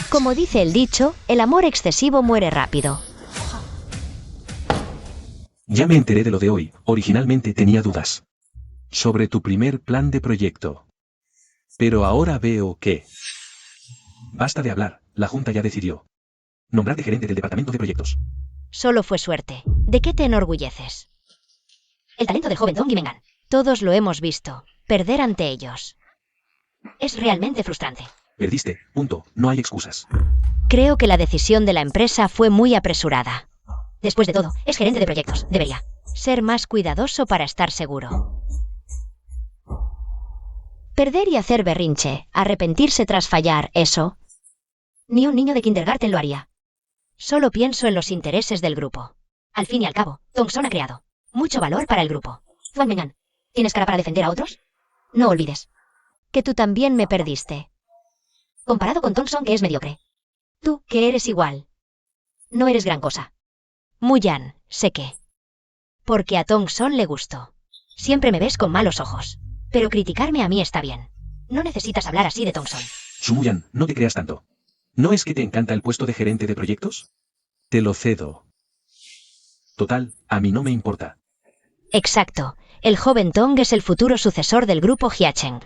Como dice el dicho, el amor excesivo muere rápido. Ya me enteré de lo de hoy. Originalmente tenía dudas sobre tu primer plan de proyecto. Pero ahora veo que... Basta de hablar, la junta ya decidió nombrarte gerente del departamento de proyectos. Solo fue suerte. ¿De qué te enorgulleces? El talento del joven Tong y Mengan. Todos lo hemos visto. Perder ante ellos es realmente frustrante. Perdiste, punto. No hay excusas. Creo que la decisión de la empresa fue muy apresurada. Después de todo, es gerente de proyectos. Debería ser más cuidadoso para estar seguro. Perder y hacer berrinche, arrepentirse tras fallar, eso. Ni un niño de kindergarten lo haría. Solo pienso en los intereses del grupo. Al fin y al cabo, Thompson ha creado mucho valor para el grupo. Zhuang Mengan, ¿tienes cara para defender a otros? No olvides que tú también me perdiste. Comparado con Thompson, que es mediocre. Tú, que eres igual. No eres gran cosa. Muyan, sé que. Porque a Thompson le gustó. Siempre me ves con malos ojos. Pero criticarme a mí está bien. No necesitas hablar así de Thompson. Su Muyan, no te creas tanto. ¿No es que te encanta el puesto de gerente de proyectos? Te lo cedo. Total, a mí no me importa. Exacto. El joven Tong es el futuro sucesor del grupo Hyachen.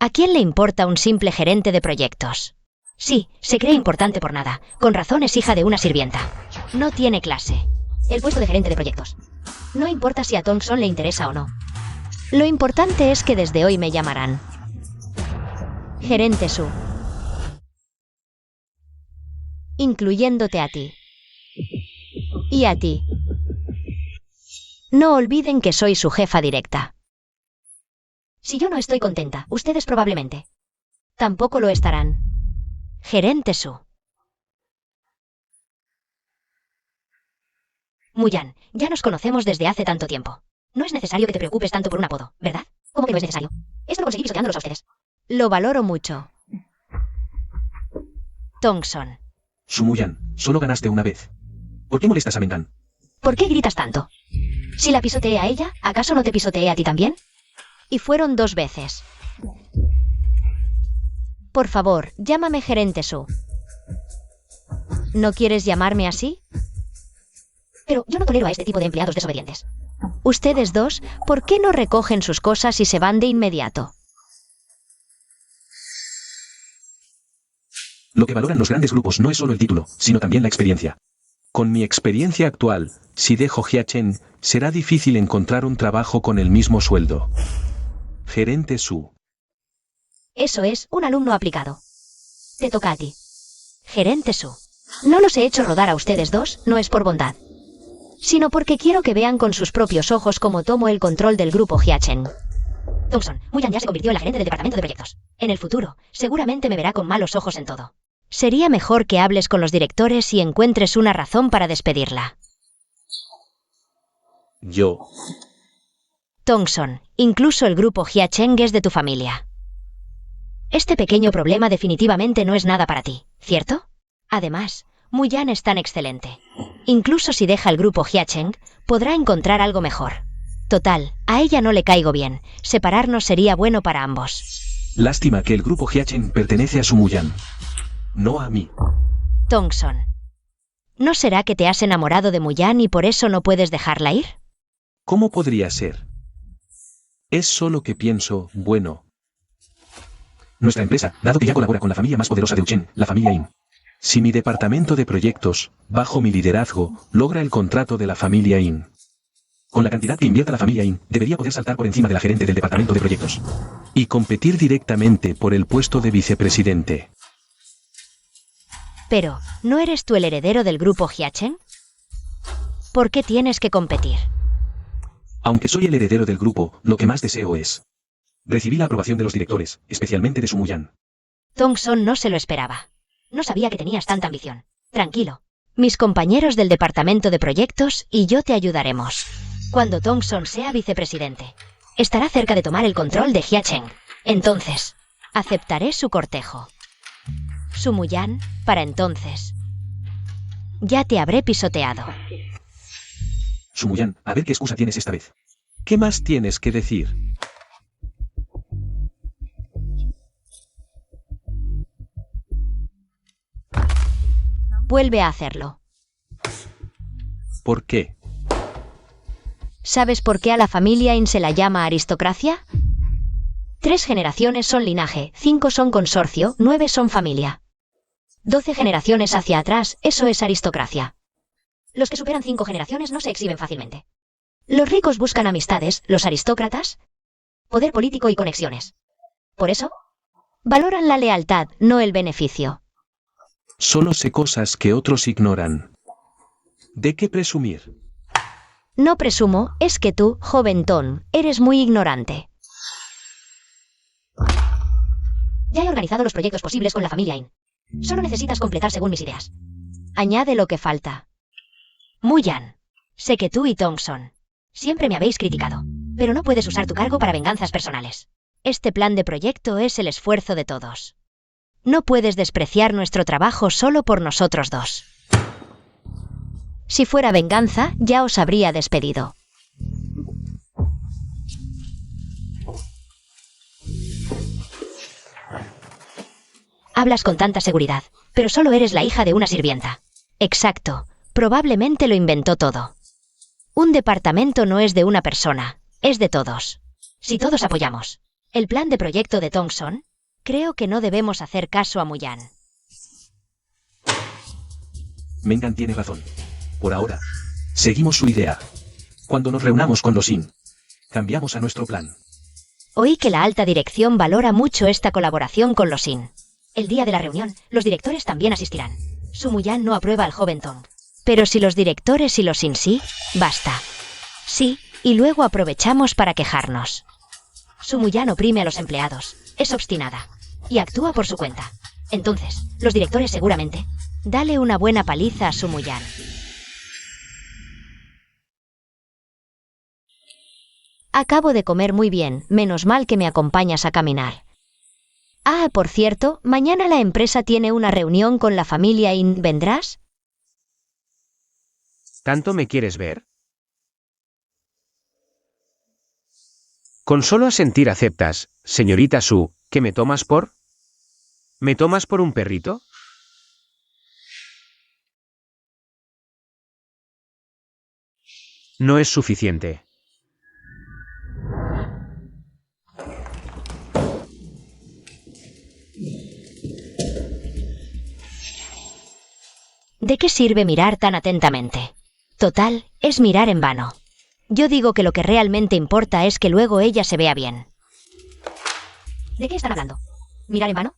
¿A quién le importa un simple gerente de proyectos? Sí, se cree importante por nada. Con razón es hija de una sirvienta. No tiene clase. El puesto de gerente de proyectos. No importa si a Thompson le interesa o no. Lo importante es que desde hoy me llamarán Gerente Su. Incluyéndote a ti. Y a ti. No olviden que soy su jefa directa. Si yo no estoy contenta, ustedes probablemente tampoco lo estarán. Gerente Su. Muyan, ya nos conocemos desde hace tanto tiempo. No es necesario que te preocupes tanto por un apodo, ¿verdad? ¿Cómo que no es necesario? Esto lo conseguí pisoteándolos a ustedes. Lo valoro mucho. Thompson. Su Muyan, solo ganaste una vez. ¿Por qué molestas a Mengan? ¿Por qué gritas tanto? Si la pisoteé a ella, ¿acaso no te pisoteé a ti también? Y fueron 2 veces. Por favor, llámame Gerente Su. ¿No quieres llamarme así? Pero yo no tolero a este tipo de empleados desobedientes. Ustedes dos, ¿por qué no recogen sus cosas y se van de inmediato? Lo que valoran los grandes grupos no es solo el título, sino también la experiencia. Con mi experiencia actual, si dejo Hyachen, será difícil encontrar un trabajo con el mismo sueldo. Gerente Su. Eso es, un alumno aplicado. Te toca a ti. Gerente Su. No los he hecho rodar a ustedes dos, no es por bondad. sino porque quiero que vean con sus propios ojos cómo tomo el control del grupo Hyachen. Thompson, Muyan ya se convirtió en la gerente del departamento de proyectos. En el futuro, seguramente me verá con malos ojos en todo. Sería mejor que hables con los directores y encuentres una razón para despedirla. Yo. Thompson, incluso el grupo Hyachen es de tu familia. Este pequeño problema definitivamente no es nada para ti, ¿cierto? Además, Muyan es tan excelente. Incluso si deja el grupo Hyachen, podrá encontrar algo mejor. Total, a ella no le caigo bien. Separarnos sería bueno para ambos. Lástima que el grupo Hyachen pertenece a Sumuyan. No a mí. Thompson, ¿no será que te has enamorado de Muyan y por eso no puedes dejarla ir? ¿Cómo podría ser? Es solo que pienso, bueno. Nuestra empresa, dado que ya colabora con la familia más poderosa de Uchen, la familia In. Si mi departamento de proyectos, bajo mi liderazgo, logra el contrato de la familia In. Con la cantidad que invierta la familia In, debería poder saltar por encima de la gerente del departamento de proyectos. Y competir directamente por el puesto de vicepresidente. Pero, ¿no eres tú el heredero del grupo Hyachen? ¿Por qué tienes que competir? Aunque soy el heredero del grupo, lo que más deseo es... recibí la aprobación de los directores, especialmente de Sumuyan. Thompson no se lo esperaba. No sabía que tenías tanta ambición. Tranquilo. Mis compañeros del departamento de proyectos y yo te ayudaremos. Cuando Thompson sea vicepresidente, estará cerca de tomar el control de Hyachen. Entonces, aceptaré su cortejo. Sumuyan, para entonces. Ya te habré pisoteado. Sumuyan, a ver qué excusa tienes esta vez. ¿Qué más tienes que decir? Vuelve a hacerlo. ¿Por qué? ¿Sabes por qué a la familia In se la llama aristocracia? 3 generaciones son linaje, 5 son consorcio, 9 son familia. 12 generaciones hacia atrás, eso es aristocracia. Los que superan 5 generaciones no se exhiben fácilmente. Los ricos buscan amistades, los aristócratas, poder político y conexiones. Por eso, valoran la lealtad, no el beneficio. Solo sé cosas que otros ignoran. ¿De qué presumir? No presumo, es que tú, joventón, eres muy ignorante. Ya he organizado los proyectos posibles con la familia In. Solo necesitas completar según mis ideas. Añade lo que falta. Muyan, sé que tú y Thompson siempre me habéis criticado, pero no puedes usar tu cargo para venganzas personales. Este plan de proyecto es el esfuerzo de todos. No puedes despreciar nuestro trabajo solo por nosotros dos. Si fuera venganza, ya os habría despedido. Hablas con tanta seguridad, pero solo eres la hija de una sirvienta. Exacto, probablemente lo inventó todo. Un departamento no es de una persona, es de todos. Si todos apoyamos el plan de proyecto de Thompson, creo que no debemos hacer caso a Muyan. Mengan tiene razón. Por ahora, seguimos su idea. Cuando nos reunamos con los In, cambiamos a nuestro plan. Oí que la alta dirección valora mucho esta colaboración con los In. El día de la reunión, los directores también asistirán. Sumuyan no aprueba al joven Tom. Pero si los directores y los In sí, basta. Sí, y luego aprovechamos para quejarnos. Sumuyan oprime a los empleados, es obstinada, y actúa por su cuenta. Entonces, los directores seguramente... Dale una buena paliza a Sumuyan. Acabo de comer muy bien, menos mal que me acompañas a caminar. Ah, por cierto, mañana la empresa tiene una reunión con la familia In. ¿Vendrás? ¿Tanto me quieres ver? Con solo asentir aceptas, señorita Su, ¿que me tomas por? ¿Me tomas por un perrito? No es suficiente. ¿De qué sirve mirar tan atentamente? Total, es mirar en vano. Yo digo que lo que realmente importa es que luego ella se vea bien. ¿De qué están hablando? ¿Mirar en vano?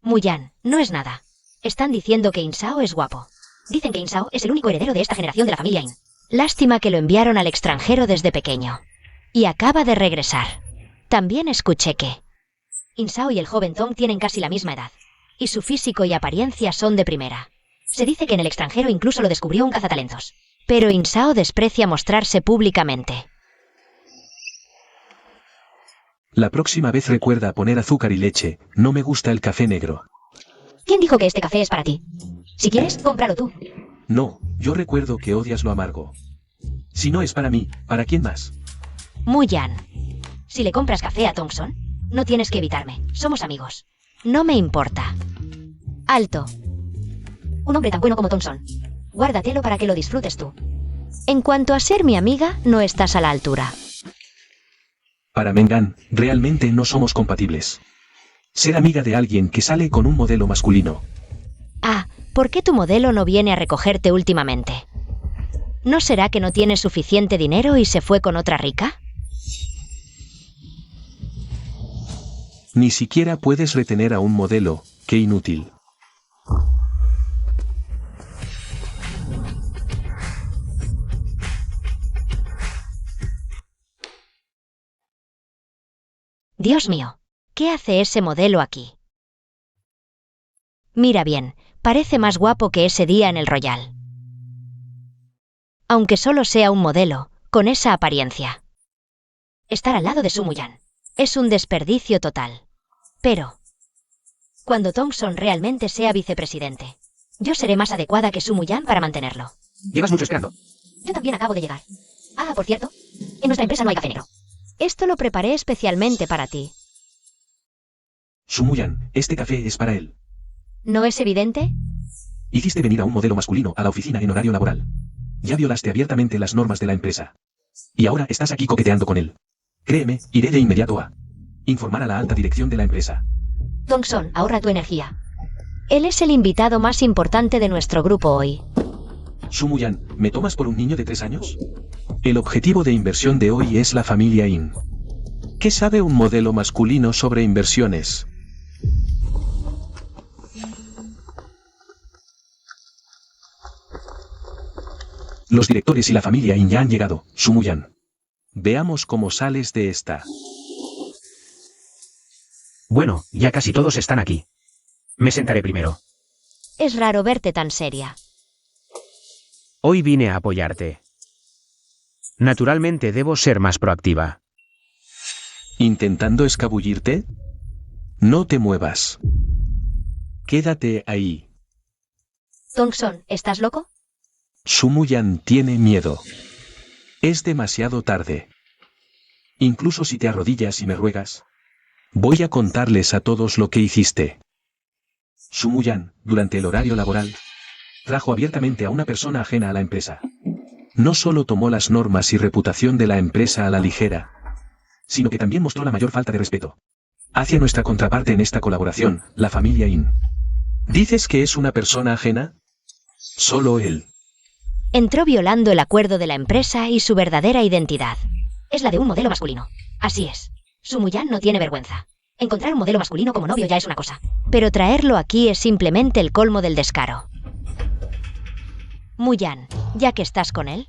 Muyan, no es nada. Están diciendo que Insao es guapo. Dicen que Insao es el único heredero de esta generación de la familia In. Lástima que lo enviaron al extranjero desde pequeño. Y acaba de regresar. También escuché que Insao y el joven Tong tienen casi la misma edad. Y su físico y apariencia son de primera. Se dice que en el extranjero incluso lo descubrió un cazatalentos. Pero Insao desprecia mostrarse públicamente. La próxima vez recuerda poner azúcar y leche. No me gusta el café negro. ¿Quién dijo que este café es para ti? Si quieres, cómpralo tú. No, yo recuerdo que odias lo amargo. Si no es para mí, ¿para quién más? Muyan. Si le compras café a Thompson, no tienes que evitarme. Somos amigos. No me importa. Alto. Un hombre tan bueno como Thompson. Guárdatelo para que lo disfrutes tú. En cuanto a ser mi amiga, no estás a la altura. Para Mengan, realmente no somos compatibles. Ser amiga de alguien que sale con un modelo masculino. Ah, ¿por qué tu modelo no viene a recogerte últimamente? ¿No será que no tiene suficiente dinero y se fue con otra rica? Ni siquiera puedes retener a un modelo, qué inútil. Dios mío, ¿qué hace ese modelo aquí? Mira bien, parece más guapo que ese día en el Royal. Aunque solo sea un modelo, con esa apariencia. Estar al lado de Su Muyan es un desperdicio total. Pero, cuando Thompson realmente sea vicepresidente, yo seré más adecuada que Su Muyan para mantenerlo. Llevas mucho esperando. Yo también acabo de llegar. Ah, por cierto, en nuestra empresa no hay café negro. Esto lo preparé especialmente para ti. Su Muyan, este café es para él. ¿No es evidente? Hiciste venir a un modelo masculino a la oficina en horario laboral. Ya violaste abiertamente las normas de la empresa. Y ahora estás aquí coqueteando con él. Créeme, iré de inmediato a informar a la alta dirección de la empresa. Thompson, ahorra tu energía. Él es el invitado más importante de nuestro grupo hoy. Su Muyan, ¿me tomas por un niño de 3 años? El objetivo de inversión de hoy es la familia In. ¿Qué sabe un modelo masculino sobre inversiones? Los directores y la familia In ya han llegado, Su Muyan. Veamos cómo sales de esta. Bueno, ya casi todos están aquí. Me sentaré primero. Es raro verte tan seria. Hoy vine a apoyarte. Naturalmente debo ser más proactiva. ¿Intentando escabullirte? No te muevas. Quédate ahí. Thompson, ¿estás loco? Su Muyan tiene miedo. Es demasiado tarde. Incluso si te arrodillas y me ruegas, voy a contarles a todos lo que hiciste. Su Muyan, durante el horario laboral, trajo abiertamente a una persona ajena a la empresa. No solo tomó las normas y reputación de la empresa a la ligera, sino que también mostró la mayor falta de respeto hacia nuestra contraparte en esta colaboración, la familia In. ¿Dices que es una persona ajena? Solo él. Entró violando el acuerdo de la empresa y su verdadera identidad. Es la de un modelo masculino. Así es. Su Muyan no tiene vergüenza. Encontrar un modelo masculino como novio ya es una cosa. Pero traerlo aquí es simplemente el colmo del descaro. Muyan, ya que estás con él,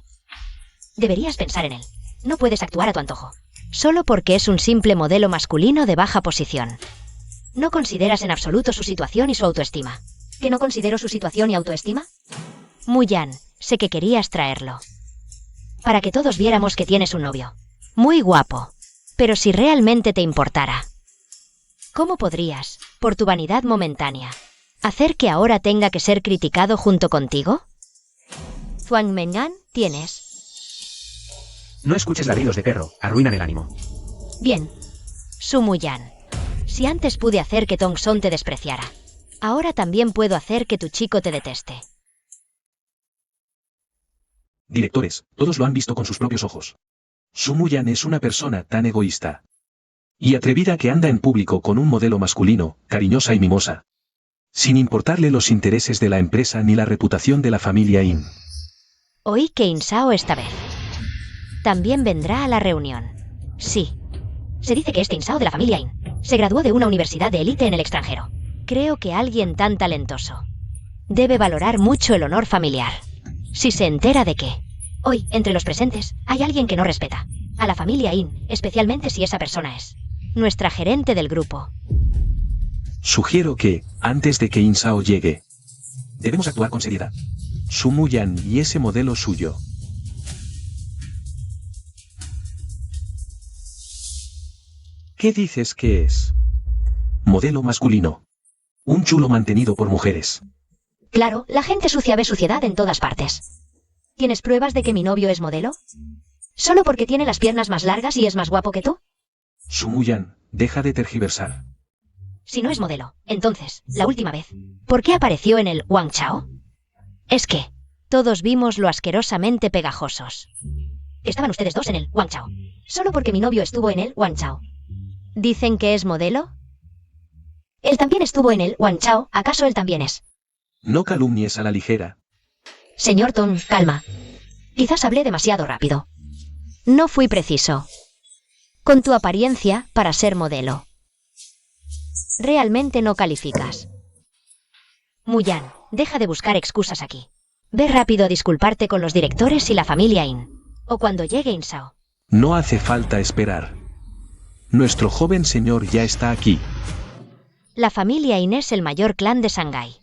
deberías pensar en él. No puedes actuar a tu antojo. Solo porque es un simple modelo masculino de baja posición. No consideras en absoluto su situación y su autoestima. ¿Que no considero su situación y autoestima? Muyan, sé que querías traerlo. Para que todos viéramos que tienes un novio. Muy guapo. Pero si realmente te importara, ¿cómo podrías, por tu vanidad momentánea, hacer que ahora tenga que ser criticado junto contigo? Zhuang Mengan, tienes. No escuches ladridos de perro, arruinan el ánimo. Bien. Su Muyan. Si antes pude hacer que Thompson te despreciara, ahora también puedo hacer que tu chico te deteste. Directores, todos lo han visto con sus propios ojos. Su Muyan es una persona tan egoísta y atrevida que anda en público con un modelo masculino, cariñosa y mimosa, sin importarle los intereses de la empresa ni la reputación de la familia In. Oí que Insao esta vez también vendrá a la reunión. Sí. Se dice que este Insao de la familia In se graduó de una universidad de élite en el extranjero. Creo que alguien tan talentoso debe valorar mucho el honor familiar. Si se entera de que Hoy, entre los presentes, hay alguien que no respeta. A la familia In, especialmente si esa persona es nuestra gerente del grupo. Sugiero que, antes de que Insao llegue, debemos actuar con seriedad. Su Mu-yan y ese modelo suyo. ¿Qué dices que es? Modelo masculino. Un chulo mantenido por mujeres. Claro, la gente sucia ve suciedad en todas partes. ¿Tienes pruebas de que mi novio es modelo? ¿Solo porque tiene las piernas más largas y es más guapo que tú? Su Mu-yan, deja de tergiversar. Si no es modelo, entonces, la última vez, ¿por qué apareció en el Guangzhou? Es que todos vimos lo asquerosamente pegajosos. Estaban ustedes dos en el Guangzhou. Solo porque mi novio estuvo en el Guangzhou. ¿Dicen que es modelo? Él también estuvo en el Guangzhou, ¿acaso él también es? No calumnies a la ligera. Señor Ton, calma. Quizás hablé demasiado rápido. No fui preciso. Con tu apariencia para ser modelo. Realmente no calificas. Mu-yan, deja de buscar excusas aquí. Ve rápido a disculparte con los directores y la familia In. O cuando llegue Insao. No hace falta esperar. Nuestro joven señor ya está aquí. La familia In es el mayor clan de Shanghái.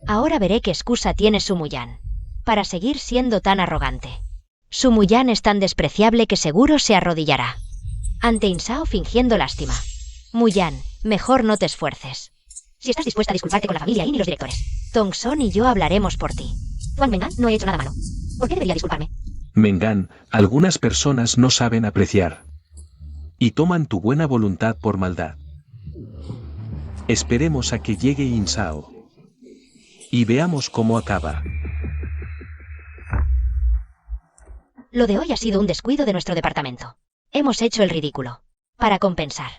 Ahora veré qué excusa tiene su Mu-yan para seguir siendo tan arrogante. Su Mu-yan es tan despreciable que seguro se arrodillará ante Insao fingiendo lástima. Mu-yan, mejor no te esfuerces. Si estás dispuesta a disculparte con la familia In y los directores, Tongson y yo hablaremos por ti. Juan Mengan, no he hecho nada malo. ¿Por qué debería disculparme? Mengan, algunas personas no saben apreciar. Y toman tu buena voluntad por maldad. Esperemos a que llegue Insao. Y veamos cómo acaba. Lo de hoy ha sido un descuido de nuestro departamento. Hemos hecho el ridículo. Para compensar,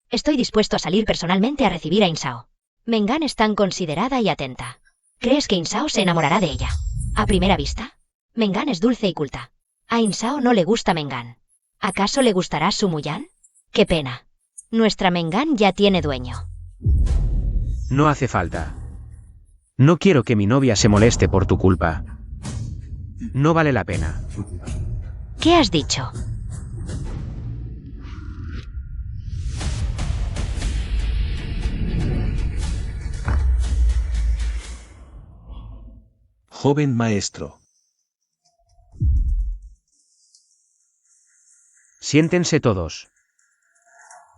estoy dispuesto a salir personalmente a recibir a Insao. Mengan es tan considerada y atenta. ¿Crees que Insao se enamorará de ella? A primera vista, Mengan es dulce y culta. A Insao no le gusta Mengan. ¿Acaso le gustará su Mu-yan? ¡Qué pena! Nuestra Mengan ya tiene dueño. No hace falta. No quiero que mi novia se moleste por tu culpa. No vale la pena. ¿Qué has dicho? Joven maestro. Siéntense todos.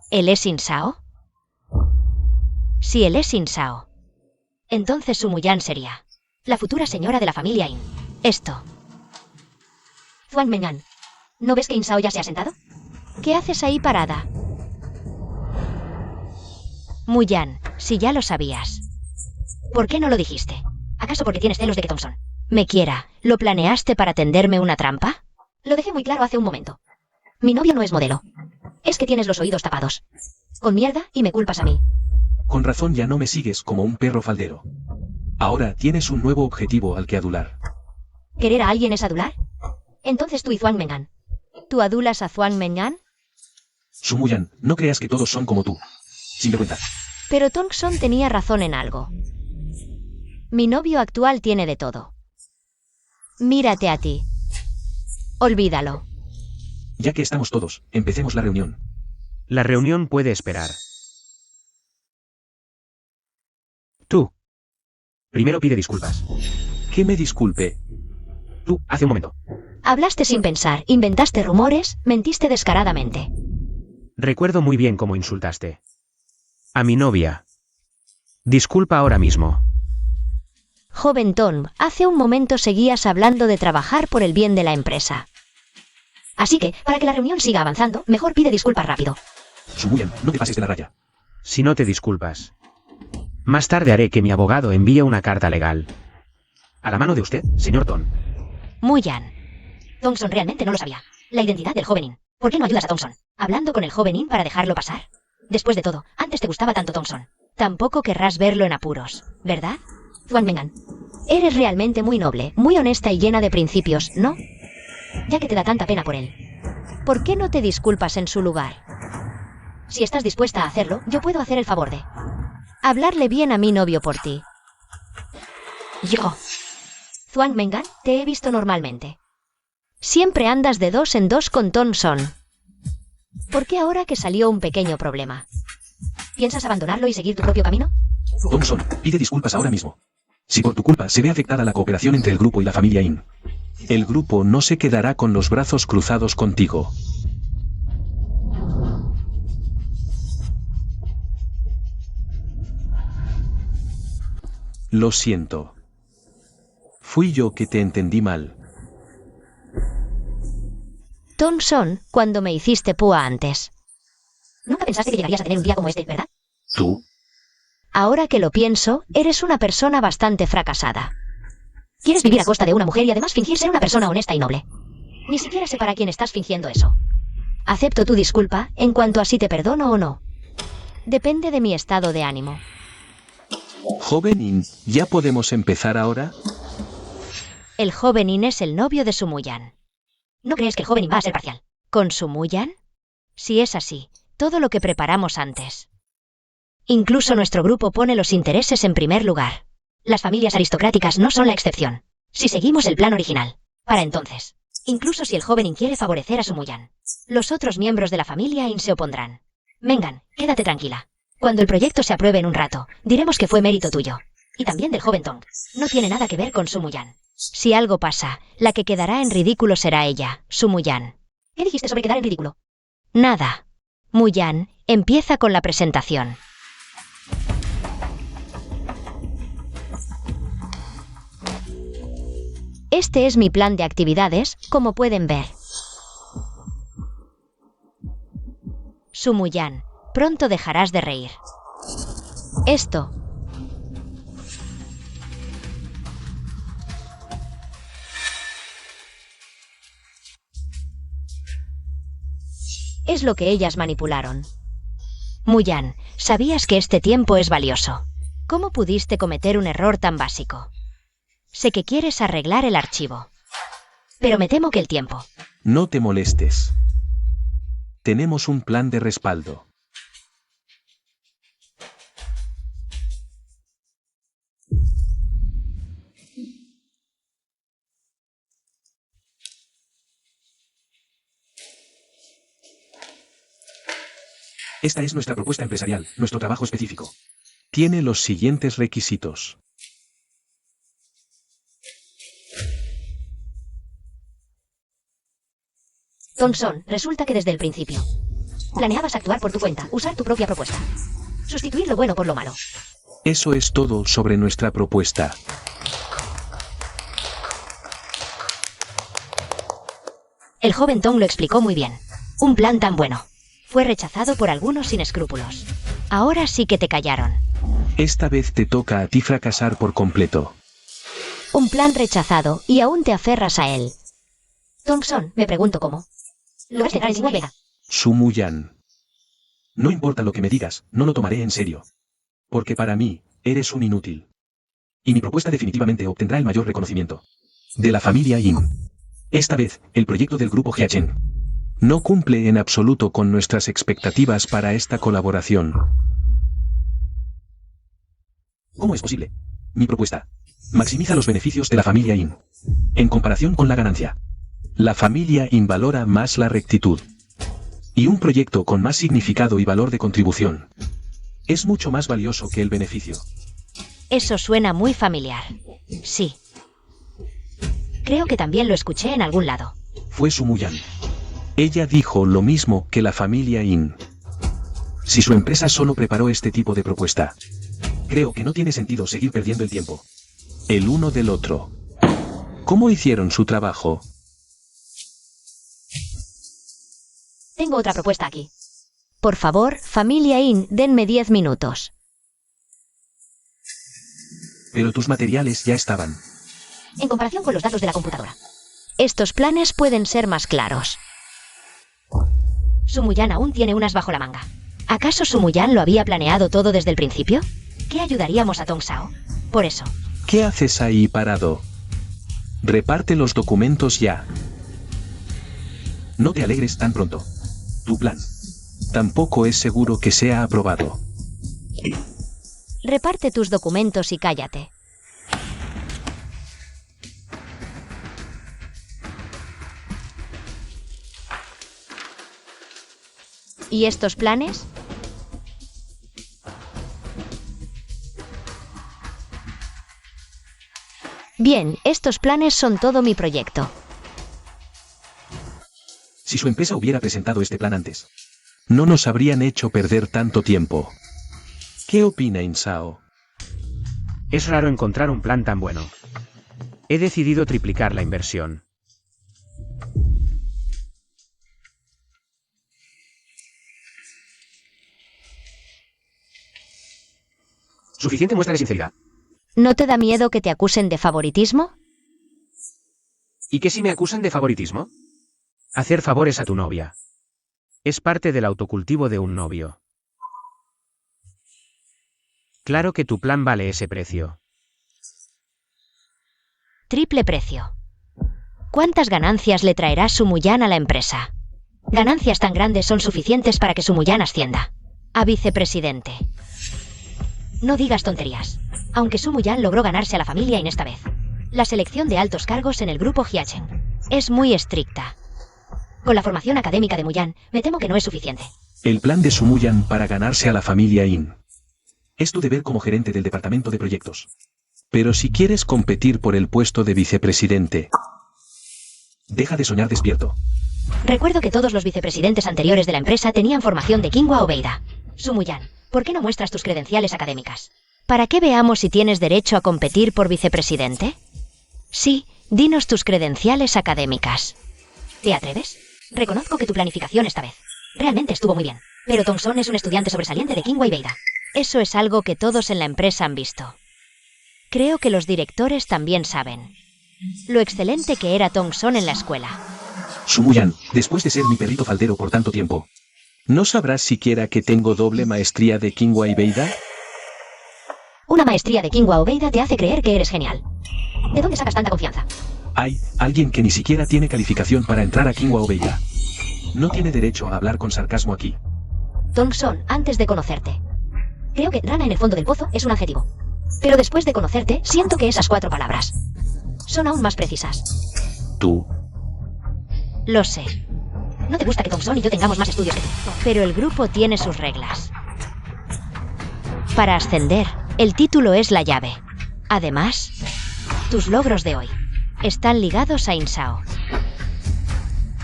¿Él es Insao? Si él es Insao, entonces su Mu-yan sería la futura señora de la familia In. Esto. Juan Mengan, ¿no ves que Insao ya se ha sentado? ¿Qué haces ahí parada? Mu-yan, si ya lo sabías, ¿por qué no lo dijiste? ¿Acaso porque tienes celos de que Thompson me quiera? ¿Lo planeaste para tenderme una trampa? Lo dejé muy claro hace un momento. Mi novio no es modelo. Es que tienes los oídos tapados con mierda y me culpas a mí. Con razón ya no me sigues como un perro faldero. Ahora tienes un nuevo objetivo al que adular. ¿Querer a alguien es adular? Entonces tú y Juan Mengan. ¿Tú adulas a Juan Mengan? Su Mu-yan, no creas que todos son como tú. Sinvergüenza. Pero Thompson tenía razón en algo. Mi novio actual tiene de todo. Mírate a ti. Olvídalo. Ya que estamos todos, empecemos la reunión. La reunión puede esperar. Tú. Primero pide disculpas. Que me disculpe. Tú, hace un momento. Hablaste sin pensar, inventaste rumores, mentiste descaradamente. Recuerdo muy bien cómo insultaste a mi novia. Disculpa ahora mismo. Joven Tom, hace un momento seguías hablando de trabajar por el bien de la empresa. Así que, para que la reunión siga avanzando, mejor pide disculpas rápido. Su Mu-yan, no te pases de la raya. Si no te disculpas, más tarde haré que mi abogado envíe una carta legal. A la mano de usted, señor Ton. Mu-yan. Thompson realmente no lo sabía. La identidad del joven In. ¿Por qué no ayudas a Thompson? Hablando con el joven In para dejarlo pasar. Después de todo, antes te gustaba tanto Thompson. Tampoco querrás verlo en apuros, ¿verdad? Juan Mengan. Eres realmente muy noble, muy honesta y llena de principios, ¿no? Ya que te da tanta pena por él. ¿Por qué no te disculpas en su lugar? Si estás dispuesta a hacerlo, yo puedo hacer el favor de hablarle bien a mi novio por ti. Yo. Juan Mengan, te he visto normalmente. Siempre andas de dos en dos con Thompson. ¿Por qué ahora que salió un pequeño problema? ¿Piensas abandonarlo y seguir tu propio camino? Thompson, pide disculpas ahora mismo. Si por tu culpa se ve afectada la cooperación entre el grupo y la familia In, el grupo no se quedará con los brazos cruzados contigo. Lo siento. Fui yo que te entendí mal. Thompson, cuando me hiciste púa antes. Nunca pensaste que llegarías a tener un día como este, ¿verdad? ¿Tú? Ahora que lo pienso, eres una persona bastante fracasada. Quieres vivir a costa de una mujer y además fingir ser una persona honesta y noble. Ni siquiera sé para quién estás fingiendo eso. Acepto tu disculpa en cuanto a si te perdono o no. Depende de mi estado de ánimo. Joven In, ¿ya podemos empezar ahora? El joven In es el novio de Sumuyan. ¿No crees que el joven In va a ser parcial? ¿Con Sumuyan? Si es así, todo lo que preparamos antes. Incluso nuestro grupo pone los intereses en primer lugar. Las familias aristocráticas no son la excepción. Si seguimos el plan original. Para entonces, incluso si el joven In quiere favorecer a Sumuyan, los otros miembros de la familia In se opondrán. Mengan, quédate tranquila. Cuando el proyecto se apruebe en un rato, diremos que fue mérito tuyo. Y también del joven Tong. No tiene nada que ver con Sumuyan. Si algo pasa, la que quedará en ridículo será ella, Sumuyan. ¿Qué dijiste sobre quedar en ridículo? Nada. Muyan, empieza con la presentación. Este es mi plan de actividades, como pueden ver. Sumuyan, pronto dejarás de reír. Esto. Es lo que ellas manipularon. Muyan, ¿sabías que este tiempo es valioso? ¿Cómo pudiste cometer un error tan básico? Sé que quieres arreglar el archivo. Pero me temo que el tiempo. No te molestes. Tenemos un plan de respaldo. Esta es nuestra propuesta empresarial, nuestro trabajo específico. Tiene los siguientes requisitos. Thompson, resulta que desde el principio planeabas actuar por tu cuenta, usar tu propia propuesta. Sustituir lo bueno por lo malo. Eso es todo sobre nuestra propuesta. El joven Tong lo explicó muy bien. Un plan tan bueno. Fue rechazado por algunos sin escrúpulos. Ahora sí que te callaron. Esta vez te toca a ti fracasar por completo. Un plan rechazado y aún te aferras a él. Thompson, me pregunto cómo. ¿Logras entrar en Singapur Vega? Sumuyan. No importa lo que me digas, no lo tomaré en serio. Porque para mí, eres un inútil. Y mi propuesta definitivamente obtendrá el mayor reconocimiento. De la familia Yin. Esta vez, el proyecto del grupo Hiachen no cumple en absoluto con nuestras expectativas para esta colaboración. ¿Cómo es posible? Mi propuesta maximiza los beneficios de la familia Yin en comparación con la ganancia. La familia Yin valora más la rectitud. Y un proyecto con más significado y valor de contribución es mucho más valioso que el beneficio. Eso suena muy familiar. Sí. Creo que también lo escuché en algún lado. Fue Sumuyan. Ella dijo lo mismo que la familia Yin. Si su empresa solo preparó este tipo de propuesta, creo que no tiene sentido seguir perdiendo el tiempo. El uno del otro. ¿Cómo hicieron su trabajo? Tengo otra propuesta aquí. Por favor, familia Yin, denme 10 minutos. Pero tus materiales ya estaban. En comparación con los datos de la computadora. Estos planes pueden ser más claros. Sumuyan aún tiene unas bajo la manga. ¿Acaso Sumuyan lo había planeado todo desde el principio? ¿Qué ayudaríamos a Tong Sao? Por eso. ¿Qué haces ahí parado? Reparte los documentos ya. No te alegres tan pronto. Tu plan tampoco es seguro que sea aprobado. Reparte tus documentos y cállate. ¿Y estos planes? Bien, estos planes son todo mi proyecto. Si su empresa hubiera presentado este plan antes, no nos habrían hecho perder tanto tiempo. ¿Qué opina Insao? Es raro encontrar un plan tan bueno. He decidido triplicar la inversión. Suficiente muestra de sinceridad. ¿No te da miedo que te acusen de favoritismo? ¿Y qué si me acusan de favoritismo? Hacer favores a tu novia. Es parte del autocultivo de un novio. Claro que tu plan vale ese precio. Triple precio. ¿Cuántas ganancias le traerá Sumuyan a la empresa? Ganancias tan grandes son suficientes para que Sumuyan ascienda a vicepresidente. No digas tonterías. Aunque Sumuyan logró ganarse a la familia en esta vez, la selección de altos cargos en el grupo Hyachen es muy estricta. Con la formación académica de Muyan, me temo que no es suficiente. El plan de Sumuyan para ganarse a la familia In. Es tu deber como gerente del departamento de proyectos. Pero si quieres competir por el puesto de vicepresidente, deja de soñar despierto. Recuerdo que todos los vicepresidentes anteriores de la empresa tenían formación de Kingwa o Beida. Sumuyan, ¿por qué no muestras tus credenciales académicas? ¿Para qué veamos si tienes derecho a competir por vicepresidente? Sí, dinos tus credenciales académicas. ¿Te atreves? Reconozco que tu planificación esta vez realmente estuvo muy bien. Pero Tongson es un estudiante sobresaliente de Kingwa y Beida. Eso es algo que todos en la empresa han visto. Creo que los directores también saben lo excelente que era Tongson en la escuela. Sumuyan, después de ser mi perrito faldero por tanto tiempo, ¿no sabrás siquiera que tengo doble maestría de Kingwa y Beida? Una maestría de Kingwa o Beida te hace creer que eres genial. ¿De dónde sacas tanta confianza? Hay alguien que ni siquiera tiene calificación para entrar a Kingwa o Beida. No tiene derecho a hablar con sarcasmo aquí. Tongson, antes de conocerte, creo que rana en el fondo del pozo es un adjetivo. Pero después de conocerte, siento que esas 4 palabras son aún más precisas. Tú. Lo sé. No te gusta que Tongson y yo tengamos más estudios que tú. Pero el grupo tiene sus reglas. Para ascender, el título es la llave. Además, tus logros de hoy están ligados a Insao.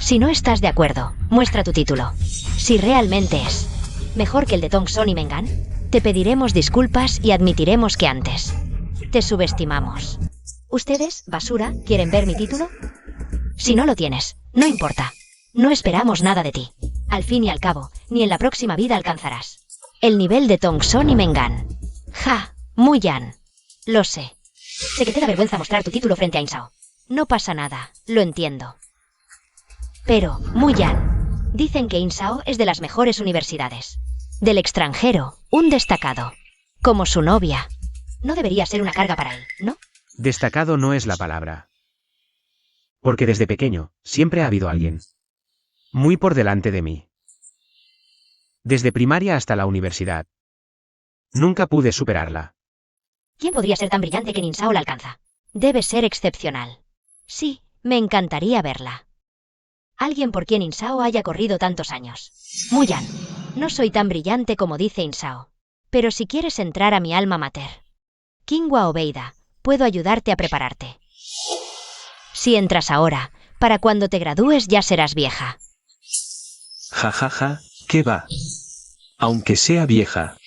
Si no estás de acuerdo, muestra tu título. Si realmente es mejor que el de Tongson y Mengan, te pediremos disculpas y admitiremos que antes te subestimamos. ¿Ustedes, basura, quieren ver mi título? Si no lo tienes, no importa. No esperamos nada de ti. Al fin y al cabo, ni en la próxima vida alcanzarás el nivel de Tongson y Mengan. Ja, Muyan. Lo sé. Sé que te da vergüenza mostrar tu título frente a Insao. No pasa nada, lo entiendo. Pero, Muyan, dicen que Insao es de las mejores universidades. Del extranjero, un destacado. Como su novia. No debería ser una carga para él, ¿no? Destacado no es la palabra. Porque desde pequeño, siempre ha habido alguien muy por delante de mí. Desde primaria hasta la universidad. Nunca pude superarla. ¿Quién podría ser tan brillante que Insao la alcanza? Debe ser excepcional. Sí, me encantaría verla. Alguien por quien Insao haya corrido tantos años. Muyan, no soy tan brillante como dice Insao. Pero si quieres entrar a mi alma mater, Kingwa o Beida, puedo ayudarte a prepararte. Si entras ahora, para cuando te gradúes ya serás vieja. Ja, ja, ja, ¿qué va? Aunque sea vieja,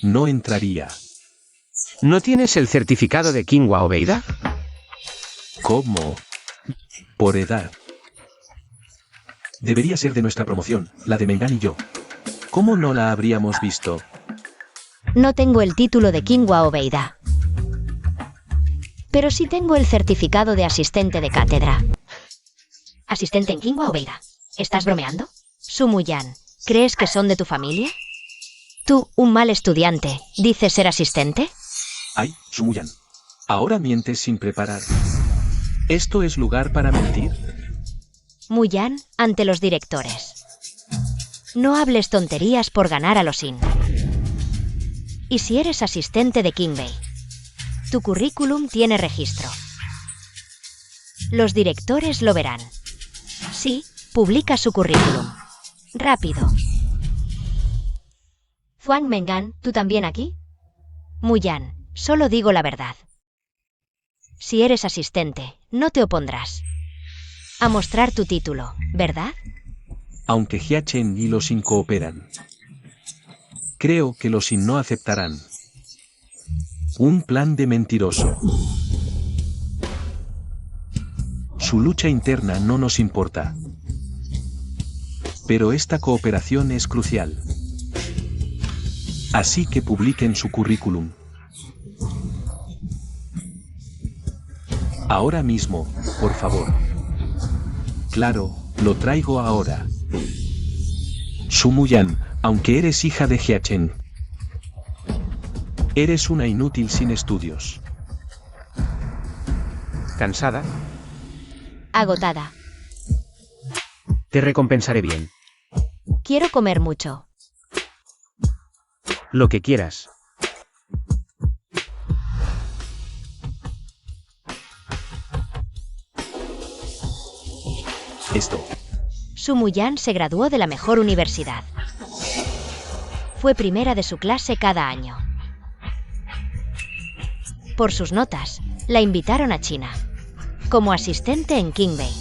no entraría. ¿No tienes el certificado de Kingwa o Beida? ¿Cómo? Por edad. Debería ser de nuestra promoción, la de Mengan y yo. ¿Cómo no la habríamos visto? No tengo el título de Kingwa o Beida. Pero sí tengo el certificado de asistente de cátedra. ¿Asistente en Kingwa o Beida? ¿Estás bromeando? Sumuyan, ¿crees que son de tu familia? Tú, un mal estudiante, ¿dices ser asistente? Ay, Sumuyan. Ahora mientes sin preparar. ¿Esto es lugar para mentir? Muyan, ante los directores. No hables tonterías por ganar a los In. Y si eres asistente de Kingbei, tu currículum tiene registro. Los directores lo verán. Sí, publica su currículum. Rápido. Zhuang Mengan, ¿tú también aquí? Muyan, solo digo la verdad. Si eres asistente, no te opondrás a mostrar tu título, ¿verdad? Aunque Jia Chen y los Xin cooperan. Creo que los Xin no aceptarán. Un plan de mentiroso. Su lucha interna no nos importa. Pero esta cooperación es crucial. Así que publiquen su currículum. Ahora mismo, por favor. Claro, lo traigo ahora. Su Muyan, aunque eres hija de Jia Chen, eres una inútil sin estudios. ¿Cansada? Agotada. Te recompensaré bien. Quiero comer mucho. Lo que quieras. Esto. Su Muyan se graduó de la mejor universidad. Fue primera de su clase cada año. Por sus notas, la invitaron a China. Como asistente en Qingbei,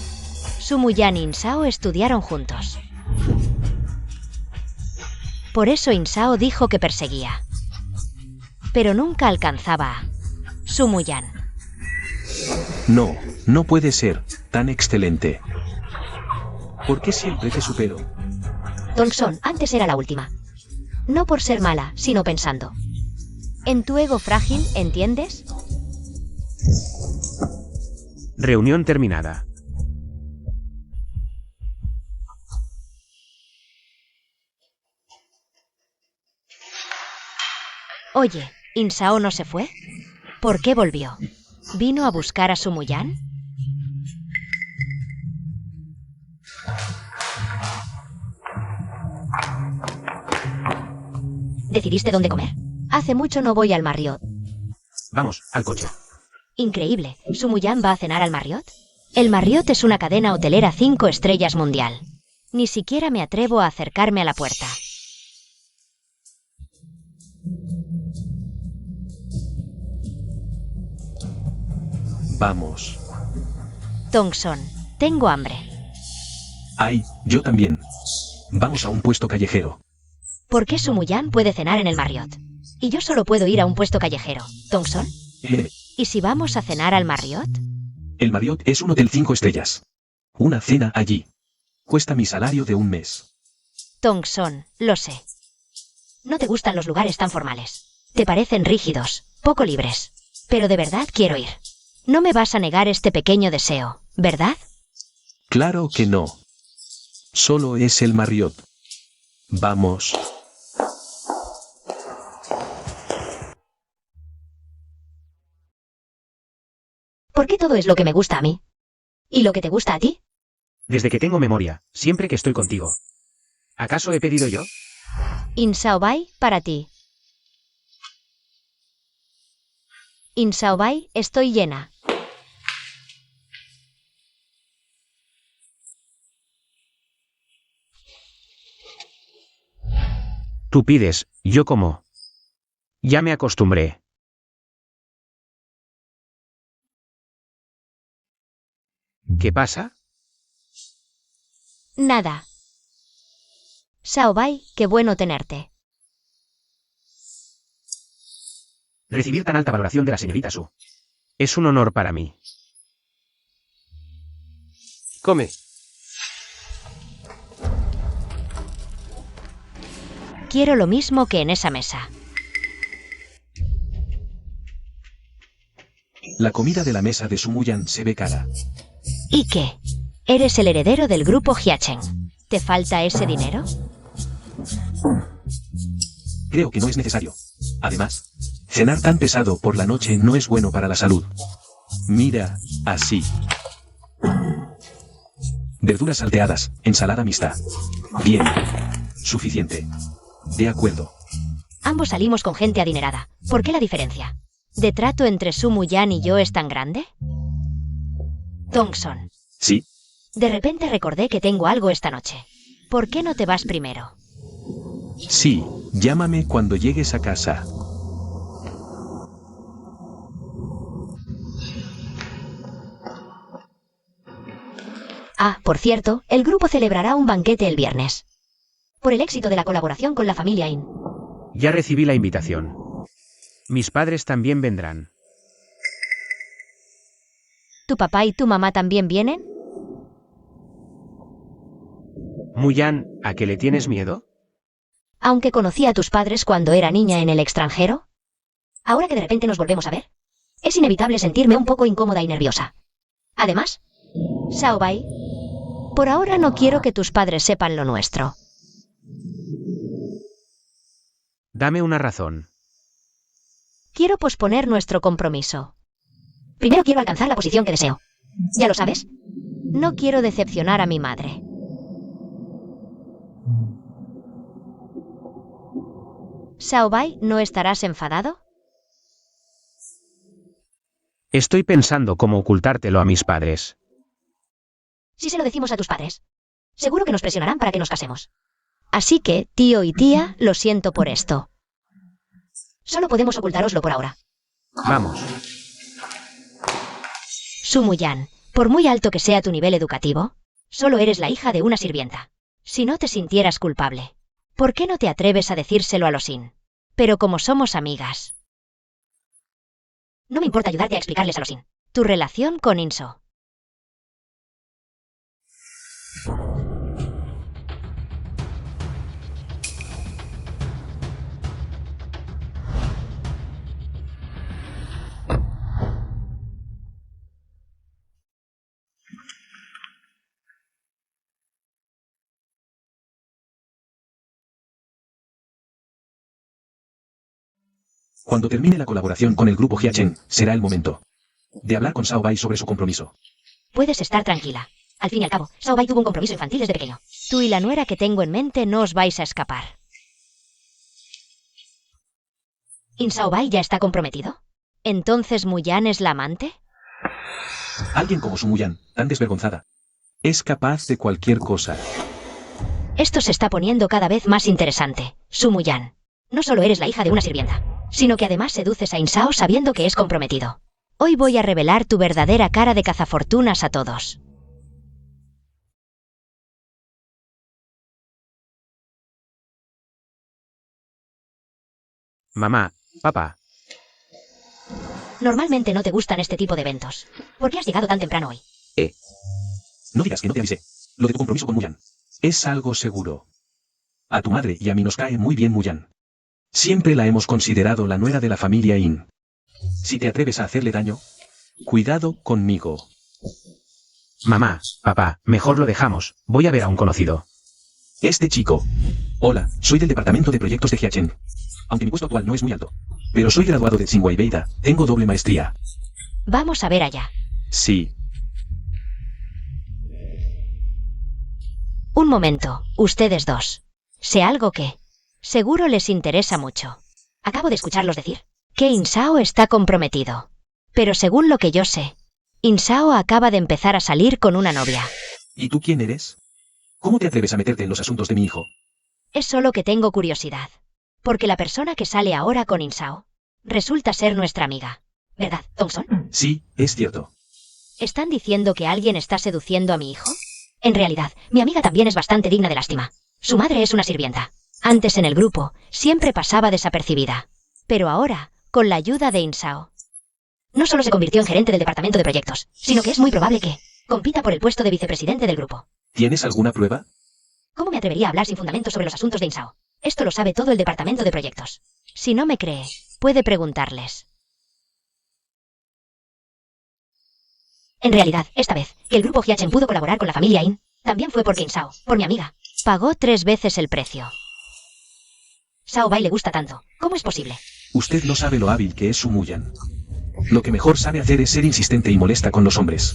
Su Muyan y Insao estudiaron juntos. Por eso Insao dijo que perseguía. Pero nunca alcanzaba a Su Muyan. No, no puede ser tan excelente. ¿Por qué siempre te supero? Thompson antes era la última. No por ser mala, sino pensando en tu ego frágil, ¿entiendes? Reunión terminada. Oye, ¿Insao no se fue? ¿Por qué volvió? ¿Vino a buscar a Su Muyan? ¿Decidiste dónde comer? Hace mucho no voy al Marriott. Vamos, al coche. Increíble, ¿Su Muyan va a cenar al Marriott? El Marriott es una cadena hotelera 5 estrellas mundial. Ni siquiera me atrevo a acercarme a la puerta. Vamos. Thompson, tengo hambre. Ay, yo también. Vamos a un puesto callejero. ¿Por qué Su Muyan puede cenar en el Marriott? Y yo solo puedo ir a un puesto callejero. ¿Thompson? ¿Y si vamos a cenar al Marriott? El Marriott es un hotel 5 estrellas. Una cena allí cuesta mi salario de un mes. Thompson, lo sé. No te gustan los lugares tan formales. Te parecen rígidos, poco libres. Pero de verdad quiero ir. No me vas a negar este pequeño deseo, ¿verdad? Claro que no. Solo es el Marriott. Vamos. ¿Por qué todo es lo que me gusta a mí? ¿Y lo que te gusta a ti? Desde que tengo memoria, siempre que estoy contigo. ¿Acaso he pedido yo? Insao Bai, para ti. Insao Bai, estoy llena. Tú pides, yo como. Ya me acostumbré. ¿Qué pasa? Nada. Sao Bai, qué bueno tenerte. Recibir tan alta valoración de la señorita Su. Es un honor para mí. Come. Quiero lo mismo que en esa mesa. La comida de la mesa de Su Muyan se ve cara. ¿Y qué? Eres el heredero del grupo Jia Chen. ¿Te falta ese dinero? Creo que no es necesario. Además, cenar tan pesado por la noche no es bueno para la salud. Mira, así. Verduras salteadas, ensalada mixta. Bien. Suficiente. De acuerdo. Ambos salimos con gente adinerada. ¿Por qué la diferencia? ¿De trato entre Su Muyan y yo es tan grande? Thompson. Sí. De repente recordé que tengo algo esta noche. ¿Por qué no te vas primero? Sí, llámame cuando llegues a casa. Ah, por cierto, el grupo celebrará un banquete el viernes. Por el éxito de la colaboración con la familia In. Ya recibí la invitación. Mis padres también vendrán. ¿Tu papá y tu mamá también vienen? Muyan, ¿a qué le tienes miedo? Aunque conocí a tus padres cuando era niña en el extranjero. Ahora que de repente nos volvemos a ver, es inevitable sentirme un poco incómoda y nerviosa. Además, Xiaobai, por ahora no quiero que tus padres sepan lo nuestro. Dame una razón. Quiero posponer nuestro compromiso. Primero quiero alcanzar la posición que deseo. ¿Ya lo sabes? No quiero decepcionar a mi madre. Xiaobai, ¿no estarás enfadado? Estoy pensando cómo ocultártelo a mis padres. Si se lo decimos a tus padres, seguro que nos presionarán para que nos casemos. Así que, tío y tía, lo siento por esto. Solo podemos ocultároslo por ahora. Vamos. Sumuyan, por muy alto que sea tu nivel educativo, solo eres la hija de una sirvienta. Si no te sintieras culpable, ¿por qué no te atreves a decírselo a los In? Pero como somos amigas. No me importa ayudarte a explicarles a los In tu relación con Inso. Cuando termine la colaboración con el grupo Hiachen, será el momento de hablar con Xiaobai sobre su compromiso. Puedes estar tranquila. Al fin y al cabo, Xiaobai tuvo un compromiso infantil desde pequeño. Tú y la nuera que tengo en mente no os vais a escapar. ¿In Xiaobai ya está comprometido? ¿Entonces Muyan es la amante? Alguien como Su Muyan, tan desvergonzada, es capaz de cualquier cosa. Esto se está poniendo cada vez más interesante. Su Muyan, no solo eres la hija de una sirvienta, sino que además seduces a Insao sabiendo que es comprometido. Hoy voy a revelar tu verdadera cara de cazafortunas a todos. Mamá, papá, Normalmente no te gustan este tipo de eventos. ¿Por qué has llegado tan temprano hoy? No digas que no te avisé. Lo de tu compromiso con Muyan es algo seguro. A tu madre y a mí nos cae muy bien Muyan. Siempre la hemos considerado la nuera de la familia In. Si te atreves a hacerle daño, cuidado conmigo. mamá, papá, mejor lo dejamos. Voy a ver a un conocido. Este chico. Hola, soy del departamento de proyectos de Hiachen. Aunque mi puesto actual no es muy alto. Pero soy graduado de Tsinghua Beida, tengo doble maestría. Vamos a ver allá. Sí. Un momento, ustedes dos. Sé algo que seguro les interesa mucho. Acabo de escucharlos decir que Insao está comprometido. Pero según lo que yo sé, Insao acaba de empezar a salir con una novia. ¿Y tú quién eres? ¿Cómo te atreves a meterte en los asuntos de mi hijo? Es solo que tengo curiosidad. Porque la persona que sale ahora con Insao resulta ser nuestra amiga. ¿Verdad, Thompson? Sí, es cierto. ¿Están diciendo que alguien está seduciendo a mi hijo? En realidad, mi amiga también es bastante digna de lástima. Su madre es una sirvienta. Antes en el grupo, siempre pasaba desapercibida. Pero ahora, con la ayuda de Insao, no solo se convirtió en gerente del departamento de proyectos, sino que es muy probable que compita por el puesto de vicepresidente del grupo. ¿Tienes alguna prueba? ¿Cómo me atrevería a hablar sin fundamento sobre los asuntos de Insao? Esto lo sabe todo el departamento de proyectos. Si no me cree, puede preguntarles. En realidad, esta vez, que el grupo Hiachen pudo colaborar con la familia In, también fue porque Insao, por mi amiga, pagó 3 veces el precio. Xiaobai le gusta tanto. ¿Cómo es posible? Usted no sabe lo hábil que es Su Muyan. Lo que mejor sabe hacer es ser insistente y molesta con los hombres.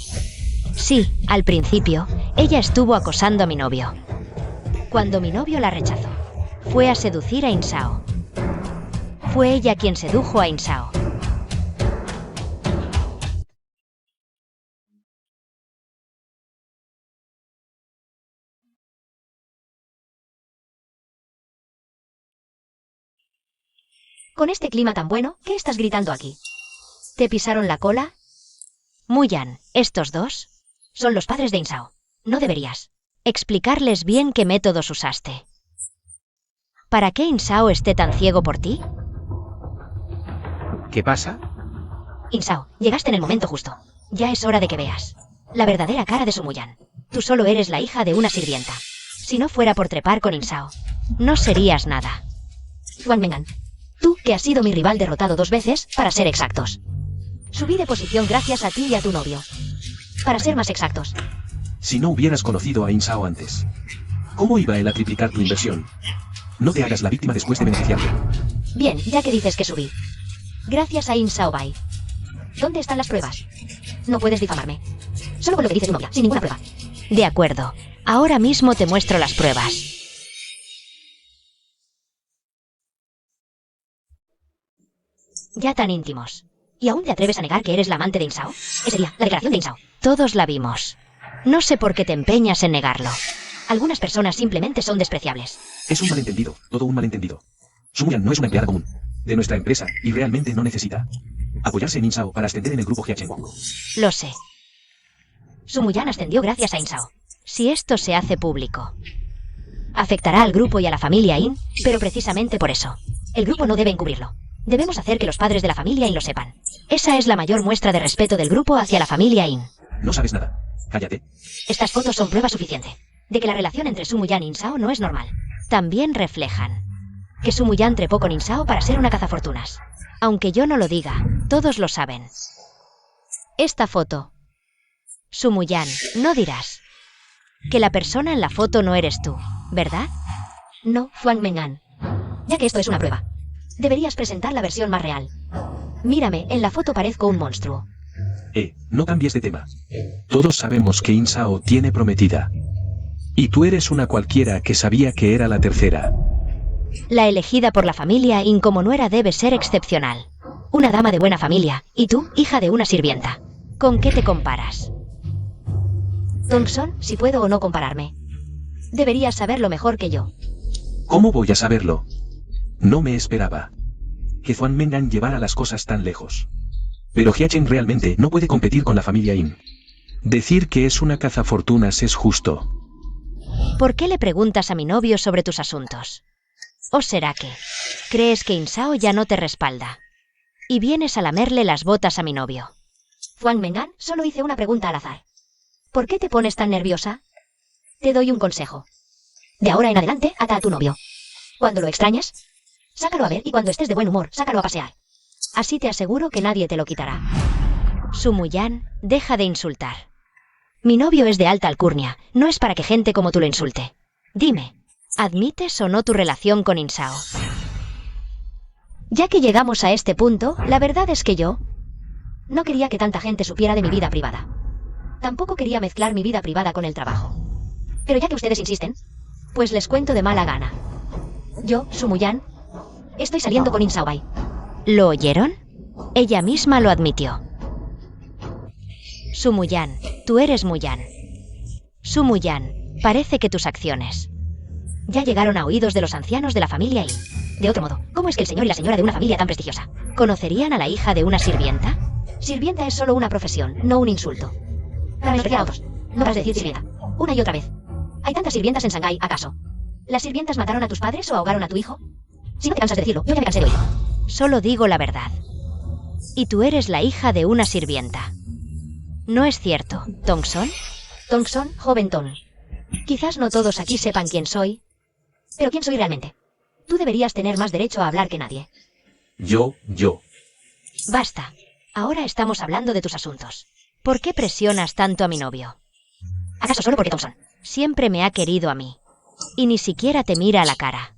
Sí, al principio, ella estuvo acosando a mi novio. Cuando mi novio la rechazó, fue a seducir a Insao. Fue ella quien sedujo a Insao. Con este clima tan bueno, ¿qué estás gritando aquí? ¿Te pisaron la cola? Muyan, estos dos son los padres de Insao. No deberías explicarles bien qué métodos usaste. ¿Para qué Insao esté tan ciego por ti? ¿Qué pasa? Insao, llegaste en el momento justo. Ya es hora de que veas la verdadera cara de Sumuyan. Tú solo eres la hija de una sirvienta. Si no fuera por trepar con Insao, no serías nada. Wang Mengan, tú que has sido mi rival derrotado 2 veces, para ser exactos. Subí de posición gracias a ti y a tu novio. Para ser más exactos. Si no hubieras conocido a Insao antes, ¿cómo iba él a triplicar tu inversión? No te hagas la víctima después de beneficiarte. Bien, ya que dices que subí. Gracias a Insao Bai. ¿Dónde están las pruebas? No puedes difamarme. Solo con lo que dice tu novia, sin ninguna prueba. De acuerdo. Ahora mismo te muestro las pruebas. Ya tan íntimos. ¿Y aún te atreves a negar que eres la amante de Insao? Ese día, la declaración de Insao. Todos la vimos. No sé por qué te empeñas en negarlo. Algunas personas simplemente son despreciables. Es un malentendido, todo un malentendido. Sumuyan no es una empleada común de nuestra empresa y realmente no necesita apoyarse en Insao para ascender en el grupo Hiachen. Lo sé. Sumuyan ascendió gracias a Insao. Si esto se hace público, afectará al grupo y a la familia In, pero precisamente por eso, el grupo no debe encubrirlo. Debemos hacer que los padres de la familia In lo sepan. Esa es la mayor muestra de respeto del grupo hacia la familia In. No sabes nada. Cállate. Estas fotos son prueba suficiente de que la relación entre Sumuyan y Insao no es normal. También reflejan que Sumuyan trepó con Insao para ser una cazafortunas. Aunque yo no lo diga, todos lo saben. Esta foto. Sumuyan, no dirás que la persona en la foto no eres tú, ¿verdad? No, Wang Mengan. Ya que esto es una prueba, deberías presentar la versión más real. Mírame, en la foto parezco un monstruo. No cambies de tema. Todos sabemos que Insao tiene prometida. Y tú eres una cualquiera que sabía que era la tercera. La elegida por la familia In como nuera debe ser excepcional. Una dama de buena familia, y tú, hija de una sirvienta. ¿Con qué te comparas? Thompson, si puedo o no compararme. Deberías saberlo mejor que yo. ¿Cómo voy a saberlo? No me esperaba que Wang Mengan llevara las cosas tan lejos. Pero Hiachen realmente no puede competir con la familia In. Decir que es una cazafortunas es justo. ¿Por qué le preguntas a mi novio sobre tus asuntos? ¿O será que crees que Insao ya no te respalda y vienes a lamerle las botas a mi novio? Wang Mengan, solo hice una pregunta al azar. ¿Por qué te pones tan nerviosa? Te doy un consejo. De ahora en adelante, ata a tu novio. Cuando lo extrañes, sácalo a ver y cuando estés de buen humor, sácalo a pasear. Así te aseguro que nadie te lo quitará. Sumuyan, deja de insultar. Mi novio es de alta alcurnia, no es para que gente como tú lo insulte. Dime, ¿admites o no tu relación con Insao? Ya que llegamos a este punto, la verdad es que yo no quería que tanta gente supiera de mi vida privada. Tampoco quería mezclar mi vida privada con el trabajo. Pero ya que ustedes insisten, pues les cuento de mala gana. Yo, Sumuyan, estoy saliendo con Insao Bai. ¿Lo oyeron? Ella misma lo admitió. Sumuyan, tú eres Muyan. Sumuyan, parece que tus acciones ya llegaron a oídos de los ancianos de la familia In. De otro modo, ¿cómo es que el señor y la señora de una familia tan prestigiosa conocerían a la hija de una sirvienta? Sirvienta es solo una profesión, no un insulto. Para menospreciar a otros, no paras de decir sirvienta. Una y otra vez. ¿Hay tantas sirvientas en Shanghái, acaso? ¿Las sirvientas mataron a tus padres o ahogaron a tu hijo? Si no te cansas de decirlo, yo ya me cansé de oírlo. Solo digo la verdad. Y tú eres la hija de una sirvienta. ¿No es cierto, Thompson? Thompson, joven Tom. Quizás no todos aquí sepan quién soy. Pero ¿quién soy realmente? Tú deberías tener más derecho a hablar que nadie. Yo. Basta. Ahora estamos hablando de tus asuntos. ¿Por qué presionas tanto a mi novio? ¿Acaso solo porque Thompson siempre me ha querido a mí? Y ni siquiera te mira a la cara.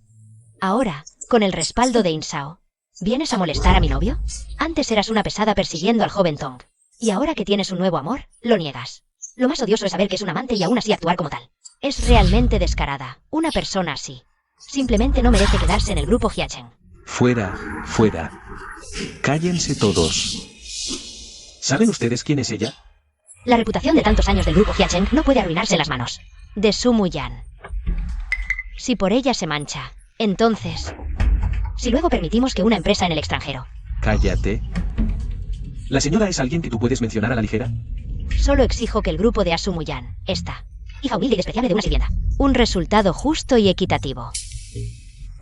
Ahora, con el respaldo de Insao, ¿vienes a molestar a mi novio? Antes eras una pesada persiguiendo al joven Tong. Y ahora que tienes un nuevo amor, lo niegas. Lo más odioso es saber que es un amante y aún así actuar como tal. Es realmente descarada. Una persona así simplemente no merece quedarse en el grupo Hiachen. Fuera. Cállense todos. ¿Saben ustedes quién es ella? La reputación de tantos años del grupo Hiachen no puede arruinarse en las manos de Sumuyan. Si por ella se mancha, entonces si luego permitimos que una empresa en el extranjero? Cállate. ¿La señora es alguien que tú puedes mencionar a la ligera? Solo exijo que el grupo de Asumuyan, esta, hija humilde y despreciable de una sirvienta, un resultado justo y equitativo.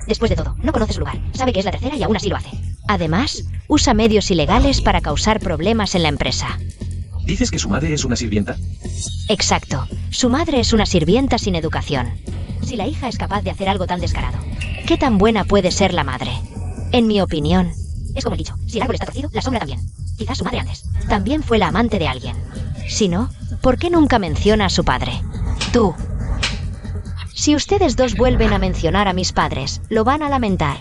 Después de todo, no conoce su lugar, sabe que es la tercera y aún así lo hace. Además, usa medios ilegales para causar problemas en la empresa. ¿Dices que su madre es una sirvienta? Exacto. Su madre es una sirvienta sin educación. Si la hija es capaz de hacer algo tan descarado, ¿qué tan buena puede ser la madre? En mi opinión, es como el dicho, si el árbol está torcido, la sombra también. Quizás su madre antes también fue la amante de alguien. Si no, ¿por qué nunca menciona a su padre? Tú. Si ustedes dos vuelven a mencionar a mis padres, lo van a lamentar.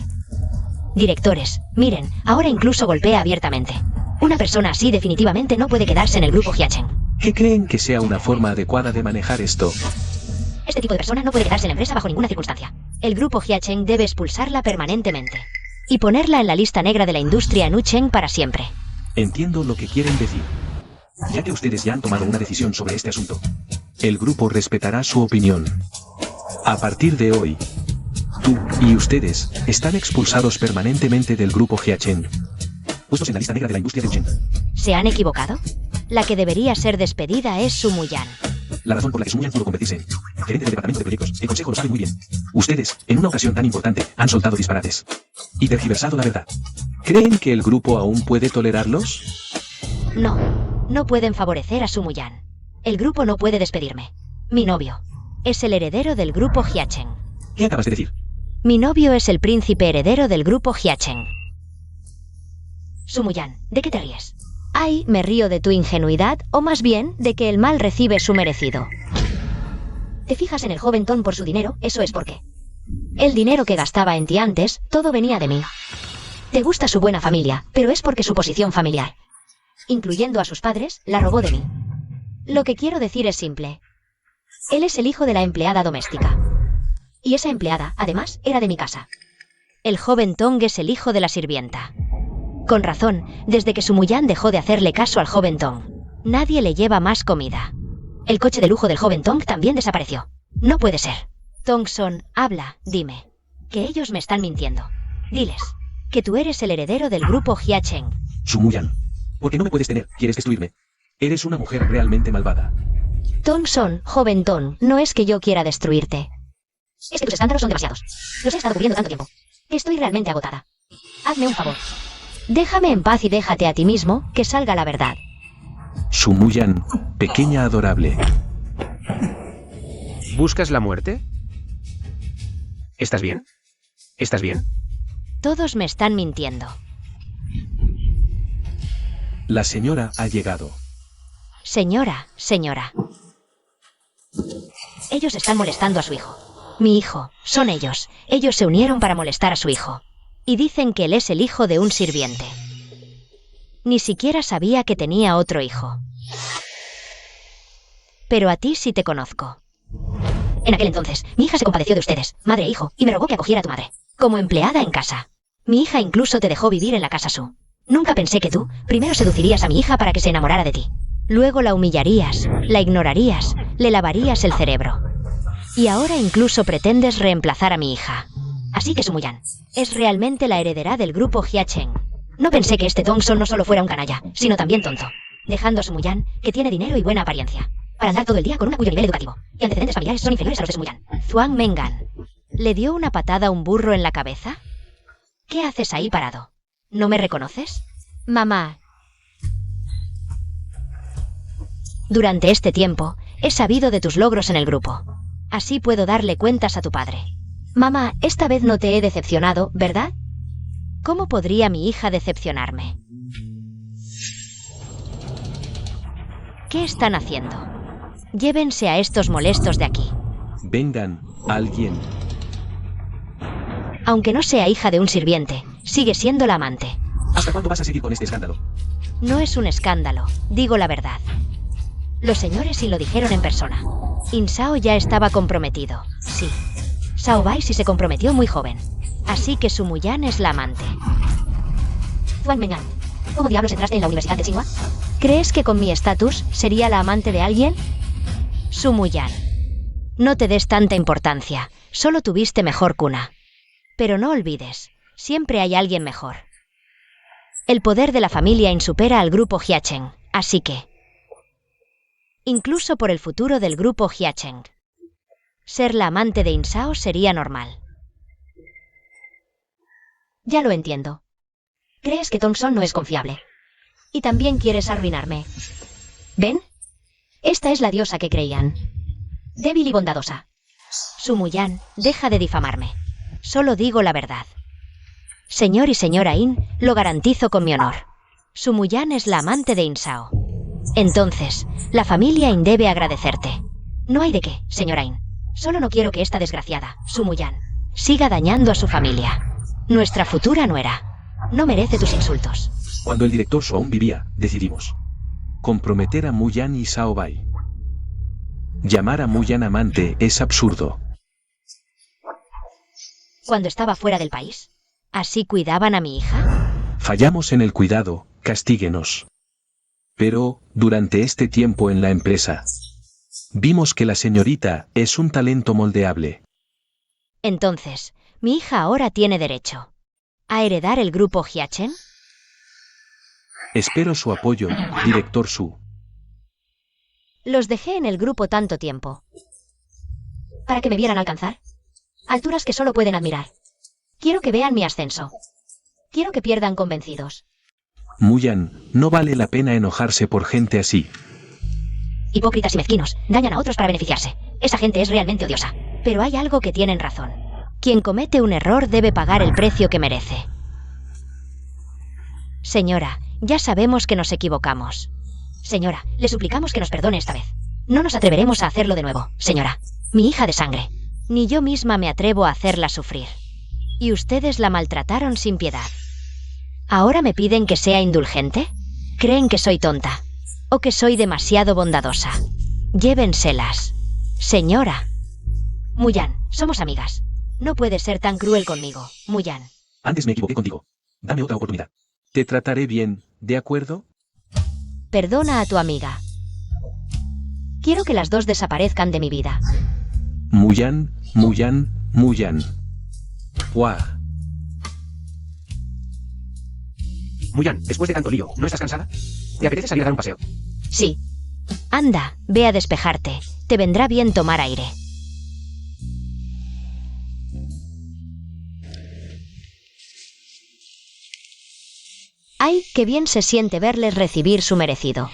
Directores, miren, ahora incluso golpea abiertamente. Una persona así definitivamente no puede quedarse en el grupo Hyachen. ¿Qué creen que sea una forma adecuada de manejar esto? Este tipo de persona no puede quedarse en la empresa bajo ninguna circunstancia. El grupo Hyachen debe expulsarla permanentemente y ponerla en la lista negra de la industria en Ucheng para siempre. Entiendo lo que quieren decir. Ya que ustedes ya han tomado una decisión sobre este asunto, el grupo respetará su opinión. A partir de hoy, tú y ustedes están expulsados permanentemente del grupo Hyachen, puestos en la lista negra de la industria de Ucheng. ¿Se han equivocado? La que debería ser despedida es Sumuyan. La razón por la que Sumuyan pudo convertirse en gerente del departamento de proyectos, el consejo lo sabe muy bien. Ustedes, en una ocasión tan importante, han soltado disparates y tergiversado la verdad. ¿Creen que el grupo aún puede tolerarlos? No, no pueden favorecer a Sumuyan. El grupo no puede despedirme. Mi novio es el heredero del grupo Hyachen. ¿Qué acabas de decir? Mi novio es el príncipe heredero del grupo Hyachen. Sumuyan, ¿de qué te ríes? Ay, me río de tu ingenuidad, o más bien, de que el mal recibe su merecido. ¿Te fijas en el joven Tom por su dinero? Eso es porque el dinero que gastaba en ti antes, todo venía de mí. Te gusta su buena familia, pero es porque su posición familiar, incluyendo a sus padres, la robó de mí. Lo que quiero decir es simple. Él es el hijo de la empleada doméstica. Y esa empleada, además, era de mi casa. El joven Tong es el hijo de la sirvienta. Con razón, desde que Sumuyan dejó de hacerle caso al joven Tong, nadie le lleva más comida. El coche de lujo del joven Tong también desapareció. No puede ser. Tongson, habla, dime. Que ellos me están mintiendo. Diles que tú eres el heredero del grupo Hyachen. Sumuyan, ¿por qué no me puedes tener? ¿Quieres destruirme? Eres una mujer realmente malvada. Tongson, joven Tong, no es que yo quiera destruirte. Es que tus escándalos son demasiados. Los he estado cubriendo tanto tiempo que estoy realmente agotada. Hazme un favor. Déjame en paz y déjate a ti mismo que salga la verdad. Sumuyan, pequeña adorable. ¿Buscas la muerte? ¿Estás bien? ¿Estás bien? Todos me están mintiendo. La señora ha llegado. Señora. Ellos están molestando a su hijo. Mi hijo, son ellos. Ellos se unieron para molestar a su hijo. Y dicen que él es el hijo de un sirviente. Ni siquiera sabía que tenía otro hijo. Pero a ti sí te conozco. En aquel entonces, mi hija se compadeció de ustedes, madre e hijo, y me rogó que acogiera a tu madre, como empleada en casa. Mi hija incluso te dejó vivir en la casa Su. Nunca pensé que tú, primero seducirías a mi hija para que se enamorara de ti. Luego la humillarías, la ignorarías, le lavarías el cerebro. Y ahora incluso pretendes reemplazar a mi hija. Así que Sumuyan es realmente la heredera del grupo Hyachen. No pensé que este Tongson no solo fuera un canalla, sino también tonto. Dejando a Sumuyan, que tiene dinero y buena apariencia, para andar todo el día con una cuyo nivel educativo y antecedentes familiares son inferiores a los de Sumuyan. Zhuang Mengan, ¿le dio una patada a un burro en la cabeza? ¿Qué haces ahí parado? ¿No me reconoces? Mamá. Durante este tiempo, he sabido de tus logros en el grupo. Así puedo darle cuentas a tu padre. Mamá, esta vez no te he decepcionado, ¿verdad? ¿Cómo podría mi hija decepcionarme? ¿Qué están haciendo? Llévense a estos molestos de aquí. Vengan, alguien. Aunque no sea hija de un sirviente, sigue siendo la amante. ¿Hasta cuándo vas a seguir con este escándalo? No es un escándalo, digo la verdad. Los señores sí lo dijeron en persona. Insao ya estaba comprometido, sí. Sao Bai sí se comprometió muy joven. Así que Sumuyan es la amante. Zhuang Mengan, ¿cómo diablos entraste en la Universidad de Tsinghua? ¿Crees que con mi estatus sería la amante de alguien? Sumuyan, no te des tanta importancia. Solo tuviste mejor cuna. Pero no olvides, Siempre hay alguien mejor. El poder de la familia supera al grupo Hyachen, así que... Incluso por el futuro del grupo Hyachen. Ser la amante de Insao sería normal. Ya lo entiendo. Crees que Thompson no es confiable. Y también quieres arruinarme. ¿Ven? Esta es la diosa que creían. Débil y bondadosa. Sumuyan, deja de difamarme. Solo digo la verdad. Señor y señora In, lo garantizo con mi honor. Sumuyan es la amante de Insao. Entonces, la familia In debe agradecerte. No hay de qué, señora In. Solo no quiero que esta desgraciada, Sumuyan, siga dañando a su familia. Nuestra futura nuera. No merece tus insultos. Cuando el director Soong vivía, decidimos comprometer a Muyan y Saobai. Llamar a Muyan amante es absurdo. Cuando estaba fuera del país, ¿así cuidaban a mi hija? Fallamos en el cuidado, castíguenos. Pero, durante este tiempo en la empresa, vimos que la señorita es un talento moldeable. Entonces, mi hija ahora tiene derecho a heredar el grupo Hyachen. Espero su apoyo, director Su. Los dejé en el grupo tanto tiempo. ¿Para que me vieran alcanzar? Alturas que solo pueden admirar. Quiero que vean mi ascenso. Quiero que pierdan convencidos. Muyan, no vale la pena enojarse por gente así. Hipócritas y mezquinos, dañan a otros para beneficiarse. Esa gente es realmente odiosa. Pero hay algo que tienen razón. Quien comete un error debe pagar el precio que merece. Señora, ya sabemos que nos equivocamos. Señora, le suplicamos que nos perdone esta vez. No nos atreveremos a hacerlo de nuevo, señora. Mi hija de sangre. Ni yo misma me atrevo a hacerla sufrir. Y ustedes la maltrataron sin piedad. ¿Ahora me piden que sea indulgente? ¿Creen que soy tonta? ¿O que soy demasiado bondadosa? Llévenselas. Señora. Muyan, somos amigas. No puedes ser tan cruel conmigo, Muyan. Antes me equivoqué contigo. Dame otra oportunidad. Te trataré bien, ¿de acuerdo? Perdona a tu amiga. Quiero que las dos desaparezcan de mi vida. Muyan, Muyan, Muyan. ¡Guau! Muyan, después de tanto lío, ¿no estás cansada? ¿Te apetece salir a dar un paseo? Sí. Anda, ve a despejarte. Te vendrá bien tomar aire. ¡Ay, qué bien se siente verles recibir su merecido!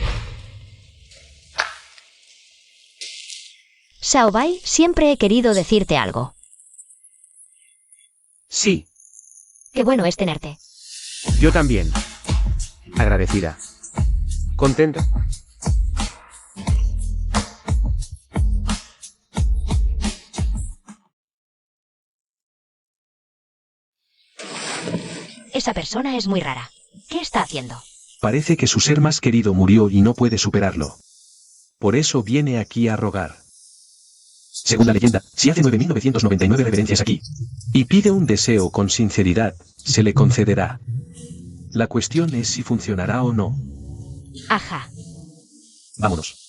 Saobai, siempre he querido decirte algo. Sí, Qué bueno es tenerte. yo también. Agradecida. ¿Contenta? Esa persona es muy rara. ¿Qué está haciendo? Parece que su ser más querido murió y no puede superarlo. Por eso viene aquí a rogar. Según la leyenda, si hace 9.999 reverencias aquí y pide un deseo con sinceridad, se le concederá. La cuestión es si funcionará o no. Ajá. Vámonos.